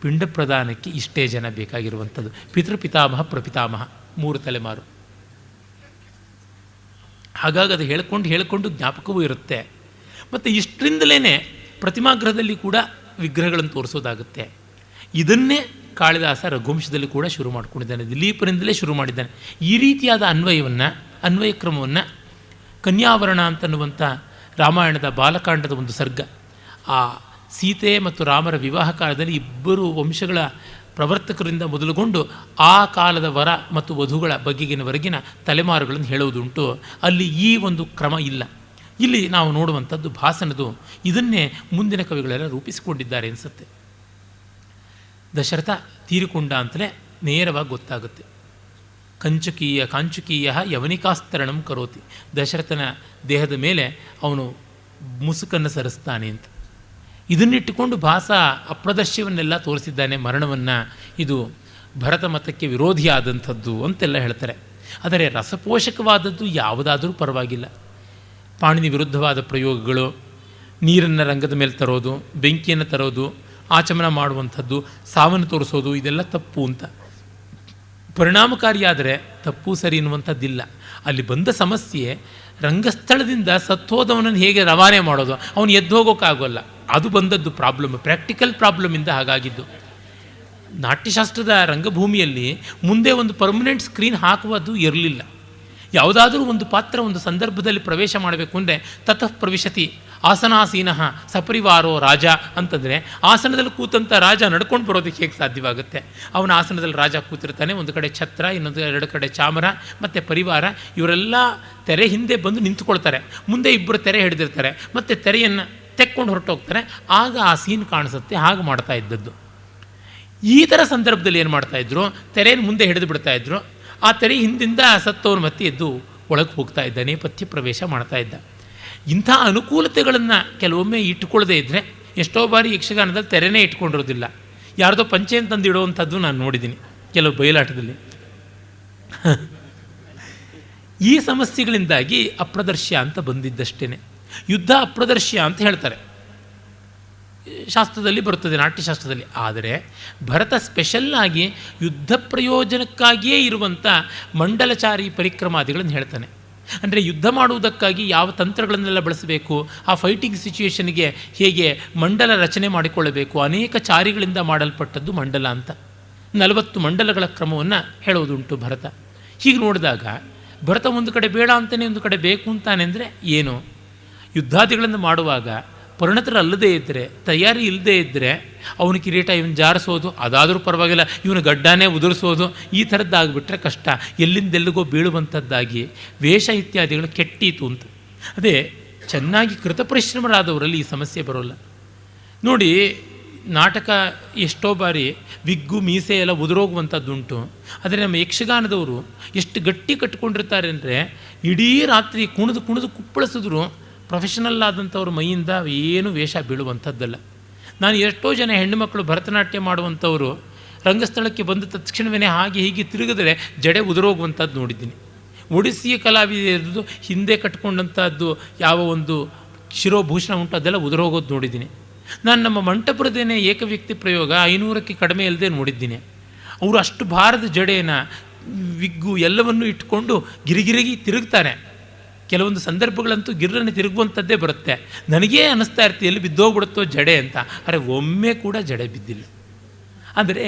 ಪಿಂಡ ಪ್ರದಾನಕ್ಕೆ ಇಷ್ಟೇ ಜನ ಬೇಕಾಗಿರುವಂಥದ್ದು. ಪಿತೃಪಿತಾಮಹ ಪ್ರಪಿತಾಮಹ 3 ತಲೆಮಾರು. ಹಾಗಾಗಿ ಅದು ಹೇಳಿಕೊಂಡು ಜ್ಞಾಪಕವೂ ಇರುತ್ತೆ. ಮತ್ತು ಇಷ್ಟರಿಂದಲೇ ಪ್ರತಿಮಾಗ್ರಹದಲ್ಲಿ ಕೂಡ ವಿಗ್ರಹಗಳನ್ನು ತೋರಿಸೋದಾಗುತ್ತೆ. ಇದನ್ನೇ ಕಾಳಿದಾಸ ರಘುವಂಶದಲ್ಲಿ ಕೂಡ ಶುರು ಮಾಡಿಕೊಂಡಿದ್ದಾನೆ, ದಿಲೀಪರಿಂದಲೇ ಶುರು ಮಾಡಿದ್ದಾನೆ. ಈ ರೀತಿಯಾದ ಅನ್ವಯ ಕ್ರಮವನ್ನು ಕನ್ಯಾವರಣ ಅಂತನ್ನುವಂಥ ರಾಮಾಯಣದ ಬಾಲಕಾಂಡದ ಒಂದು ಸರ್ಗ, ಆ ಸೀತೆ ಮತ್ತು ರಾಮರ ವಿವಾಹ ಕಾಲದಲ್ಲಿ ಇಬ್ಬರು ವಂಶಗಳ ಪ್ರವರ್ತಕರಿಂದ ಮೊದಲುಗೊಂಡು ಆ ಕಾಲದ ವರ ಮತ್ತು ವಧುಗಳ ಬಗೆಗಿನವರೆಗಿನ ತಲೆಮಾರುಗಳನ್ನು ಹೇಳುವುದುಂಟು. ಅಲ್ಲಿ ಈ ಒಂದು ಕ್ರಮ ಇಲ್ಲ. ಇಲ್ಲಿ ನಾವು ನೋಡುವಂಥದ್ದು ಭಾಸನದು. ಇದನ್ನೇ ಮುಂದಿನ ಕವಿಗಳೆಲ್ಲ ರೂಪಿಸಿಕೊಂಡಿದ್ದಾರೆ ಅನಿಸುತ್ತೆ. ದಶರಥ ತೀರಿಕೊಂಡ ಅಂತಲೇ ನೇರವಾಗಿ ಗೊತ್ತಾಗುತ್ತೆ. ಕಾಂಚುಕೀಯ ಯವನಿಕಾಸ್ತರಣಂ ಕರೋತಿ. ದಶರಥನ ದೇಹದ ಮೇಲೆ ಅವನು ಮುಸುಕನ್ನು ಸರಿಸ್ತಾನೆ ಅಂತ. ಇದನ್ನಿಟ್ಟುಕೊಂಡು ಭಾಸ ಅಪ್ರದರ್ಶ್ಯವನ್ನೆಲ್ಲ ತೋರಿಸಿದ್ದಾನೆ, ಮರಣವನ್ನು. ಇದು ಭರತ ಮತಕ್ಕೆ ವಿರೋಧಿಯಾದಂಥದ್ದು ಅಂತೆಲ್ಲ ಹೇಳ್ತಾರೆ. ಆದರೆ ರಸಪೋಷಕವಾದದ್ದು ಯಾವುದಾದರೂ ಪರವಾಗಿಲ್ಲ. ಪಾಣಿನಿ ವಿರುದ್ಧವಾದ ಪ್ರಯೋಗಗಳು, ನೀರನ್ನು ರಂಗದ ಮೇಲೆ ತರೋದು, ಬೆಂಕಿಯನ್ನು ತರೋದು, ಆಚಮನ ಮಾಡುವಂಥದ್ದು, ಸಾವನ್ನು ತೋರಿಸೋದು, ಇದೆಲ್ಲ ತಪ್ಪು ಅಂತ. ಪರಿಣಾಮಕಾರಿಯಾದರೆ ತಪ್ಪು ಸರಿ ಎನ್ನುವಂಥದ್ದಿಲ್ಲ. ಅಲ್ಲಿ ಬಂದ ಸಮಸ್ಯೆ ರಂಗಸ್ಥಳದಿಂದ ಸತ್ತೋದವನನ್ನು ಹೇಗೆ ರವಾನೆ ಮಾಡೋದು, ಅವನು ಎದ್ದು ಹೋಗೋಕ್ಕಾಗೋಲ್ಲ. ಅದು ಬಂದದ್ದು ಪ್ರಾಬ್ಲಮ್, ಪ್ರಾಕ್ಟಿಕಲ್ ಪ್ರಾಬ್ಲಮಿಂದ ಹಾಗಾಗಿದ್ದು. ನಾಟ್ಯಶಾಸ್ತ್ರದ ರಂಗಭೂಮಿಯಲ್ಲಿ ಮುಂದೆ ಒಂದು ಪರ್ಮನೆಂಟ್ ಸ್ಕ್ರೀನ್ ಹಾಕುವುದು ಇರಲಿಲ್ಲ. ಯಾವುದಾದ್ರೂ ಒಂದು ಪಾತ್ರ ಒಂದು ಸಂದರ್ಭದಲ್ಲಿ ಪ್ರವೇಶ ಮಾಡಬೇಕು ಅಂದರೆ ತತಃ ಪ್ರವಿಶತಿ ಆಸನಾಸೀನಃ ಸಪರಿವಾರೋ ರಾಜ ಅಂತಂದರೆ, ಆಸನದಲ್ಲಿ ಕೂತಂಥ ರಾಜ ನಡ್ಕೊಂಡು ಬರೋದಕ್ಕೆ ಹೇಗೆ ಸಾಧ್ಯವಾಗುತ್ತೆ? ಅವನ ಆಸನದಲ್ಲಿ ರಾಜ ಕೂತಿರ್ತಾನೆ, ಒಂದು ಕಡೆ ಛತ್ರ, ಇನ್ನೊಂದು ಎರಡು ಕಡೆ ಚಾಮರ ಮತ್ತು ಪರಿವಾರ, ಇವರೆಲ್ಲ ತೆರೆ ಹಿಂದೆ ಬಂದು ನಿಂತುಕೊಳ್ತಾರೆ. ಮುಂದೆ ಇಬ್ಬರು ತೆರೆ ಹಿಡಿದಿರ್ತಾರೆ, ಮತ್ತು ತೆರೆಯನ್ನು ತೆಕ್ಕೊಂಡು ಹೊರಟೋಗ್ತಾರೆ. ಆಗ ಆ ಸೀನ್ ಕಾಣಿಸುತ್ತೆ. ಹಾಗೆ ಮಾಡ್ತಾ ಇದ್ದದ್ದು. ಈ ಥರ ಸಂದರ್ಭದಲ್ಲಿ ಏನು ಮಾಡ್ತಾಯಿದ್ರು, ತೆರೆಯನ್ನು ಮುಂದೆ ಹಿಡಿದು ಬಿಡ್ತಾಯಿದ್ರು. ಆ ತೆರೆ ಹಿಂದಿಂದ ಸತ್ತವನು ಮತ್ತೆ ಎದ್ದು ಒಳಗೆ ಹೋಗ್ತಾ ಇದ್ದ, ನೇಪಥ್ಯ ಪ್ರವೇಶ ಮಾಡ್ತಾ ಇದ್ದ. ಇಂಥ ಅನುಕೂಲತೆಗಳನ್ನು ಕೆಲವೊಮ್ಮೆ ಇಟ್ಟುಕೊಳ್ಳದೇ ಇದ್ದರೆ ಎಷ್ಟೋ ಬಾರಿ ಯಕ್ಷಗಾನದಲ್ಲಿ ತೆರೆನೇ ಇಟ್ಕೊಂಡಿರೋದಿಲ್ಲ. ಯಾರ್ದೋ ಪಂಚೆ ಅಂತಂದು ಇಡುವಂಥದ್ದು ನಾನು ನೋಡಿದ್ದೀನಿ ಕೆಲವು ಬಯಲಾಟದಲ್ಲಿ. ಈ ಸಮಸ್ಯೆಗಳಿಂದಾಗಿ ಅಪ್ರದರ್ಶ್ಯ ಅಂತ ಬಂದಿದ್ದಷ್ಟೇ. ಯುದ್ಧ ಅಪ್ರದರ್ಶ್ಯ ಅಂತ ಹೇಳ್ತಾರೆ, ಶಾಸ್ತ್ರದಲ್ಲಿ ಬರುತ್ತದೆ, ನಾಟ್ಯಶಾಸ್ತ್ರದಲ್ಲಿ. ಆದರೆ ಭರತ ಸ್ಪೆಷಲ್ಲಾಗಿ ಯುದ್ಧ ಪ್ರಯೋಜನಕ್ಕಾಗಿಯೇ ಇರುವಂಥ ಮಂಡಲಚಾರಿ ಪರಿಕ್ರಮಾದಿಗಳನ್ನು ಹೇಳ್ತಾನೆ. ಅಂದರೆ ಯುದ್ಧ ಮಾಡುವುದಕ್ಕಾಗಿ ಯಾವ ತಂತ್ರಗಳನ್ನೆಲ್ಲ ಬಳಸಬೇಕು, ಆ ಫೈಟಿಂಗ್ ಸಿಚುಯೇಷನ್ಗೆ ಹೇಗೆ ಮಂಡಲ ರಚನೆ ಮಾಡಿಕೊಳ್ಳಬೇಕು, ಅನೇಕ ಚಾರಿಗಳಿಂದ ಮಾಡಲ್ಪಟ್ಟದ್ದು ಮಂಡಲ ಅಂತ. 40 ಮಂಡಲಗಳ ಕ್ರಮವನ್ನು ಹೇಳೋದುಂಟು ಭರತ. ಹೀಗೆ ನೋಡಿದಾಗ ಭರತ ಒಂದು ಕಡೆ ಬೇಡ ಅಂತಾನೆ, ಒಂದು ಕಡೆ ಬೇಕು ಅಂತಾನೆ. ಅಂದರೆ ಏನು, ಯುದ್ಧಾದಿಗಳನ್ನು ಮಾಡುವಾಗ ಪರಿಣತರಲ್ಲದೇ ಇದ್ದರೆ, ತಯಾರಿ ಇಲ್ಲದೇ ಇದ್ದರೆ, ಅವನ ಕಿರೀಟ ಇವನು ಜಾರಿಸೋದು ಅದಾದರೂ ಪರವಾಗಿಲ್ಲ, ಇವನು ಗಡ್ಡನೇ ಉದುರಿಸೋದು, ಈ ಥರದ್ದಾಗಿಬಿಟ್ರೆ ಕಷ್ಟ. ಎಲ್ಲಿಂದೆಲ್ಲಿಗೋ ಬೀಳುವಂಥದ್ದಾಗಿ ವೇಷ ಇತ್ಯಾದಿಗಳು ಕೆಟ್ಟೀತು ಅಂತ. ಅದೇ ಚೆನ್ನಾಗಿ ಕೃತಪರಿಶ್ರಮರಾದವರಲ್ಲಿ ಈ ಸಮಸ್ಯೆ ಬರೋಲ್ಲ. ನೋಡಿ, ನಾಟಕ ಎಷ್ಟೋ ಬಾರಿ ವಿಗ್ಗು ಮೀಸೆ ಎಲ್ಲ ಉದುರೋಗುವಂಥದ್ದುಂಟು. ಆದರೆ ನಮ್ಮ ಯಕ್ಷಗಾನದವರು ಎಷ್ಟು ಗಟ್ಟಿ ಕಟ್ಟಿಕೊಂಡಿರ್ತಾರೆ ಅಂದರೆ, ಇಡೀ ರಾತ್ರಿ ಕುಣಿದು ಕುಣಿದು ಕುಪ್ಪಳಿಸಿದ್ರು ಪ್ರೊಫೆಷನಲ್ ಆದಂಥವ್ರ ಮೈಯಿಂದ ಏನು ವೇಷ ಬೀಳುವಂಥದ್ದಲ್ಲ. ನಾನು ಎಷ್ಟೋ ಜನ ಹೆಣ್ಣುಮಕ್ಕಳು ಭರತನಾಟ್ಯ ಮಾಡುವಂಥವರು ರಂಗಸ್ಥಳಕ್ಕೆ ಬಂದ ತಕ್ಷಣವೇ ಹಾಗೆ ಹೀಗೆ ತಿರುಗಿದ್ರೆ ಜಡೆ ಉದುರೋಗುವಂಥದ್ದು ನೋಡಿದ್ದೀನಿ. ಒಡಿಸ್ಸಿಯ ಕಲಾವಿದರು ಹಿಂದೆ ಕಟ್ಕೊಂಡಂಥದ್ದು ಯಾವ ಒಂದು ಶಿರೋಭೂಷಣ ಉಂಟು ಅದೆಲ್ಲ ಉದುರೋಗೋದು ನೋಡಿದ್ದೀನಿ. ನಾನು ನಮ್ಮ ಮಂಟಪುರದೇನೆ ಏಕವ್ಯಕ್ತಿ ಪ್ರಯೋಗ 500ಕ್ಕೆ ಕಡಿಮೆ ಇಲ್ಲದೆ ನೋಡಿದ್ದೀನಿ. ಅವರು ಅಷ್ಟು ಭಾರದ ಜಡೆನ ವಿಗ್ಗು ಎಲ್ಲವನ್ನೂ ಇಟ್ಕೊಂಡು ಗಿರಿಗಿರಿಗಿ ತಿರುಗ್ತಾರೆ. ಕೆಲವೊಂದು ಸಂದರ್ಭಗಳಂತೂ ಗಿರ್ರನ್ನು ತಿರುಗುವಂಥದ್ದೇ ಬರುತ್ತೆ. ನನಗೇ ಅನ್ನಿಸ್ತಾ ಇರ್ತೀವಿ ಎಲ್ಲಿ ಬಿದ್ದೋಗ್ಬಿಡುತ್ತೋ ಜಡೆ ಅಂತ. ಆದರೆ ಒಮ್ಮೆ ಕೂಡ ಜಡೆ ಬಿದ್ದಿಲ್ಲ. ಆದರೆ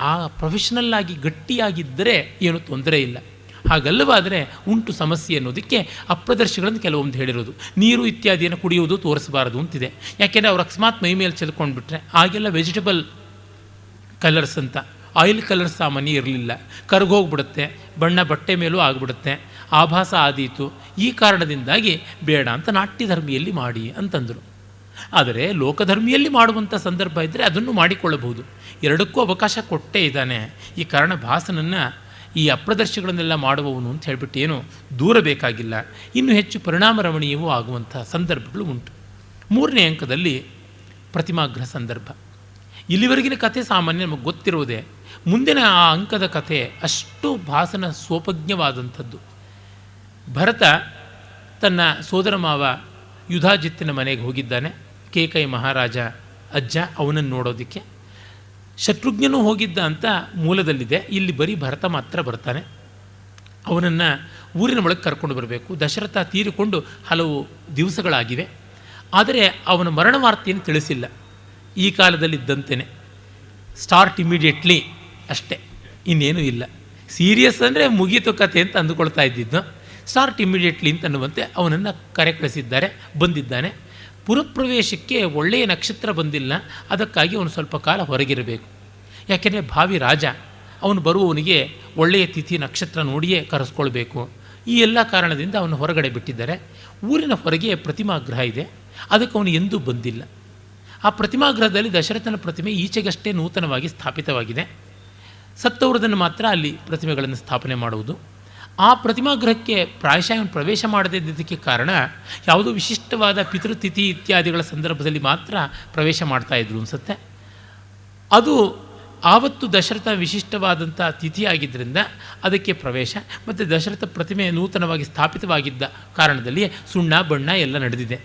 ಆ ಪ್ರೊಫೆಷನಲ್ಲಾಗಿ ಗಟ್ಟಿಯಾಗಿದ್ದರೆ ಏನೂ ತೊಂದರೆ ಇಲ್ಲ. ಹಾಗಲ್ಲವಾದರೆ ಉಂಟು ಸಮಸ್ಯೆ ಅನ್ನೋದಕ್ಕೆ ಅಪ್ರದರ್ಶಗಳನ್ನು ಕೆಲವೊಂದು ಹೇಳಿರೋದು. ನೀರು ಇತ್ಯಾದಿಯನ್ನು ಕುಡಿಯುವುದು ತೋರಿಸಬಾರದು ಅಂತಿದೆ. ಯಾಕೆಂದರೆ ಅವ್ರು ಅಕಸ್ಮಾತ್ ಮೈ ಮೇಲೆ ಚೆಲ್ಕೊಂಡ್ಬಿಟ್ರೆ, ಆಗೆಲ್ಲ ವೆಜಿಟಬಲ್ ಕಲರ್ಸ್ ಅಂತ, ಆಯಿಲ್ ಕಲರ್ಸ್ ಸಾಮಾನ್ಯ ಇರಲಿಲ್ಲ, ಕರ್ಗೋಗ್ಬಿಡುತ್ತೆ, ಬಣ್ಣ ಬಟ್ಟೆ ಮೇಲೂ ಆಗಿಬಿಡುತ್ತೆ, ಆಭಾಸ ಆದೀತು. ಈ ಕಾರಣದಿಂದಾಗಿ ಬೇಡ ಅಂತ ನಾಟ್ಯಧರ್ಮಿಯಲ್ಲಿ ಮಾಡಿ ಅಂತಂದರು. ಆದರೆ ಲೋಕಧರ್ಮಿಯಲ್ಲಿ ಮಾಡುವಂಥ ಸಂದರ್ಭ ಇದ್ದರೆ ಅದನ್ನು ಮಾಡಿಕೊಳ್ಳಬಹುದು. ಎರಡಕ್ಕೂ ಅವಕಾಶ ಕೊಟ್ಟೇ ಇದ್ದಾನೆ. ಈ ಕಾರಣ ಭಾಸನನ್ನು ಈ ಅಪ್ರದರ್ಶಗಳನ್ನೆಲ್ಲ ಮಾಡುವವನು ಅಂತ ಹೇಳಿಬಿಟ್ಟು ಏನು ದೂರ ಬೇಕಾಗಿಲ್ಲ. ಇನ್ನೂ ಹೆಚ್ಚು ಪರಿಣಾಮ ರಮಣೀಯವೂ ಆಗುವಂಥ ಸಂದರ್ಭಗಳು ಉಂಟು. 3ನೇ ಅಂಕದಲ್ಲಿ ಪ್ರತಿಮಾಗ್ರಹ ಸಂದರ್ಭ. ಇಲ್ಲಿವರೆಗಿನ ಕಥೆ ಸಾಮಾನ್ಯ ನಮಗೆ ಗೊತ್ತಿರುವುದೇ. ಮುಂದಿನ ಆ ಅಂಕದ ಕಥೆ ಅಷ್ಟು ಭಾಸನ ಸ್ವೋಪಜ್ಞವಾದಂಥದ್ದು. ಭರತ ತನ್ನ ಸೋದರ ಮಾವ ಯುಧಾಜಿತ್ತಿನ ಮನೆಗೆ ಹೋಗಿದ್ದಾನೆ. ಕೇಕೈ ಮಹಾರಾಜ ಅಜ್ಜ ಅವನನ್ನು ನೋಡೋದಕ್ಕೆ. ಶತ್ರುಘ್ನೂ ಹೋಗಿದ್ದ ಅಂತ ಮೂಲದಲ್ಲಿದೆ. ಇಲ್ಲಿ ಬರೀ ಭರತ ಮಾತ್ರ ಬರ್ತಾನೆ. ಅವನನ್ನು ಊರಿನ ಒಳಗೆ ಕರ್ಕೊಂಡು ಬರಬೇಕು. ದಶರಥ ತೀರಿಕೊಂಡು ಹಲವು ದಿವಸಗಳಾಗಿವೆ. ಆದರೆ ಅವನ ಮರಣ ವಾರ್ತೆಯನ್ನು ತಿಳಿಸಿಲ್ಲ. ಈ ಕಾಲದಲ್ಲಿದ್ದಂತೆಯೇ ಸ್ಟಾರ್ಟ್ ಇಮಿಡಿಯೇಟ್ಲಿ ಅಷ್ಟೇ, ಇನ್ನೇನೂ ಇಲ್ಲ. ಸೀರಿಯಸ್ ಅಂದರೆ ಮುಗೀತು ಕಥೆ ಅಂತ ಅಂದುಕೊಳ್ತಾ ಇದ್ದಿದ್ದು. ಸ್ಟಾರ್ಟ್ ಇಮಿಡಿಯೇಟ್ಲಿ ಅಂತನ್ನುವಂತೆ ಅವನನ್ನು ಕರೆ ಕಳಿಸಿದ್ದಾರೆ. ಬಂದಿದ್ದಾನೆ. ಪುರಪ್ರವೇಶಕ್ಕೆ ಒಳ್ಳೆಯ ನಕ್ಷತ್ರ ಬಂದಿಲ್ಲ. ಅದಕ್ಕಾಗಿ ಅವನು ಸ್ವಲ್ಪ ಕಾಲ ಹೊರಗಿರಬೇಕು. ಯಾಕೆಂದರೆ ಭಾವಿ ರಾಜ, ಅವನು ಬರುವವನಿಗೆ ಒಳ್ಳೆಯ ತಿಥಿ ನಕ್ಷತ್ರ ನೋಡಿಯೇ ಕರೆಸ್ಕೊಳ್ಬೇಕು. ಈ ಎಲ್ಲ ಕಾರಣದಿಂದ ಅವನು ಹೊರಗಡೆ ಬಿಟ್ಟಿದ್ದಾರೆ. ಊರಿನ ಹೊರಗೆ ಪ್ರತಿಮಾಗ್ರಹ ಇದೆ. ಅದಕ್ಕೆ ಅವನು ಎಂದೂ ಬಂದಿಲ್ಲ. ಆ ಪ್ರತಿಮಾಗ್ರಹದಲ್ಲಿ ದಶರಥನ ಪ್ರತಿಮೆ ಈಚೆಗಷ್ಟೇ ನೂತನವಾಗಿ ಸ್ಥಾಪಿತವಾಗಿದೆ. ಸತ್ತವರದನ್ನು ಮಾತ್ರ ಅಲ್ಲಿ ಪ್ರತಿಮೆಗಳನ್ನು ಸ್ಥಾಪನೆ ಮಾಡುವುದು. ಆ ಪ್ರತಿಮಾಗ್ರಹಕ್ಕೆ ಪ್ರಾಯಶಃ ಇವನು ಪ್ರವೇಶ ಮಾಡದೇ ಇದ್ದದಕ್ಕೆ ಕಾರಣ ಯಾವುದೋ ವಿಶಿಷ್ಟವಾದ ಪಿತೃತಿಥಿ ಇತ್ಯಾದಿಗಳ ಸಂದರ್ಭದಲ್ಲಿ ಮಾತ್ರ ಪ್ರವೇಶ ಮಾಡ್ತಾಯಿದ್ರು ಅನಿಸುತ್ತೆ. ಅದು ಆವತ್ತು ದಶರಥ ವಿಶಿಷ್ಟವಾದಂಥ ತಿಥಿ ಆಗಿದ್ದರಿಂದ ಅದಕ್ಕೆ ಪ್ರವೇಶ, ಮತ್ತು ದಶರಥ ಪ್ರತಿಮೆ ನೂತನವಾಗಿ ಸ್ಥಾಪಿತವಾಗಿದ್ದ ಕಾರಣದಲ್ಲಿ ಸುಣ್ಣ ಬಣ್ಣ ಎಲ್ಲ ನಡೆದಿದೆ.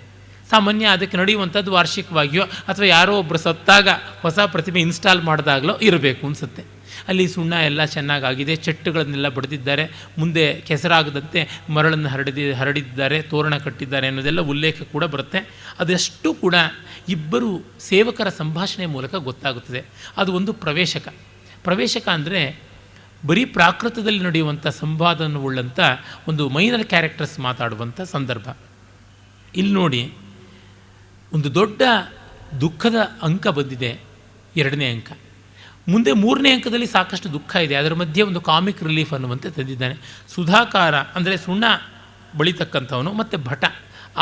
ಸಾಮಾನ್ಯ ಅದಕ್ಕೆ ನಡೆಯುವಂಥದ್ದು ವಾರ್ಷಿಕವಾಗಿಯೋ ಅಥವಾ ಯಾರೋ ಒಬ್ಬರು ಸತ್ತಾಗ ಹೊಸ ಪ್ರತಿಮೆ ಇನ್ಸ್ಟಾಲ್ ಮಾಡಿದಾಗಲೋ ಇರಬೇಕು ಅನಿಸುತ್ತೆ. ಅಲ್ಲಿ ಸುಣ್ಣ ಎಲ್ಲ ಚೆನ್ನಾಗಾಗಿದೆ, ಚೆಟ್ಟುಗಳನ್ನೆಲ್ಲ ಬಡಿದಿದ್ದಾರೆ, ಮುಂದೆ ಕೆಸರಾಗದಂತೆ ಮರಳನ್ನು ಹರಡಿದ್ದಾರೆ, ತೋರಣ ಕಟ್ಟಿದ್ದಾರೆ ಅನ್ನೋದೆಲ್ಲ ಉಲ್ಲೇಖ ಕೂಡ ಬರುತ್ತೆ. ಅದೆಷ್ಟು ಕೂಡ ಇಬ್ಬರು ಸೇವಕರ ಸಂಭಾಷಣೆ ಮೂಲಕ ಗೊತ್ತಾಗುತ್ತದೆ. ಅದು ಒಂದು ಪ್ರವೇಶಕ ಅಂದರೆ ಬರೀ ಪ್ರಾಕೃತದಲ್ಲಿ ನಡೆಯುವಂಥ ಸಂವಾದನವುಳ್ಳಂಥ ಒಂದು ಮೈನರ್ ಕ್ಯಾರೆಕ್ಟರ್ಸ್ ಮಾತಾಡುವಂಥ ಸಂದರ್ಭ. ಇಲ್ಲಿ ನೋಡಿ, ಒಂದು ದೊಡ್ಡ ದುಃಖದ ಅಂಕ ಬಂದಿದೆ, 2ನೇ ಅಂಕ. ಮುಂದೆ 3ನೇ ಅಂಕದಲ್ಲಿ ಸಾಕಷ್ಟು ದುಃಖ ಇದೆ, ಅದರ ಮಧ್ಯೆ ಒಂದು ಕಾಮಿಕ್ ರಿಲೀಫ್ ಅನ್ನುವಂತೆ ತಂದಿದ್ದಾನೆ. ಸುಧಾಕಾರ ಅಂದರೆ ಸುಣ್ಣ ಬಳಿತಕ್ಕಂಥವನು ಮತ್ತು ಭಟ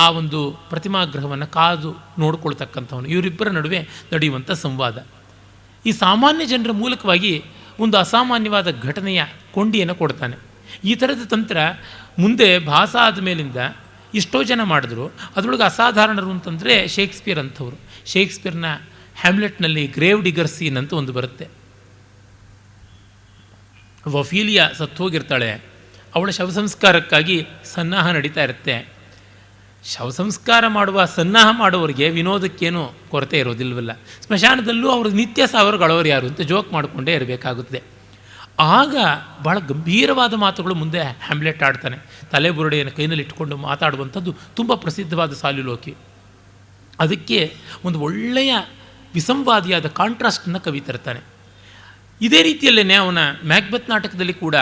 ಆ ಒಂದು ಪ್ರತಿಮಾಗ್ರಹವನ್ನು ಕಾದು ನೋಡ್ಕೊಳ್ತಕ್ಕಂಥವನು, ಇವರಿಬ್ಬರ ನಡುವೆ ನಡೆಯುವಂಥ ಸಂವಾದ. ಈ ಸಾಮಾನ್ಯ ಜನರ ಮೂಲಕವಾಗಿ ಒಂದು ಅಸಾಮಾನ್ಯವಾದ ಘಟನೆಯ ಕೊಂಡಿಯನ್ನು ಕೊಡ್ತಾನೆ. ಈ ಥರದ ತಂತ್ರ ಮುಂದೆ ಭಾಸ ಆದ ಮೇಲಿಂದ ಎಷ್ಟೋ ಜನ ಮಾಡಿದ್ರು. ಅದರೊಳಗೆ ಅಸಾಧಾರಣರು ಅಂತಂದರೆ ಶೇಕ್ಸ್ಪಿಯರ್ ಅಂಥವ್ರು. ಶೇಕ್ಸ್ಪಿಯರ್ನ ಹ್ಯಾಮ್ಲೆಟ್ನಲ್ಲಿ ಗ್ರೇವ್ ಡಿಗರ್ ಸೀನ್ ಅಂತ ಒಂದು ಬರುತ್ತೆ. ಒಫೀಲಿಯಾ ಸತ್ತೋಗಿರ್ತಾಳೆ, ಅವಳ ಶವ ಸಂಸ್ಕಾರಕ್ಕಾಗಿ ಸನ್ನಾಹ ನಡೀತಾ ಇರುತ್ತೆ. ಶವ ಸಂಸ್ಕಾರ ಮಾಡುವ ಸನ್ನಾಹ ಮಾಡುವವರಿಗೆ ವಿನೋದಕ್ಕೇನು ಕೊರತೆ ಇರೋದಿಲ್ವಲ್ಲ. ಸ್ಮಶಾನದಲ್ಲೂ ಅವ್ರಿಗೆ ನಿತ್ಯ ಸಾವಿರಗಳವರು ಯಾರು ಅಂತ ಜೋಕ್ ಮಾಡಿಕೊಂಡೇ ಇರಬೇಕಾಗುತ್ತದೆ. ಆಗ ಭಾಳ ಗಂಭೀರವಾದ ಮಾತುಗಳು ಮುಂದೆ ಹ್ಯಾಮ್ಲೆಟ್ ಆಡ್ತಾನೆ. ತಲೆಬುರುಡೆಯನ್ನು ಕೈನಲ್ಲಿ ಇಟ್ಕೊಂಡು ಮಾತಾಡುವಂಥದ್ದು ತುಂಬ ಪ್ರಸಿದ್ಧವಾದ ಸಾಲಿಲೋಕಿ. ಅದಕ್ಕೆ ಒಂದು ಒಳ್ಳೆಯ ವಿಸಂವಾದಿಯಾದ ಕಾಂಟ್ರಾಸ್ಟನ್ನು ಕವಿ ತರ್ತಾನೆ. ಇದೇ ರೀತಿಯಲ್ಲೇ ಅವನ ಮ್ಯಾಕ್ಬೆತ್ ನಾಟಕದಲ್ಲಿ ಕೂಡ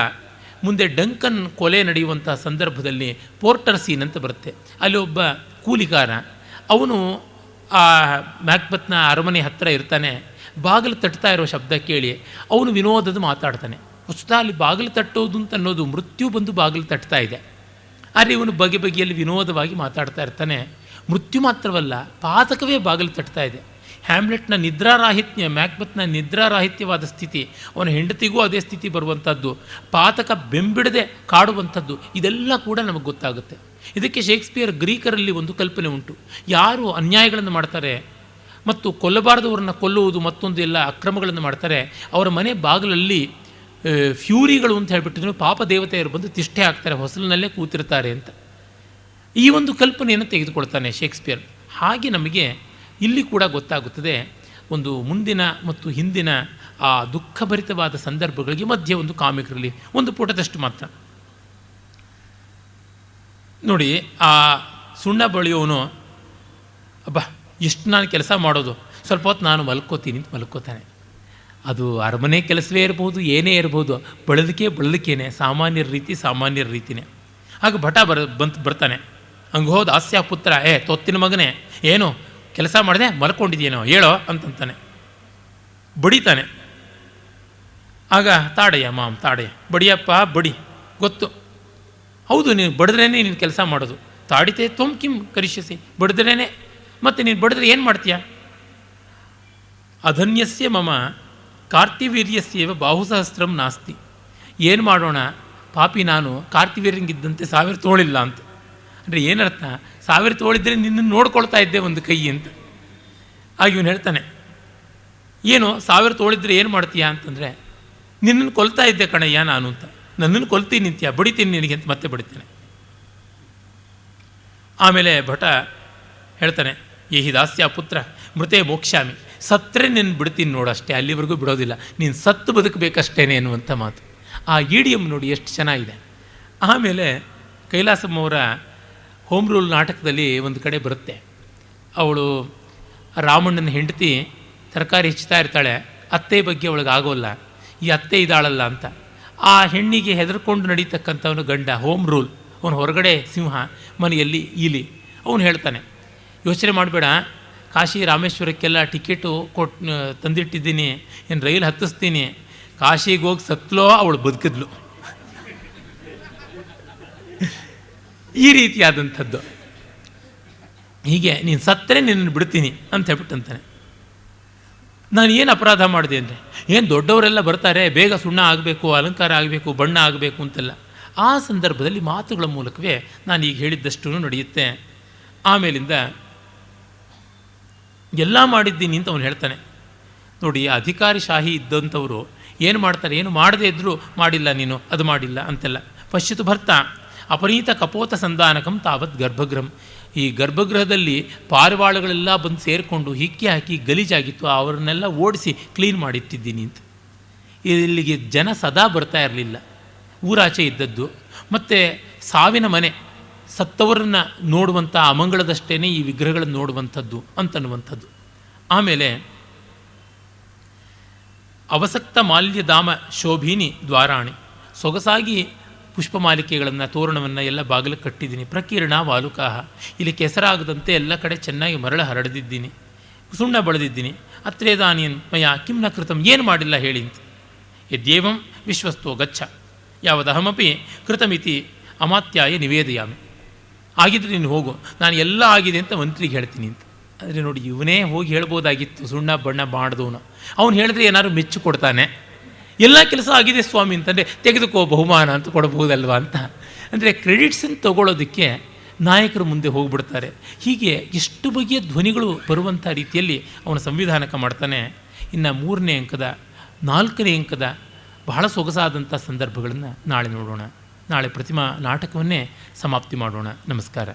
ಮುಂದೆ ಡಂಕನ್ ಕೊಲೆ ನಡೆಯುವಂಥ ಸಂದರ್ಭದಲ್ಲಿ ಪೋರ್ಟರ್ ಸೀನ್ ಅಂತ ಬರುತ್ತೆ. ಅಲ್ಲಿ ಒಬ್ಬ ಕೂಲಿಗಾರ, ಅವನು ಆ ಮ್ಯಾಕ್ಬೆತ್ನ ಅರಮನೆ ಹತ್ತಿರ ಇರ್ತಾನೆ. ಬಾಗಿಲು ತಟ್ತಾ ಇರೋ ಶಬ್ದ ಕೇಳಿ ಅವನು ವಿನೋದದ ಮಾತಾಡ್ತಾನೆ. ವಸ್ತುತ ಅಲ್ಲಿ ಬಾಗಿಲು ತಟ್ಟೋದು ಅಂತ ಅನ್ನೋದು ಮೃತ್ಯು ಬಂದು ಬಾಗಿಲು ತಟ್ತಾ ಇದೆ. ಆದರೆ ಇವನು ಬಗೆ ಬಗೆಯಲ್ಲಿ ವಿನೋದವಾಗಿ ಮಾತಾಡ್ತಾ ಇರ್ತಾನೆ. ಮೃತ್ಯು ಮಾತ್ರವಲ್ಲ, ಪಾತಕವೇ ಬಾಗಿಲು ತಟ್ತಾ ಇದೆ. ಹ್ಯಾಮ್ಲೆಟ್ನ ನಿದ್ರಾರಾಹಿತ್ಯ, ಮ್ಯಾಕ್ಬೆತ್ನ ನಿದ್ರಾರಾಹಿತ್ಯವಾದ ಸ್ಥಿತಿ, ಅವನ ಹೆಂಡತಿಗೂ ಅದೇ ಸ್ಥಿತಿ ಬರುವಂಥದ್ದು, ಪಾತಕ ಬೆಂಬಿಡದೆ ಕಾಡುವಂಥದ್ದು, ಇದೆಲ್ಲ ಕೂಡ ನಮಗೆ ಗೊತ್ತಾಗುತ್ತೆ. ಇದಕ್ಕೆ ಶೇಕ್ಸ್ಪಿಯರ್ ಗ್ರೀಕರಲ್ಲಿ ಒಂದು ಕಲ್ಪನೆ ಉಂಟು. ಯಾರು ಅನ್ಯಾಯಗಳನ್ನು ಮಾಡ್ತಾರೆ ಮತ್ತು ಕೊಲ್ಲಬಾರದವ್ರನ್ನ ಕೊಲ್ಲುವುದು ಮತ್ತೊಂದು ಎಲ್ಲ ಅಕ್ರಮಗಳನ್ನು ಮಾಡ್ತಾರೆ, ಅವರ ಮನೆ ಬಾಗಿಲಲ್ಲಿ ಫ್ಯೂರಿಗಳು ಅಂತ ಹೇಳ್ಬಿಟ್ಟಿದ್ರು, ಪಾಪ ದೇವತೆಯರು ಬಂದು ತಿಷ್ಠೆ ಹಾಕ್ತಾರೆ, ಹೊಸಲಿನಲ್ಲೇ ಕೂತಿರ್ತಾರೆ ಅಂತ. ಈ ಒಂದು ಕಲ್ಪನೆಯನ್ನು ತೆಗೆದುಕೊಳ್ತಾನೆ ಶೇಕ್ಸ್ಪಿಯರ್. ಹಾಗೆ ನಮಗೆ ಇಲ್ಲಿ ಕೂಡ ಗೊತ್ತಾಗುತ್ತದೆ ಒಂದು ಮುಂದಿನ ಮತ್ತು ಹಿಂದಿನ ಆ ದುಃಖಭರಿತವಾದ ಸಂದರ್ಭಗಳಿಗೆ ಮಧ್ಯೆ ಒಂದು ಕಾಮಿಕ್ ರಿಲೀಫ್, ಒಂದು ಪುಟದಷ್ಟು ಮಾತ್ರ. ನೋಡಿ, ಆ ಸುಣ್ಣ ಬಳಿಯೋನು, ಅಬ್ಬಾ ಎಷ್ಟು ನಾನು ಕೆಲಸ ಮಾಡೋದು, ಸ್ವಲ್ಪ ಹೊತ್ತು ನಾನು ಮಲ್ಕೋತೀನಿ ಅಂತ ಮಲ್ಕೋತಾನೆ. ಅದು ಅರಮನೆ ಕೆಲಸವೇ ಇರ್ಬೋದು, ಏನೇ ಇರ್ಬೋದು, ಬಳಲಿಕೇನೆ, ಸಾಮಾನ್ಯರ ರೀತಿಯೇ. ಆಗ ಭಟ ಬರ್ತಾನೆ. ಹಂಗೆ ಹೋದ ಹಾಸ್ಯ ಪುತ್ರ, ತೊತ್ತಿನ ಮಗನೇ, ಏನು ಕೆಲಸ ಮಾಡಿದೆ, ಮಲ್ಕೊಂಡಿದ್ದೀನೋ ಹೇಳೋ ಅಂತಂತಾನೆ. ಬಡಿತಾನೆ. ಆಗ ತಾಡಯ್ಯ ತಾಡಯ್ಯ, ಬಡಿಯಪ್ಪ ಬಡಿ, ಗೊತ್ತು, ಹೌದು ನೀನು ಬಡಿದ್ರೇ ನೀನು ಕೆಲಸ ಮಾಡೋದು, ತಾಡಿತೆ ತ್ವಂ ಕಿಂ ಕರಿಷ್ಯಸಿ, ಬಡಿದ್ರೇ, ಮತ್ತು ನೀನು ಬಡಿದ್ರೆ ಏನು ಮಾಡ್ತೀಯ? ಅಧನ್ಯಸ್ಯ ಮಮ ಕಾರ್ತಿವೀರ್ಯಸ್ಯೇವ ಬಾಹುಸಹಸ್ರಂ ನಾಸ್ತಿ. ಏನು ಮಾಡೋಣ, ಪಾಪಿ ನಾನು ಕಾರ್ತಿವೀರ್ಯಂಗಿದ್ದಂತೆ 1000 ತೋಳಿಲ್ಲ ಅಂತ. ಅಂದರೆ ಏನರ್ಥ, 1000 ತೋಳಿದ್ರೆ ನಿನ್ನನ್ನು ನೋಡ್ಕೊಳ್ತಾ ಇದ್ದೆ ಒಂದು ಕೈ ಅಂತ. ಆಗ ಇವನು ಹೇಳ್ತಾನೆ, ಏನು 1000 ತೋಳಿದ್ರೆ ಏನು ಮಾಡ್ತೀಯಾ ಅಂತಂದರೆ, ನಿನ್ನನ್ನು ಕೊಲ್ತಾ ಇದ್ದೆ ಕಣಯ್ಯ ನಾನು ಅಂತ. ನನ್ನನ್ನು ಕೊಲ್ತೀನಿ ನಿಂತ್ಯ, ಬಡಿತೀನಿ ನಿನಗೆ ಅಂತ ಮತ್ತೆ ಬಡಿತಾನೆ. ಆಮೇಲೆ ಭಟ ಹೇಳ್ತಾನೆ, ಏಹಿ ದಾಸ್ಯ ಪುತ್ರ ಮೃತೆ ಮೋಕ್ಷಾಮಿ, ಸತ್ತರೆ ನಿನ್ನ ಬಿಡ್ತೀನಿ ನೋಡಷ್ಟೇ, ಅಲ್ಲಿವರೆಗೂ ಬಿಡೋದಿಲ್ಲ, ನೀನು ಸತ್ತು ಬದುಕಬೇಕಷ್ಟೇನೆ ಎನ್ನುವಂಥ ಮಾತು. ಆ ಇಡಿಯಮ್ ನೋಡಿ ಎಷ್ಟು ಚೆನ್ನಾಗಿದೆ. ಆಮೇಲೆ ಕೈಲಾಸಮ್ಮವರ ಹೋಮ್ ರೂಲ್ ನಾಟಕದಲ್ಲಿ ಒಂದು ಕಡೆ ಬರುತ್ತೆ, ಅವಳು ರಾಮಣ್ಣನ ಹೆಂಡತಿ ತರಕಾರಿ ಹೆಚ್ಚುತ್ತಾ ಇರ್ತಾಳೆ, ಅತ್ತೆ ಬಗ್ಗೆ ಅವಳಿಗೆ ಆಗೋಲ್ಲ, ಈ ಅತ್ತೆ ಇದ್ದಾಳಲ್ಲ ಅಂತ. ಆ ಹೆಣ್ಣಿಗೆ ಹೆದರ್ಕೊಂಡು ನಡೀತಕ್ಕಂಥವನು ಗಂಡ, ಹೋಮ್ ರೂಲ್, ಅವನು ಹೊರಗಡೆ ಸಿಂಹ, ಮನೆಯಲ್ಲಿ ಇಲಿ. ಅವನು ಹೇಳ್ತಾನೆ, ಯೋಚನೆ ಮಾಡಬೇಡ, ಕಾಶಿ ರಾಮೇಶ್ವರಕ್ಕೆಲ್ಲ ಟಿಕೆಟು ತಂದಿಟ್ಟಿದ್ದೀನಿ, ಏನು ರೈಲು ಹತ್ತಿಸ್ತೀನಿ, ಕಾಶಿಗೆ ಹೋಗಿ ಸತ್ಲೋ ಅವಳು ಬದುಕಿದ್ಲು. ಈ ರೀತಿಯಾದಂಥದ್ದು. ಹೀಗೆ ನೀನು ಸತ್ತರೆ ನಿನ್ನನ್ನು ಬಿಡ್ತೀನಿ ಅಂತ ಹೇಳ್ಬಿಟ್ಟಂತಾನೆ. ನಾನು ಏನು ಅಪರಾಧ ಮಾಡಿದೆ ಅಂದರೆ, ಏನು ದೊಡ್ಡವರೆಲ್ಲ ಬರ್ತಾರೆ, ಬೇಗ ಸುಣ್ಣ ಆಗಬೇಕು, ಅಲಂಕಾರ ಆಗಬೇಕು, ಬಣ್ಣ ಆಗಬೇಕು ಅಂತೆಲ್ಲ. ಆ ಸಂದರ್ಭದಲ್ಲಿ ಮಾತುಗಳ ಮೂಲಕವೇ ನಾನು ಈಗ ಹೇಳಿದ್ದಷ್ಟು ನಡೆಯುತ್ತೆ. ಆಮೇಲಿಂದ ಎಲ್ಲ ಮಾಡಿದ್ದೀನಿ ಅಂತ ಅವನು ಹೇಳ್ತಾನೆ. ನೋಡಿ, ಅಧಿಕಾರಿ ಶಾಹಿ ಇದ್ದಂಥವರು ಏನು ಮಾಡ್ತಾರೆ, ಏನು ಮಾಡದೇ ಇದ್ದರೂ ಮಾಡಿಲ್ಲ ನೀನು, ಅದು ಮಾಡಿಲ್ಲ ಅಂತೆಲ್ಲ. ಪಶ್ಚಿತು ಭರ್ತ ಅಪನೀತ ಕಪೋತ ಸಂಧಾನಕಂ ತಾವತ್ ಗರ್ಭಗೃಹಂ. ಈ ಗರ್ಭಗೃಹದಲ್ಲಿ ಪಾರಿವಾಳಗಳೆಲ್ಲ ಬಂದು ಸೇರಿಕೊಂಡು ಹಿಕ್ಕಿ ಹಾಕಿ ಗಲೀಜಾಗಿತ್ತು, ಅವರನ್ನೆಲ್ಲ ಓಡಿಸಿ ಕ್ಲೀನ್ ಮಾಡಿಟ್ಟಿದ್ದೀನಿ ಅಂತ. ಇಲ್ಲಿಗೆ ಜನ ಸದಾ ಬರ್ತಾ ಇರಲಿಲ್ಲ, ಊರಾಚೆ ಇದ್ದದ್ದು. ಮತ್ತು ಸಾವಿನ ಮನೆ, ಸತ್ತವರನ್ನು ನೋಡುವಂಥ ಅಮಂಗಳದಷ್ಟೇ ಈ ವಿಗ್ರಹಗಳನ್ನು ನೋಡುವಂಥದ್ದು ಅಂತನ್ನುವಂಥದ್ದು. ಆಮೇಲೆ ಅವಸಕ್ತ ಮಾಲ್ಯಧಾಮ ಶೋಭೀನಿ ದ್ವಾರಾಣಿ, ಸೊಗಸಾಗಿ ಪುಷ್ಪಮಾಲಿಕೆಗಳನ್ನು, ತೋರಣವನ್ನು ಎಲ್ಲ ಬಾಗಿಲು ಕಟ್ಟಿದ್ದೀನಿ. ಪ್ರಕೀರ್ಣ ವಾಲುಕಾಹ, ಇಲ್ಲಿ ಕೆಸರಾಗದಂತೆ ಎಲ್ಲ ಕಡೆ ಚೆನ್ನಾಗಿ ಮರಳು ಹರಡಿದ್ದೀನಿ, ಸುಣ್ಣ ಬಳಿದಿದ್ದೀನಿ. ಅತ್ರೇದಾನಿಯನ್ ಮಯ ಕಿಮ್ನ ಕೃತಂ, ಏನು ಮಾಡಿಲ್ಲ ಹೇಳಿ ಅಂತ. ಯದ್ಯೇವಂ ವಿಶ್ವಸ್ತೋ ಗಚ್ಚ ಯಾವದಹಮಪಿ ಕೃತಮಿತಿ ಅಮಾತ್ಯಾಯ ನಿವೇದಯಾಮಿ. ಆಗಿದ್ರೆ ನೀನು ಹೋಗು, ನಾನು ಎಲ್ಲ ಆಗಿದೆ ಅಂತ ಮಂತ್ರಿಗೆ ಹೇಳ್ತೀನಿ ಅಂತ. ಆದರೆ ನೋಡಿ, ಇವನೇ ಹೋಗಿ ಹೇಳ್ಬೋದಾಗಿತ್ತು, ಸುಣ್ಣ ಬಣ್ಣ ಮಾಡಿದವನು. ಅವನು ಹೇಳಿದ್ರೆ ಏನಾದ್ರು ಮೆಚ್ಚು ಕೊಡ್ತಾನೆ. ಎಲ್ಲ ಕೆಲಸ ಆಗಿದೆ ಸ್ವಾಮಿ ಅಂತಂದರೆ ತೆಗೆದುಕೋ ಬಹುಮಾನ ಅಂತ ಕೊಡಬಹುದಲ್ವ ಅಂತ. ಅಂದರೆ ಕ್ರೆಡಿಟ್ಸನ್ನು ತಗೊಳ್ಳೋದಕ್ಕೆ ನಾಯಕರು ಮುಂದೆ ಹೋಗಿಬಿಡ್ತಾರೆ. ಹೀಗೆ ಎಷ್ಟು ಬಗೆಯ ಧ್ವನಿಗಳು ಬರುವಂಥ ರೀತಿಯಲ್ಲಿ ಅವನು ಸಂವಿಧಾನಕ ಮಾಡ್ತಾನೆ. ಇನ್ನು 3ನೇ ಅಂಕದ 4ನೇ ಅಂಕದ ಬಹಳ ಸೊಗಸಾದಂಥ ಸಂದರ್ಭಗಳನ್ನು ನಾಳೆ ನೋಡೋಣ. ನಾಳೆ ಪ್ರತಿಮಾ ನಾಟಕವನ್ನೇ ಸಮಾಪ್ತಿ ಮಾಡೋಣ. ನಮಸ್ಕಾರ.